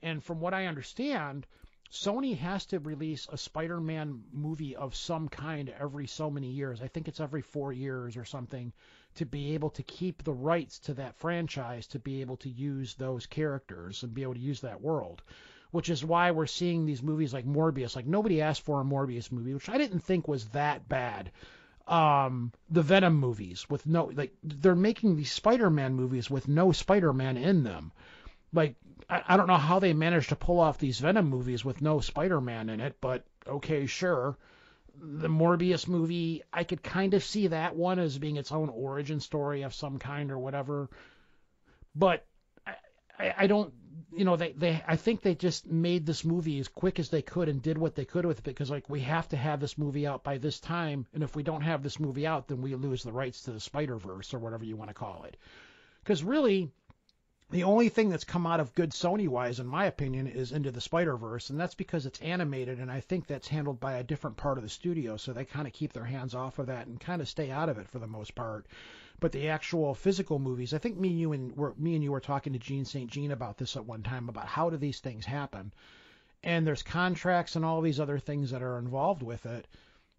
And from what I understand, Sony has to release a Spider-Man movie of some kind every so many years. I think it's every 4 years or something, to be able to keep the rights to that franchise, to be able to use those characters and be able to use that world, which is why we're seeing these movies like Morbius. Like, nobody asked for a Morbius movie, which I didn't think was that bad. The Venom movies with they're making these Spider-Man movies with no Spider-Man in them. Like, I don't know how they managed to pull off these Venom movies with no Spider-Man in it, but okay, sure. The Morbius movie, I could kind of see that one as being its own origin story of some kind or whatever. But I don't, you know, I think they just made this movie as quick as they could and did what they could with it, because, like, we have to have this movie out by this time, and if we don't have this movie out, then we lose the rights to the Spider-Verse or whatever you want to call it. Because really, the only thing that's come out of good Sony-wise, in my opinion, is Into the Spider-Verse, and that's because it's animated, and I think that's handled by a different part of the studio, so they kind of keep their hands off of that and kind of stay out of it for the most part. But the actual physical movies, I think me and you were talking to Gene St. Jean about this at one time, about how do these things happen, and there's contracts and all these other things that are involved with it,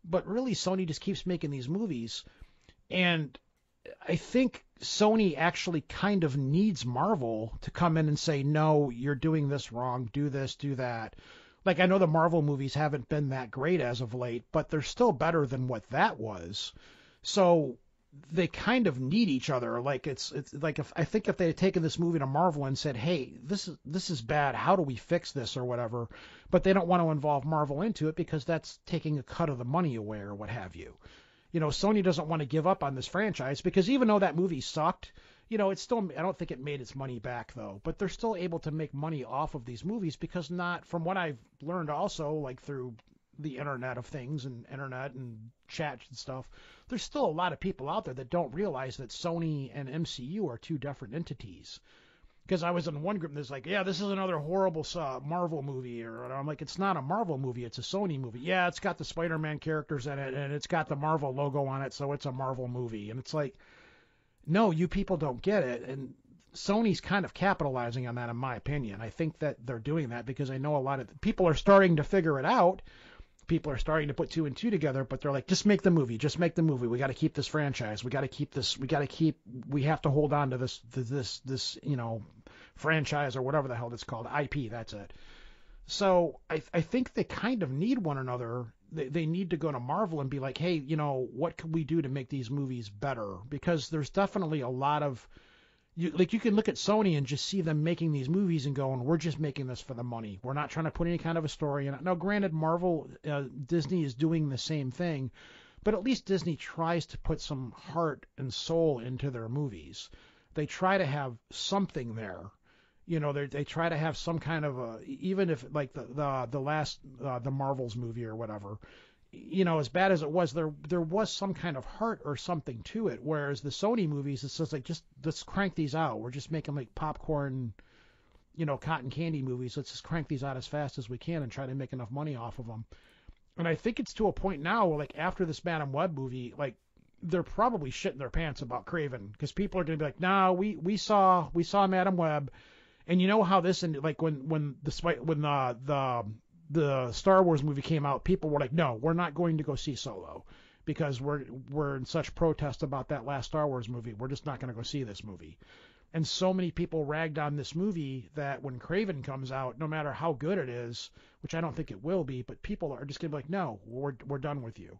but really Sony just keeps making these movies, and I think Sony actually kind of needs Marvel to come in and say, no, you're doing this wrong, do this, do that. Like, I know the Marvel movies haven't been that great as of late, but they're still better than what that was. So they kind of need each other. Like, it's like, if they had taken this movie to Marvel and said, hey, this is bad, how do we fix this or whatever, but they don't want to involve Marvel into it because that's taking a cut of the money away or what have you. You know, Sony doesn't want to give up on this franchise, because even though that movie sucked, you know, it's still, I don't think it made its money back though, but they're still able to make money off of these movies, because from what I've learned also, like through the Internet of Things and Internet and chat and stuff, there's still a lot of people out there that don't realize that Sony and MCU are two different entities. Because I was in one group that's like, yeah, this is another horrible Marvel movie. Or I'm like, it's not a Marvel movie, it's a Sony movie. Yeah, it's got the Spider-Man characters in it, and it's got the Marvel logo on it, so it's a Marvel movie. And it's like, no, you people don't get it. And Sony's kind of capitalizing on that, in my opinion. I think that they're doing that because I know a lot of people are starting to figure it out. People are starting to put 2 and 2 together, but they're like, just make the movie. Just make the movie. We got to keep this franchise. We got to keep this. We have to hold on to this, franchise or whatever the hell it's called. IP, that's it. So I think they kind of need one another. They need to go to Marvel and be like, hey, what can we do to make these movies better? Because there's definitely a lot of, you can look at Sony and just see them making these movies and going, we're just making this for the money. We're not trying to put any kind of a story in it. Now, granted, Disney is doing the same thing, but at least Disney tries to put some heart and soul into their movies. They try to have something there. They try to have some kind of even if like the last the Marvels movie or whatever, as bad as it was, there was some kind of heart or something to it. Whereas the Sony movies, it's just like, just let's crank these out. We're just making like popcorn, cotton candy movies. Let's just crank these out as fast as we can and try to make enough money off of them. And I think it's to a point now where, like, after this Madam Web movie, like, they're probably shitting their pants about Craven, because people are going to be like, nah, we saw Madam Web, and you know how this, and like when the Star Wars movie came out, people were like, no, we're not going to go see Solo because we're in such protest about that last Star Wars movie. We're just not going to go see this movie. And so many people ragged on this movie that when Craven comes out, no matter how good it is, which I don't think it will be, but people are just going to be like, no, we're done with you.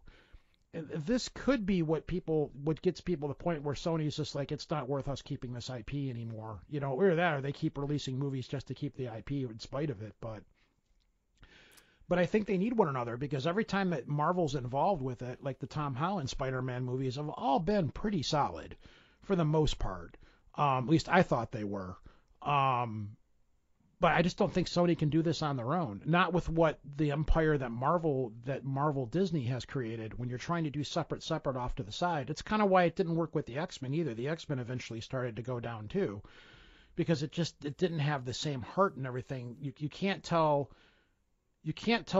And this could be what gets people to the point where Sony's just like, it's not worth us keeping this IP anymore. Or that, or they keep releasing movies just to keep the IP in spite of it. But I think they need one another, because every time that Marvel's involved with it, like the Tom Holland Spider-Man movies have all been pretty solid for the most part. At least I thought they were. But I just don't think Sony can do this on their own. Not with what the empire that Marvel Disney has created. When you're trying to do separate off to the side, it's kind of why it didn't work with the X-Men either. The X-Men eventually started to go down too, because it didn't have the same heart and everything. You can't tell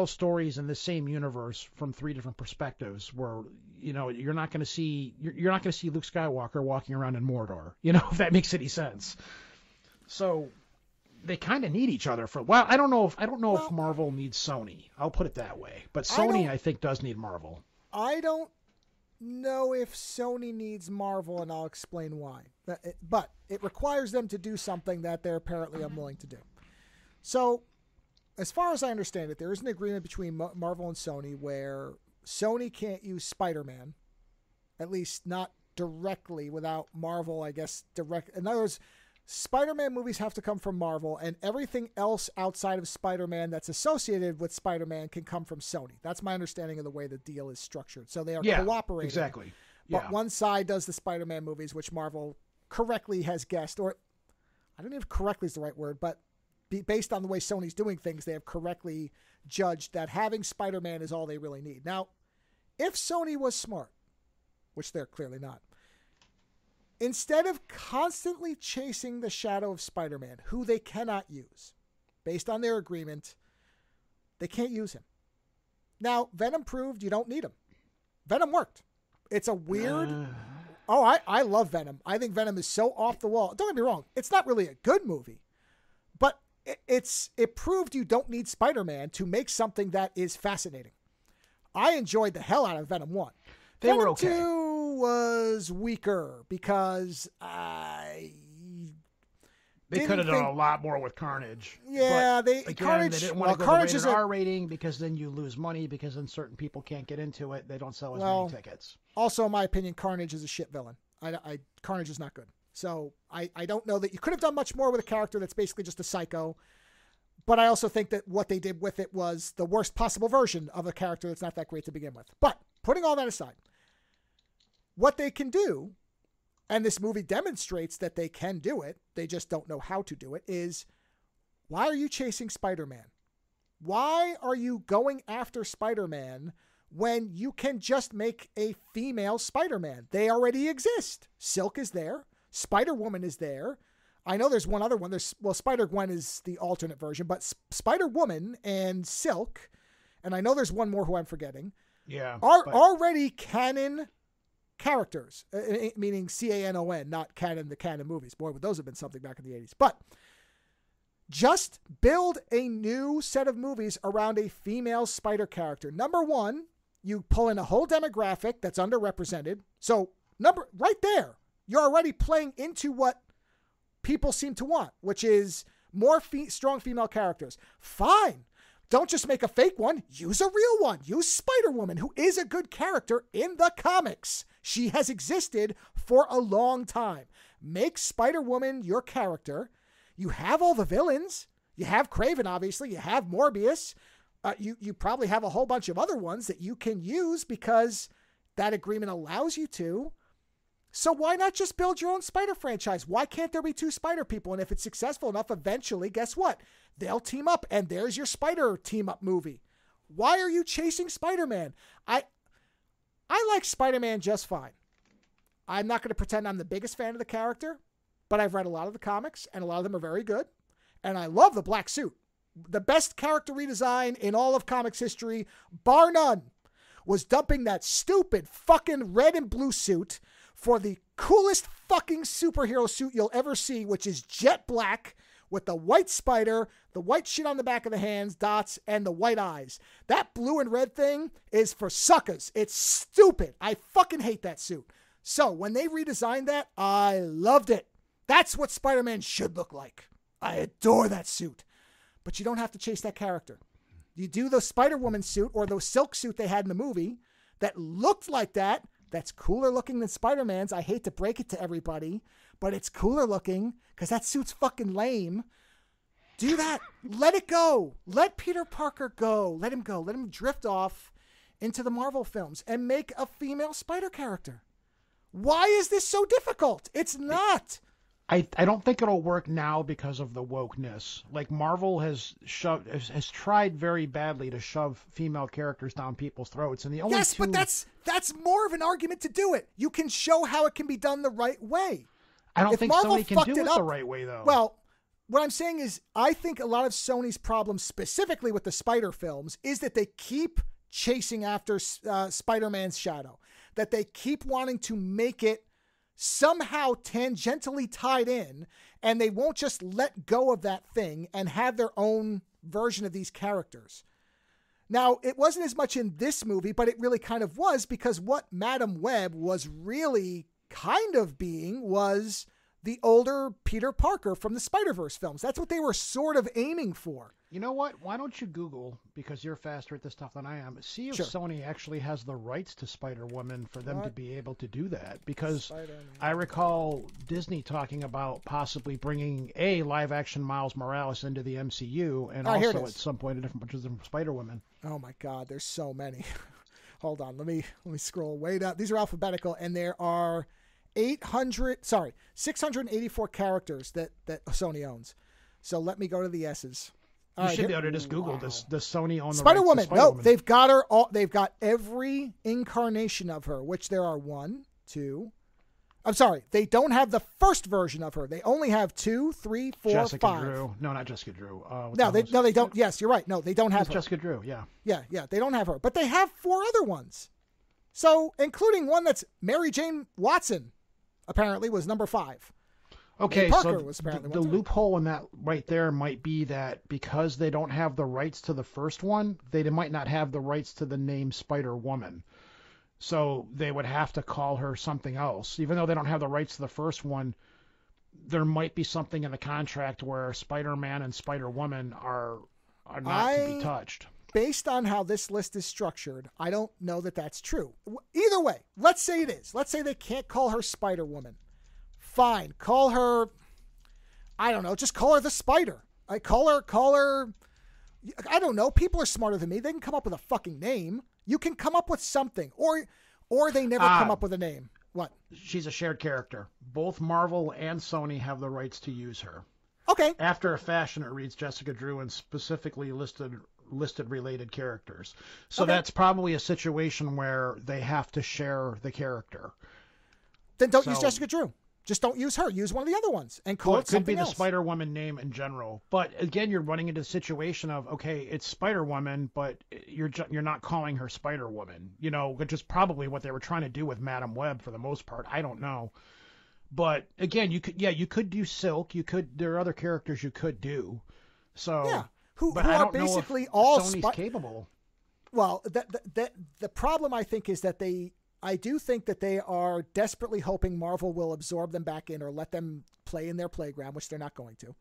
stories in the same universe from 3 different perspectives, where you're not going to see Luke Skywalker walking around in Mordor, if that makes any sense. So they kind of need each other for a while. I don't know if Marvel needs Sony. I'll put it that way. But Sony, I think, does need Marvel. I don't know if Sony needs Marvel, and I'll explain why. But it requires them to do something that they're apparently unwilling to do. So, as far as I understand it, there is an agreement between Marvel and Sony where Sony can't use Spider-Man, at least not directly, without Marvel, I guess, direct. In other words, Spider-Man movies have to come from Marvel, and everything else outside of Spider-Man that's associated with Spider-Man can come from Sony. That's my understanding of the way the deal is structured. So they are cooperating. Exactly. But one side does the Spider-Man movies, which Marvel correctly has guessed, or I don't know if correctly is the right word, but based on the way Sony's doing things, they have correctly judged that having Spider-Man is all they really need. Now, if Sony was smart, which they're clearly not, instead of constantly chasing the shadow of Spider-Man, who they cannot use, based on their agreement, they can't use him. Now, Venom proved you don't need him. Venom worked. It's a weird... I love Venom. I think Venom is so off the wall. Don't get me wrong. It's not really a good movie, but it proved you don't need Spider-Man to make something that is fascinating. I enjoyed the hell out of Venom 1. They were okay. 2 was weaker because they could have done a lot more with Carnage. Yeah, they didn't want to go Carnage the rated R rating, because then you lose money, because then certain people can't get into it. They don't sell as many tickets. Also, in my opinion, Carnage is a shit villain. Carnage is not good. So I don't know that you could have done much more with a character that's basically just a psycho. But I also think that what they did with it was the worst possible version of a character that's not that great to begin with. But putting all that aside, what they can do, and this movie demonstrates that they can do it, they just don't know how to do it, is why are you chasing Spider-Man? Why are you going after Spider-Man when you can just make a female Spider-Man? They already exist. Silk is there. Spider-Woman is there. I know there's one other one. Spider-Gwen is the alternate version, but Spider-Woman and Silk, and I know there's one more who I'm forgetting, are already canon characters, meaning C-A-N-O-N, not canon, the canon movies. Boy, would those have been something back in the 80s. But just build a new set of movies around a female spider character. Number one, you pull in a whole demographic that's underrepresented. So right there, you're already playing into what people seem to want, which is more strong female characters. Fine. Don't just make a fake one. Use a real one. Use Spider-Woman, who is a good character in the comics. She has existed for a long time. Make Spider-Woman your character. You have all the villains. You have Kraven, obviously. You have Morbius. You probably have a whole bunch of other ones that you can use because that agreement allows you to. So why not just build your own Spider franchise? Why can't there be two Spider people? And if it's successful enough, eventually, guess what? They'll team up, and there's your Spider team-up movie. Why are you chasing Spider-Man? I like Spider-Man just fine. I'm not going to pretend I'm the biggest fan of the character, but I've read a lot of the comics, and a lot of them are very good. And I love the black suit. The best character redesign in all of comics history, bar none, was dumping that stupid fucking red and blue suit for the coolest fucking superhero suit you'll ever see, which is jet black with the white spider, the white shit on the back of the hands, dots, and the white eyes. That blue and red thing is for suckers. It's stupid. I fucking hate that suit. So when they redesigned that, I loved it. That's what Spider-Man should look like. I adore that suit. But you don't have to chase that character. You do the Spider-Woman suit or the silk suit they had in the movie that looked like that. That's cooler looking than Spider-Man's. I hate to break it to everybody, but it's cooler looking because that suit's fucking lame. Do that. Let it go. Let Peter Parker go. Let him go. Let him drift off into the Marvel films and make a female spider character. Why is this so difficult? It's not. I don't think it'll work now because of the wokeness. Like Marvel has tried very badly to shove female characters down people's throats, and the only but that's more of an argument to do it. You can show how it can be done the right way. I don't think Marvel Sony can do it the right way, though. Well, what I'm saying is I think a lot of Sony's problems, specifically with the Spider films, is that they keep chasing after Spider-Man's shadow, that they keep wanting to make it somehow tangentially tied in, and they won't just let go of that thing and have their own version of these characters. Now, it wasn't as much in this movie, but it really kind of was, because what Madam Web was really kind of being was the older Peter Parker from the Spider-Verse films. That's what they were sort of aiming for. You know what? Why don't you Google, because you're faster at this stuff than I am, see if Sony actually has the rights to Spider-Woman for them to be able to do that. Because I recall Disney talking about possibly bringing a live-action Miles Morales into the MCU, and also at some point a different Spider-Woman. Oh my God, there's so many. Hold on, let me scroll way down. These are alphabetical, and there are 684 characters that Sony owns. So let me go to the S's. You should be able to just Google this. Does Sony own the Spider-Woman? Spider-Woman? No, they've got her. They've got every incarnation of her, which there are 1, 2. I'm sorry, they don't have the first version of her. They only have 2, 3, 4, Jessica 5. Drew. No, not Jessica Drew. No, they don't. Yes, you're right. No, they don't have her. Jessica Drew. Yeah. Yeah. They don't have her, but they have 4 other ones. So, including one that's Mary Jane Watson, apparently was number 5. Okay, Parker so was apparently the loophole in that right there might be that because they don't have the rights to the first one, they might not have the rights to the name Spider-Woman. So they would have to call her something else. Even though they don't have the rights to the first one, there might be something in the contract where Spider-Man and Spider-Woman are not to be touched. Based on how this list is structured, I don't know that that's true. Either way, let's say it is. Let's say they can't call her Spider-Woman. Fine. Call her, I don't know, just call her the Spider. I call her, I don't know. People are smarter than me. They can come up with a fucking name. You can come up with something. Or they never come up with a name. What? She's a shared character. Both Marvel and Sony have the rights to use her. Okay. After a fashion, it reads Jessica Drew and specifically listed listed related characters. So that's probably a situation where they have to share the character. Then don't use Jessica Drew. Just don't use her. Use one of the other ones and call it something else. It could be the Spider-Woman name in general. But again, you're running into the situation of, okay, it's Spider-Woman, but you're not calling her Spider-Woman, you know, which is probably what they were trying to do with Madam Web for the most part. I don't know. But again, you could do Silk. There are other characters you could do. So yeah, who are basically all Sony's capable. Well, the problem I think is that I do think that they are desperately hoping Marvel will absorb them back in or let them play in their playground, which they're not going to,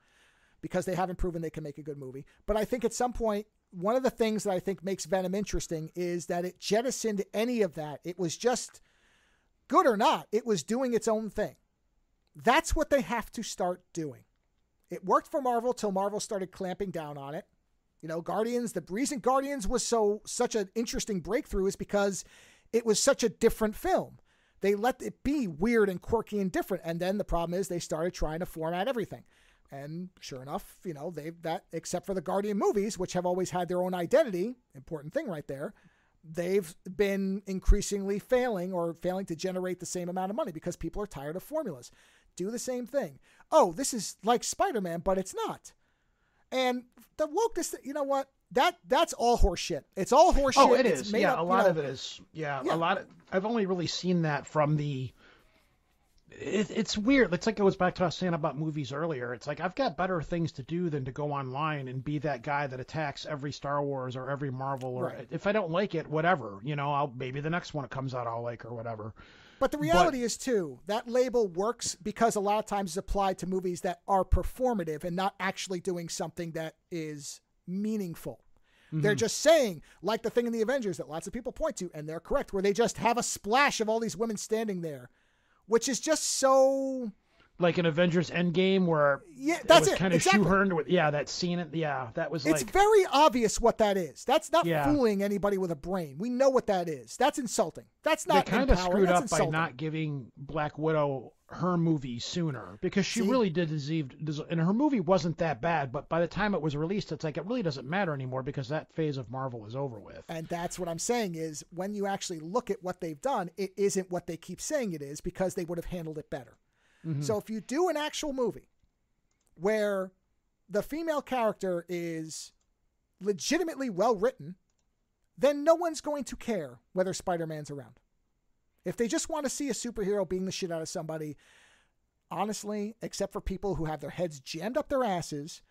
because they haven't proven they can make a good movie. But I think at some point, one of the things that I think makes Venom interesting is that it jettisoned any of that. It was just, good or not, it was doing its own thing. That's what they have to start doing. It worked for Marvel till Marvel started clamping down on it. You know, Guardians, the reason Guardians was such an interesting breakthrough is because it was such a different film. They let it be weird and quirky and different. And then the problem is they started trying to format everything. And sure enough, you know, except for the Guardian movies, which have always had their own identity, important thing right there, they've been increasingly failing to generate the same amount of money because people are tired of formulas. Do the same thing. Oh, this is like Spider-Man, but it's not. And the wokeness, you know what? That's all horseshit. It's all horseshit. Oh, it is. Yeah, a lot of it is. Yeah, a lot. I've only really seen that from the. It's weird. It's like it goes back to us saying about movies earlier. It's like I've got better things to do than to go online and be that guy that attacks every Star Wars or every Marvel. Or if I don't like it, whatever. You know, maybe the next one that comes out I'll like or whatever. But the reality is, too, that label works because a lot of times it's applied to movies that are performative and not actually doing something that is meaningful. Mm-hmm. They're just saying, like the thing in the Avengers that lots of people point to, and they're correct, where they just have a splash of all these women standing there, which is just so... Like an Avengers Endgame where that's it was kind of shoehorned with, that scene. That was It's very obvious what that is. That's not fooling anybody with a brain. We know what that is. That's insulting. That's not They kind of screwed up by not giving Black Widow her movie sooner because she really did and her movie wasn't that bad, but by the time it was released, it's like it really doesn't matter anymore because that phase of Marvel is over with. And that's what I'm saying is when you actually look at what they've done, it isn't what they keep saying it is because they would have handled it better. Mm-hmm. So if you do an actual movie where the female character is legitimately well written, then no one's going to care whether Spider-Man's around. If they just want to see a superhero being the shit out of somebody, honestly, except for people who have their heads jammed up their asses,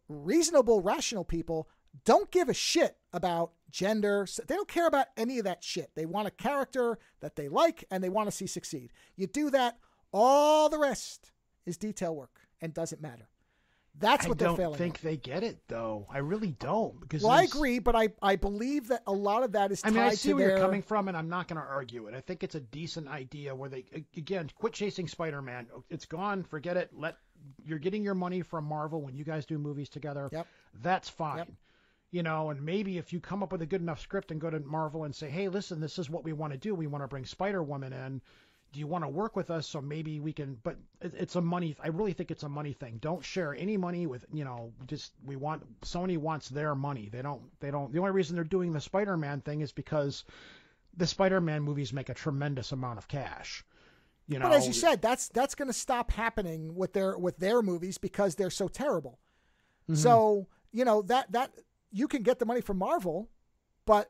reasonable, rational people don't give a shit about gender. They don't care about any of that shit. They want a character that they like and they want to see succeed. You do that, all the rest is detail work and doesn't matter. That's what they're failing. I don't think they get it, though. I really don't. Because I agree, but I believe that a lot of that is tied to I see where you're coming from, and I'm not going to argue it. I think it's a decent idea where they, again, quit chasing Spider-Man. It's gone. Forget it. You're getting your money from Marvel when you guys do movies together. Yep. That's fine. Yep. You know, and maybe if you come up with a good enough script and go to Marvel and say, hey, listen, this is what we want to do. We want to bring Spider-Woman in. Do you want to work with us? So maybe we can, but it's a money. I really think it's a money thing. Don't share any money with, Sony wants their money. They don't, the only reason they're doing the Spider-Man thing is because the Spider-Man movies make a tremendous amount of cash. You know, but as you said, that's going to stop happening with their movies because they're so terrible. Mm-hmm. So, that you can get the money from Marvel.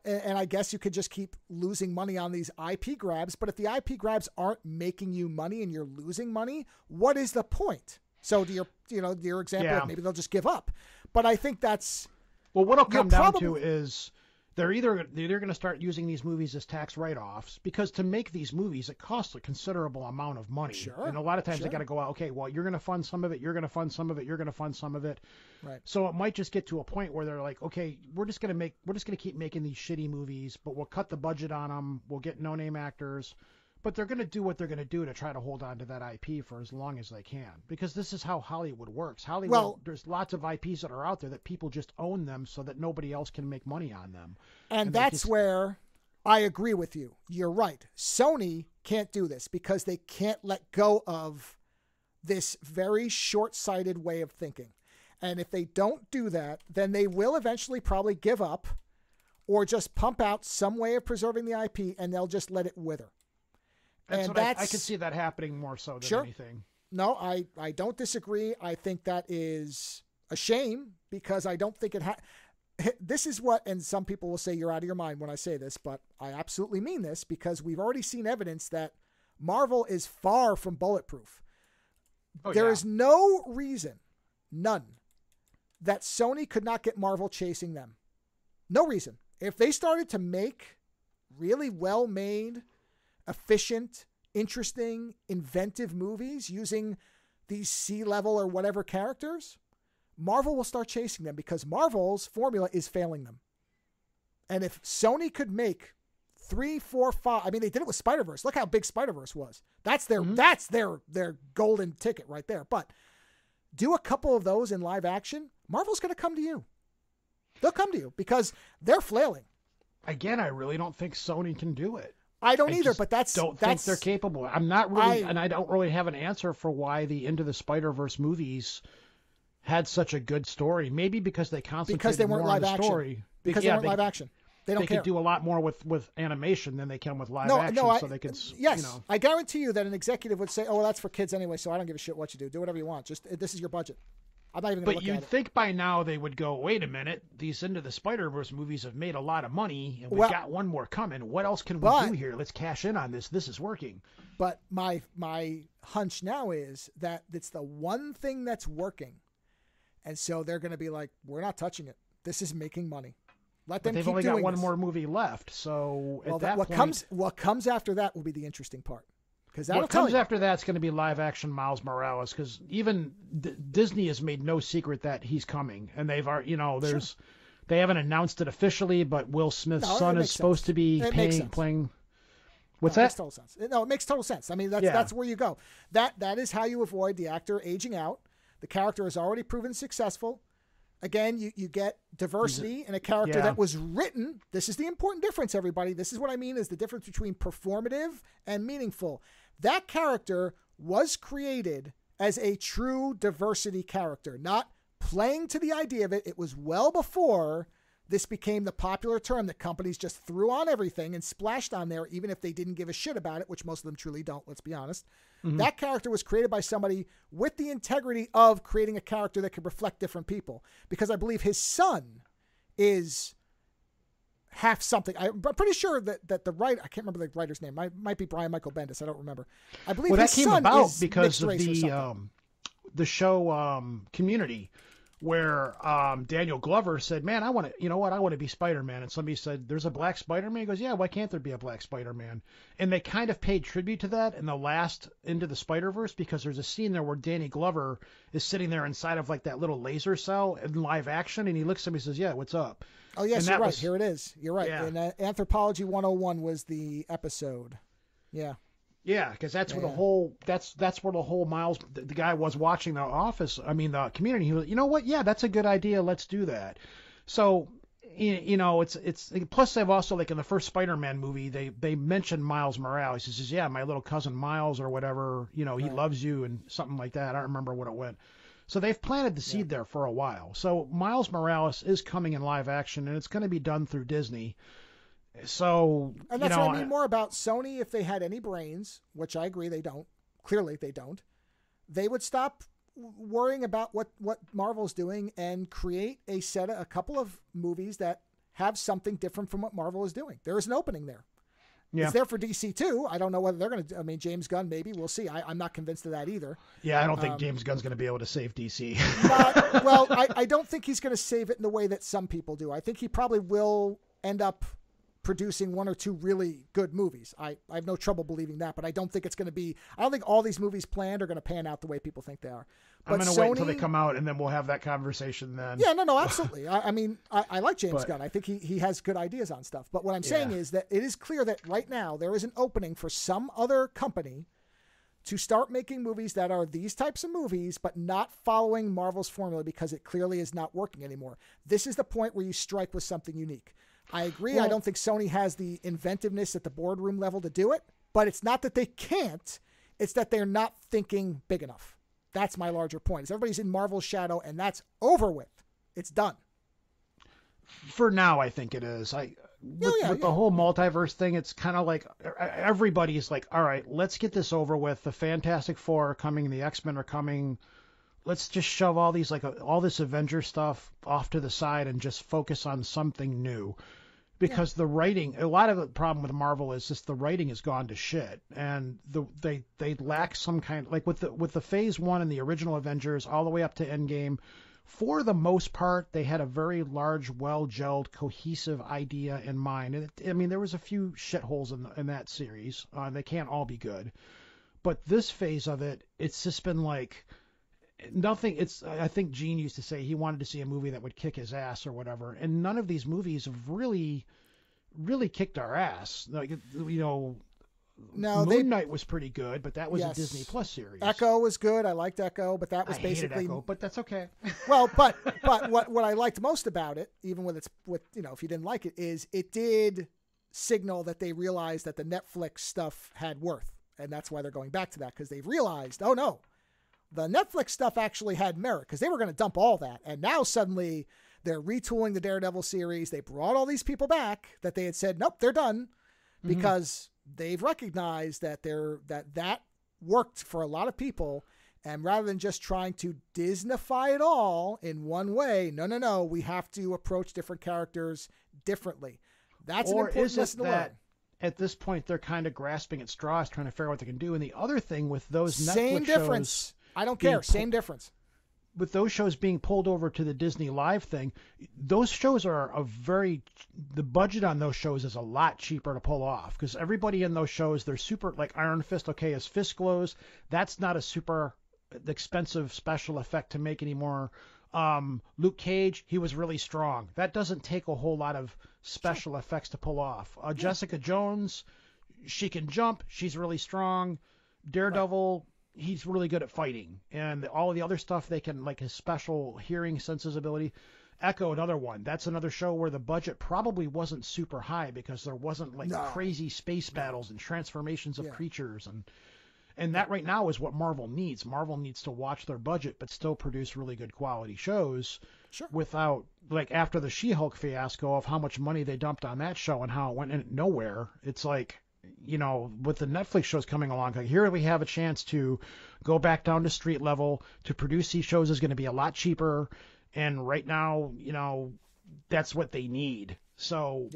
And I guess you could just keep losing money on these IP grabs. But if the IP grabs aren't making you money and you're losing money, what is the point? So to your example, maybe they'll just give up. But I think that's what'll come down to is they're either going to start using these movies as tax write-offs because to make these movies it costs a considerable amount of money. Sure. And a lot of times they got to go out. Okay, well you're going to fund some of it. You're going to fund some of it. You're going to fund some of it. Right. So it might just get to a point where they're like, okay, we're just going to keep making these shitty movies, but we'll cut the budget on them. We'll get no-name actors, but they're going to do what they're going to do to try to hold on to that IP for as long as they can, because this is how Hollywood works. There's lots of IPs that are out there that people just own them so that nobody else can make money on them. And that's where I agree with you. You're right. Sony can't do this because they can't let go of this very short-sighted way of thinking. And if they don't do that, then they will eventually probably give up or just pump out some way of preserving the IP, and they'll just let it wither. I could see that happening more so than anything. No, I don't disagree. I think that is a shame because I don't think this is what, and some people will say you're out of your mind when I say this, but I absolutely mean this because we've already seen evidence that Marvel is far from bulletproof. There is no reason, none, that Sony could not get Marvel chasing them. No reason. If they started to make really well-made, efficient, interesting, inventive movies using these C-level or whatever characters, Marvel will start chasing them because Marvel's formula is failing them. And if Sony could make 3, 4, 5, I mean, they did it with Spider-Verse. Look how big Spider-Verse was. That's their golden ticket right there. But do a couple of those in live action, Marvel's going to come to you. They'll come to you because they're flailing. Again, I really don't think Sony can do it. I don't either, but think they're capable. I'm not really, and I don't really have an answer for why the Into the Spider-Verse movies had such a good story. Maybe because they concentrated more on the story. Because they weren't live action. They don't care. Could do a lot more with animation than they can with live action. So they could, yes, I guarantee you that an executive would say, "Oh, well, that's for kids anyway, so I don't give a shit what you do. Do whatever you want. Just this is your budget." I'm not even going to look at it. But you'd think by now they would go, wait a minute, these Into the Spider-Verse movies have made a lot of money, and we've got one more coming. What else can we do here? Let's cash in on this. This is working. But my hunch now is that it's the one thing that's working. And so they're going to be like, we're not touching it. This is making money. Let them keep doing this. They've only got one more movie left, so at that point... What comes after that will be the interesting part. What comes after that's going to be live action Miles Morales, because even Disney has made no secret that he's coming, and they've already, they haven't announced it officially, but Will Smith's son is supposed to be playing. What's that? It makes total sense. No, it makes total sense. I mean, that's where you go. That is how you avoid the actor aging out. The character has already proven successful. Again, you get diversity in a character that was written. This is the important difference, everybody. This is what I mean is the difference between performative and meaningful. That character was created as a true diversity character, not playing to the idea of it. It was well before this became the popular term that companies just threw on everything and splashed on there, even if they didn't give a shit about it, which most of them truly don't, let's be honest. Mm-hmm. That character was created by somebody with the integrity of creating a character that could reflect different people. Because I believe his son is half something. I'm pretty sure that the writer, I can't remember the writer's name, might be Brian Michael Bendis, I don't remember. I believe his son that came about is because of the show Community, where Daniel Glover said, man, I want to be Spider-Man. And somebody said, there's a black Spider-Man? He goes, yeah, why can't there be a black Spider-Man? And they kind of paid tribute to that in the last Into the Spider-Verse, because there's a scene there where Danny Glover is sitting there inside of like that little laser cell in live action, and he looks at me and says, yeah, what's up? Oh, yes, you're right. Here it is. You're right. Yeah. And Anthropology 101 was the episode. Yeah. Yeah, because that's where the whole Miles, the guy was watching the Community. He was, you know what? Yeah, that's a good idea. Let's do that. So, it's plus they've also, like in the first Spider-Man movie, they mentioned Miles Morales. He says, yeah, my little cousin Miles or whatever, he loves you and something like that. I don't remember what it went. So they've planted the seed there for a while. So Miles Morales is coming in live action, and it's going to be done through Disney. So, and that's what I mean more about Sony. If they had any brains, which I agree they don't, clearly they don't, they would stop worrying about what Marvel's doing and create a couple of movies that have something different from what Marvel is doing. There is an opening there. Yeah. It's there for DC too. I don't know whether they're going to. I mean, James Gunn, maybe we'll see. I'm not convinced of that either. Yeah, I don't think James Gunn's going to be able to save DC. I don't think he's going to save it in the way that some people do. I think he probably will end up producing one or two really good movies. I have no trouble believing that, but I don't think it's going to be. I don't think all these movies planned are going to pan out the way people think they are. But I'm going to wait until they come out, and then we'll have that conversation then. Yeah, no, absolutely. I mean, I like James Gunn. I think he has good ideas on stuff. But what I'm saying is that it is clear that right now there is an opening for some other company to start making movies that are these types of movies, but not following Marvel's formula, because it clearly is not working anymore. This is the point where you strike with something unique. I agree. Well, I don't think Sony has the inventiveness at the boardroom level to do it, but it's not that they can't. It's that they're not thinking big enough. That's my larger point. Is everybody's in Marvel's shadow, and that's over with. It's done. For now, I think it is. With the whole multiverse thing, it's kind of like everybody's like, all right, let's get this over with. The Fantastic Four are coming, the X-Men are coming. Let's just shove all these all this Avenger stuff off to the side and just focus on something new. Because the writing, a lot of the problem with Marvel is just the writing has gone to shit, and they lack some kind, like with the Phase 1 and the original Avengers all the way up to Endgame. For the most part, they had a very large, well-gelled, cohesive idea in mind. And there was a few shitholes in that series. They can't all be good, but this phase of it, it's just been like nothing. I think Gene used to say he wanted to see a movie that would kick his ass or whatever, and none of these movies have really kicked our ass. Like, No, Moon Knight was pretty good, but that was a Disney Plus series. Echo was good. I liked Echo, but that was basically hated Echo, but that's okay. Well, but what I liked most about it, even with if you didn't like it, is it did signal that they realized that the Netflix stuff had worth, and that's why they're going back to that, because they've realized, oh no, the Netflix stuff actually had merit, because they were going to dump all that, and now suddenly they're retooling the Daredevil series. They brought all these people back that they had said, nope, they're done, because they've recognized that that worked for a lot of people, and rather than just trying to Disneyfy it all in one way, no, we have to approach different characters differently. That's an important lesson to learn. At this point, they're kind of grasping at straws, trying to figure out what they can do. And the other thing with those same Netflix difference. shows, I don't care. Same difference. With those shows being pulled over to the Disney Live thing, those shows are the budget on those shows is a lot cheaper to pull off, because everybody in those shows, they're super, like Iron Fist, okay, his fist glows. That's not a super expensive special effect to make anymore. Luke Cage, he was really strong. That doesn't take a whole lot of special effects to pull off. Jessica Jones, she can jump. She's really strong. Daredevil, he's really good at fighting, and all of the other stuff they can, like his special hearing senses ability. Echo, another one. That's another show where the budget probably wasn't super high, because there wasn't crazy space battles and transformations of creatures, and that right now is what Marvel needs. Marvel needs to watch their budget but still produce really good quality shows. Sure. Without, like, after the She-Hulk fiasco of how much money they dumped on that show and how it went in nowhere, it's like, with the Netflix shows coming along, like, here we have a chance to go back down to street level. To produce these shows is going to be a lot cheaper, and right now, that's what they need. So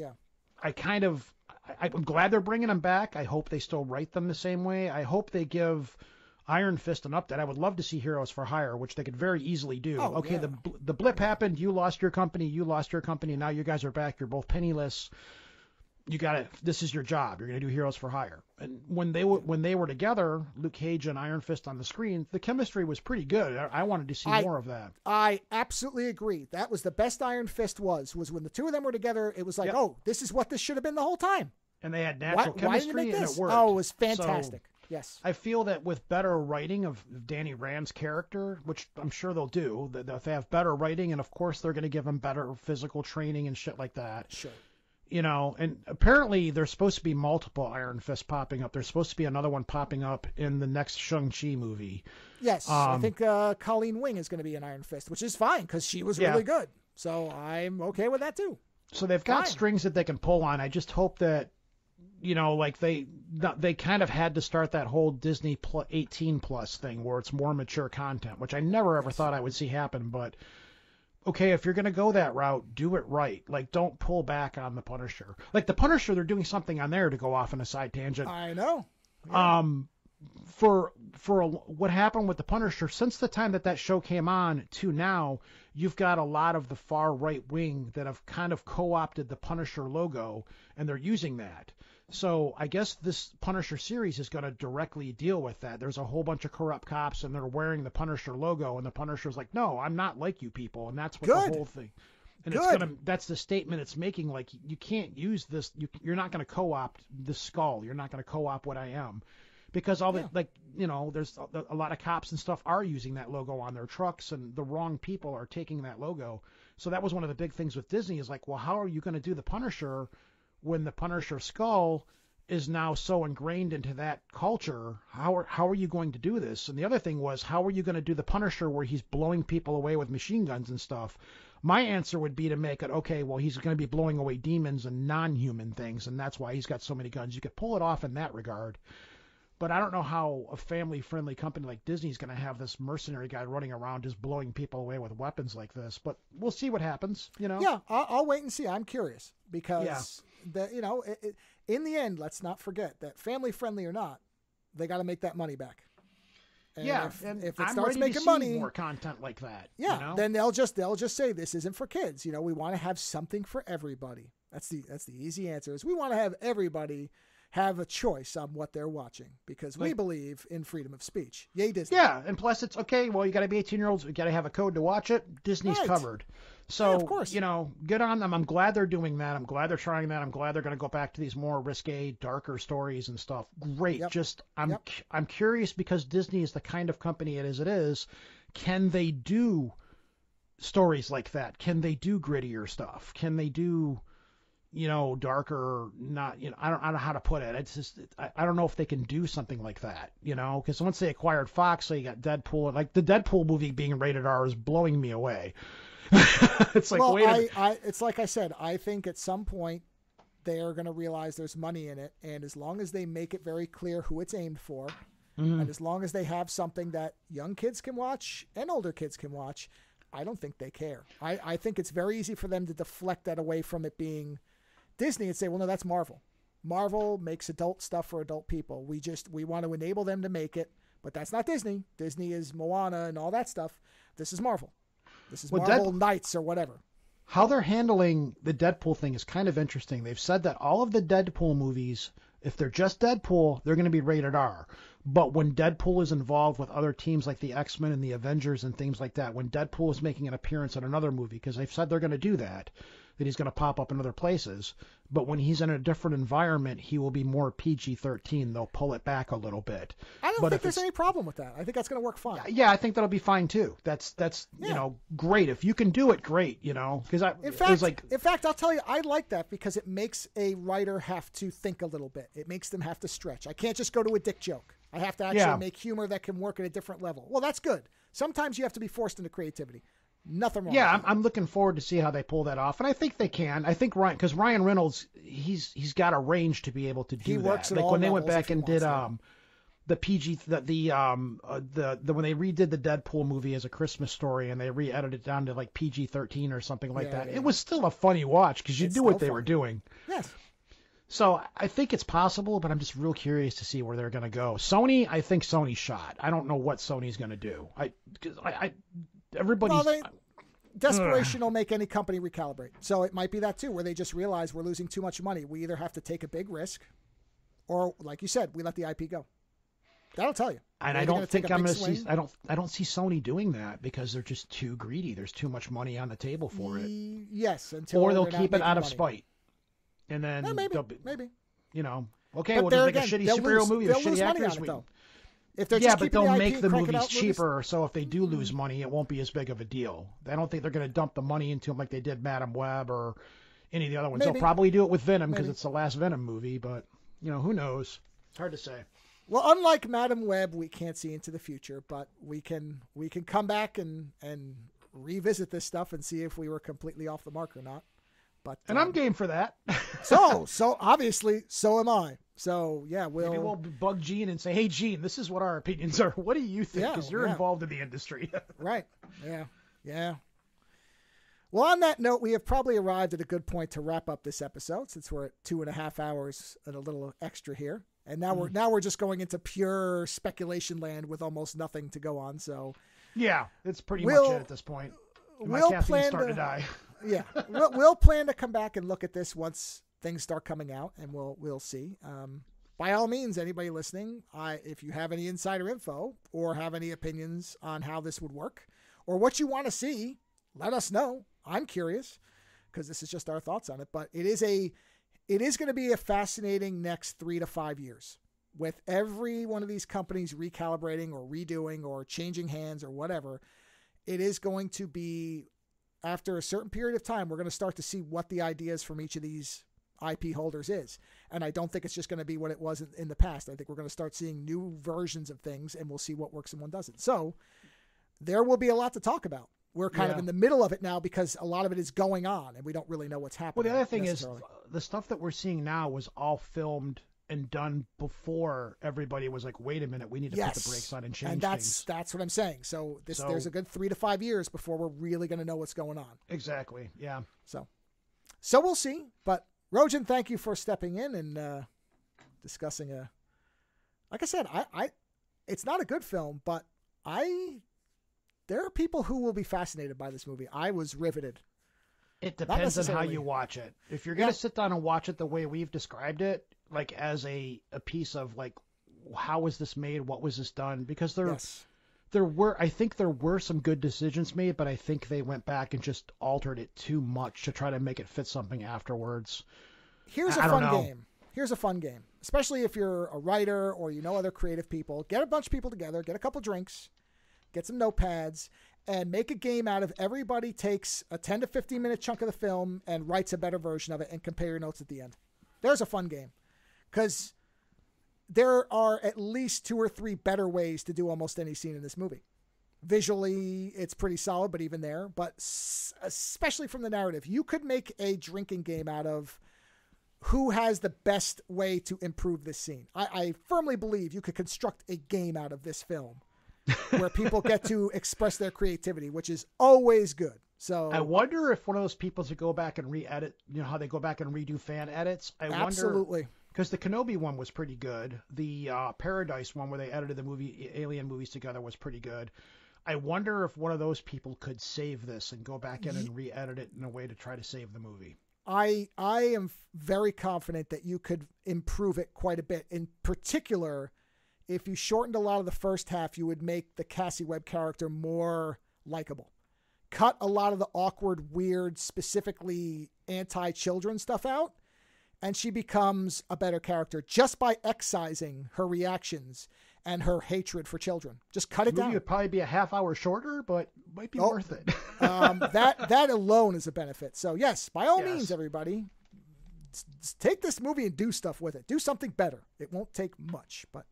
I'm glad they're bringing them back. I hope they still write them the same way. I hope they give Iron Fist an update. I would love to see Heroes for Hire, which they could very easily do. The blip happened. You lost your company. Now you guys are back. You're both penniless. This is your job. You're going to do Heroes for Hire. And when they were together, Luke Cage and Iron Fist on the screen, the chemistry was pretty good. I wanted to see more of that. I absolutely agree. That was the best Iron Fist was when the two of them were together. It was like, oh, this is what this should have been the whole time. And they had natural chemistry, and it worked. Oh, it was fantastic. So, yes. I feel that with better writing of Danny Rand's character, which I'm sure they'll do, that if they have better writing, and of course they're going to give him better physical training and shit like that. Sure. And apparently there's supposed to be multiple Iron Fists popping up. There's supposed to be another one popping up in the next Shang-Chi movie. Yes, I think Colleen Wing is going to be an Iron Fist, which is fine because she was really good. So I'm okay with that too. So they've got strings that they can pull on. I just hope that, they kind of had to start that whole Disney 18 plus thing where it's more mature content, which I never ever thought I would see happen, but okay, if you're going to go that route, do it right. Like, don't pull back on the Punisher. Like, the Punisher, they're doing something on there to go off on a side tangent. I know. Yeah. For what happened with the Punisher, since the time that show came on to now, you've got a lot of the far right wing that have kind of co-opted the Punisher logo, and they're using that. So I guess this Punisher series is going to directly deal with that. There's a whole bunch of corrupt cops, and they're wearing the Punisher logo, and the Punisher's like, no, I'm not like you people, and that's what the whole thing. And that's the statement it's making, like, you can't use this, you're not going to co-opt the skull, you're not going to co-opt what I am. Because there's a lot of cops and stuff are using that logo on their trucks, and the wrong people are taking that logo. So that was one of the big things with Disney is like, well, how are you going to do the Punisher when the Punisher skull is now so ingrained into that culture. How are you going to do this? And the other thing was, how are you going to do the Punisher where he's blowing people away with machine guns and stuff? My answer would be to make it, okay, well, he's going to be blowing away demons and non-human things, and that's why he's got so many guns. You could pull it off in that regard. But I don't know how a family-friendly company like Disney is going to have this mercenary guy running around just blowing people away with weapons like this. But we'll see what happens, you know? Yeah, I'll wait and see. I'm curious because, in the end, let's not forget that family-friendly or not, they got to make that money back. And if it starts making money, more content like that. Yeah, you know? then they'll just say this isn't for kids. You know, we want to have something for everybody. That's the easy answer. Is we want to have everybody have a choice on what they're watching because we believe in freedom of speech. Yay, Disney. Yeah, and plus it's okay. Well, you got to be 18-year-olds. You got to have a code to watch it. Disney's covered. So, of course. You know, good on them. I'm glad they're doing that. I'm glad they're trying that. I'm glad they're going to go back to these more risque, darker stories and stuff. Great. Just I'm curious because Disney is the kind of company it is. Can they do stories like that? Can they do grittier stuff? Can they do, you know, darker, not, you know, I don't know how to put it. It's just, I don't know if they can do something like that, you know, because once they acquired Fox, so you got Deadpool, like the Deadpool movie being rated R is blowing me away. It's like, well, wait a minute. it's like I said, I think at some point they're going to realize there's money in it. And as long as they make it very clear who it's aimed for, and as long as they have something that young kids can watch and older kids can watch, I don't think they care. I think it's very easy for them to deflect that away from it being Disney and say, well, no, that's Marvel. Marvel makes adult stuff for adult people. We want to enable them to make it, but that's not Disney. Disney is Moana and all that stuff. This is Marvel. This is Marvel Knights or whatever. How they're handling the Deadpool thing is kind of interesting. They've said that all of the Deadpool movies, if they're just Deadpool, they're going to be rated R. But when Deadpool is involved with other teams like the X-Men and the Avengers and things like that, when Deadpool is making an appearance in another movie, because they've said they're going to do that he's going to pop up in other places. But when he's in a different environment, he will be more PG-13. They'll pull it back a little bit. I don't think there's any problem with that. I think that's going to work fine. Yeah, I think that'll be fine too. That's you know, great. If you can do it, great, you know. Because in fact, I'll tell you, I like that because it makes a writer have to think a little bit. It makes them have to stretch. I can't just go to a dick joke. I have to actually make humor that can work at a different level. Well, that's good. Sometimes you have to be forced into creativity. Nothing wrong. Yeah, I'm looking forward to see how they pull that off, and I think they can. I think because Ryan Reynolds, he's got a range to be able to do that. Works at like all when they went back and did the PG when they redid the Deadpool movie as a Christmas story and they re-edited it down to like PG-13 or something like that. Yeah. It was still a funny watch because you knew what they were doing. Yes. So I think it's possible, but I'm just real curious to see where they're going to go. Sony, I think Sony's shot. I don't know what Sony's going to do. Everybody's desperation will make any company recalibrate. So it might be that too, where they just realize we're losing too much money. We either have to take a big risk, or like you said, we let the IP go. That'll tell you. And I don't think I'm going to see. I don't see Sony doing that because they're just too greedy. There's too much money on the table for it. Yes, or they'll keep it out of spite, and then maybe you know, okay, we'll just make a shitty superhero movie with shitty actors. If they're just but they'll the make the movies cheaper, so if they do lose money, it won't be as big of a deal. I don't think they're going to dump the money into them like they did Madam Web or any of the other ones. They'll probably do it with Venom because it's the last Venom movie, but you know, who knows? It's hard to say. Well, unlike Madam Web, we can't see into the future, but we can come back and revisit this stuff and see if we were completely off the mark or not. But I'm game for that. so obviously, so am I. So yeah, maybe we'll bug Gene and say, "Hey, Gene, this is what our opinions are. What do you think? Because you're involved in the industry." Right. Yeah. Well, on that note, we have probably arrived at a good point to wrap up this episode since we're at 2.5 hours and a little extra here, and now we're just going into pure speculation land with almost nothing to go on. So yeah, it's pretty much it at this point. My caffeine's starting to die. Yeah, we'll plan to come back and look at this once things start coming out, and we'll see. By all means, anybody listening, if you have any insider info or have any opinions on how this would work or what you want to see, let us know. I'm curious because this is just our thoughts on it. But it is going to be a fascinating next 3 to 5 years with every one of these companies recalibrating or redoing or changing hands or whatever. It is going to be, after a certain period of time, we're going to start to see what the ideas from each of these IP holders is. And I don't think it's just going to be what it was in the past. I think we're going to start seeing new versions of things, and we'll see what works and what doesn't. So there will be a lot to talk about. We're kind of in the middle of it now because a lot of it is going on, and we don't really know what's happening. Well, the other thing is the stuff that we're seeing now was all filmed and done before everybody was like, wait a minute, we need to put the brakes on and change things. That's what I'm saying. So there's a good 3 to 5 years before we're really going to know what's going on. Exactly. Yeah. So we'll see. But Rojan, thank you for stepping in and discussing like I said, I it's not a good film, but there are people who will be fascinated by this movie. I was riveted. It depends on how you watch it. If you're going to sit down and watch it the way we've described it, like as a piece of like, how was this made? What was this done? Because I think there were some good decisions made, but I think they went back and just altered it too much to try to make it fit something afterwards. Here's a fun game, especially if you're a writer or other creative people. Get a bunch of people together, get a couple drinks, get some notepads, and make a game out of everybody takes a 10 to 15 minute chunk of the film and writes a better version of it and compare your notes at the end. There's a fun game. Because there are at least 2 or 3 better ways to do almost any scene in this movie. Visually, it's pretty solid, but even there. But especially from the narrative, you could make a drinking game out of who has the best way to improve this scene. I firmly believe you could construct a game out of this film where people get to express their creativity, which is always good. So I wonder if one of those people to go back and re-edit, how they go back and redo fan edits. Absolutely. Because the Kenobi one was pretty good. The Paradise one, where they edited the Alien movies together, was pretty good. I wonder if one of those people could save this and go back in and re-edit it in a way to try to save the movie. I am very confident that you could improve it quite a bit. In particular, if you shortened a lot of the first half, you would make the Cassie Webb character more likable. Cut a lot of the awkward, weird, specifically anti-children stuff out, and she becomes a better character just by excising her reactions and her hatred for children. Just cut it down. It would probably be a half hour shorter, but might be worth it. that alone is a benefit. So yes, by all means, everybody, take this movie and do stuff with it. Do something better. It won't take much. But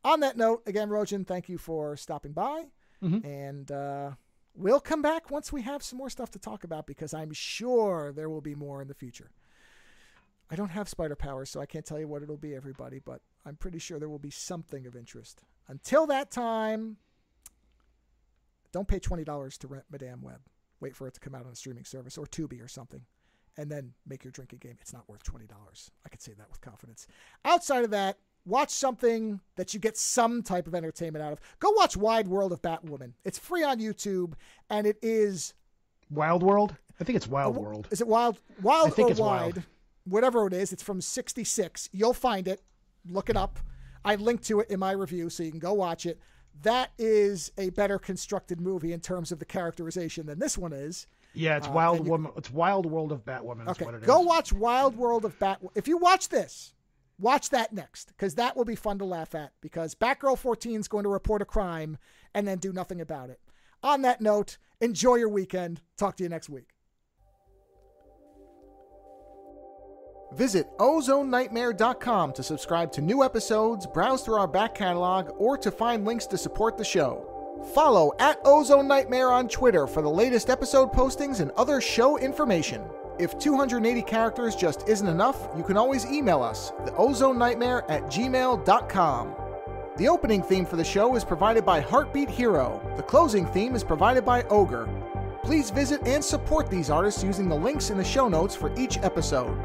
on that note, again, Rojan, thank you for stopping by. Mm-hmm. And we'll come back once we have some more stuff to talk about, because I'm sure there will be more in the future. I don't have spider powers, so I can't tell you what it'll be, everybody, but I'm pretty sure there will be something of interest. Until that time, don't pay $20 to rent Madame Web. Wait for it to come out on a streaming service or Tubi or something, and then make your drinking game. It's not worth $20. I could say that with confidence. Outside of that, watch something that you get some type of entertainment out of. Go watch Wide World of Batwoman. It's free on YouTube, and it is... Wild World? I think it's Wild World. Is it Wild? Wild I think or it's Wide? Wild. Whatever it is, it's from 1966. You'll find it. Look it up. I linked to it in my review, so you can go watch it. That is a better constructed movie in terms of the characterization than this one is. Yeah, it's Wild World of Batwoman. That's what it is. Go watch Wild World of Batwoman. If you watch this, watch that next, because that will be fun to laugh at, because Batgirl 14 is going to report a crime and then do nothing about it. On that note, enjoy your weekend. Talk to you next week. Visit OzoneNightmare.com to subscribe to new episodes, browse through our back catalog, or to find links to support the show. Follow @OzoneNightmare on Twitter for the latest episode postings and other show information. If 280 characters just isn't enough, you can always email us, theozonenightmare@gmail.com. The opening theme for the show is provided by Heartbeat Hero. The closing theme is provided by Ogre. Please visit and support these artists using the links in the show notes for each episode.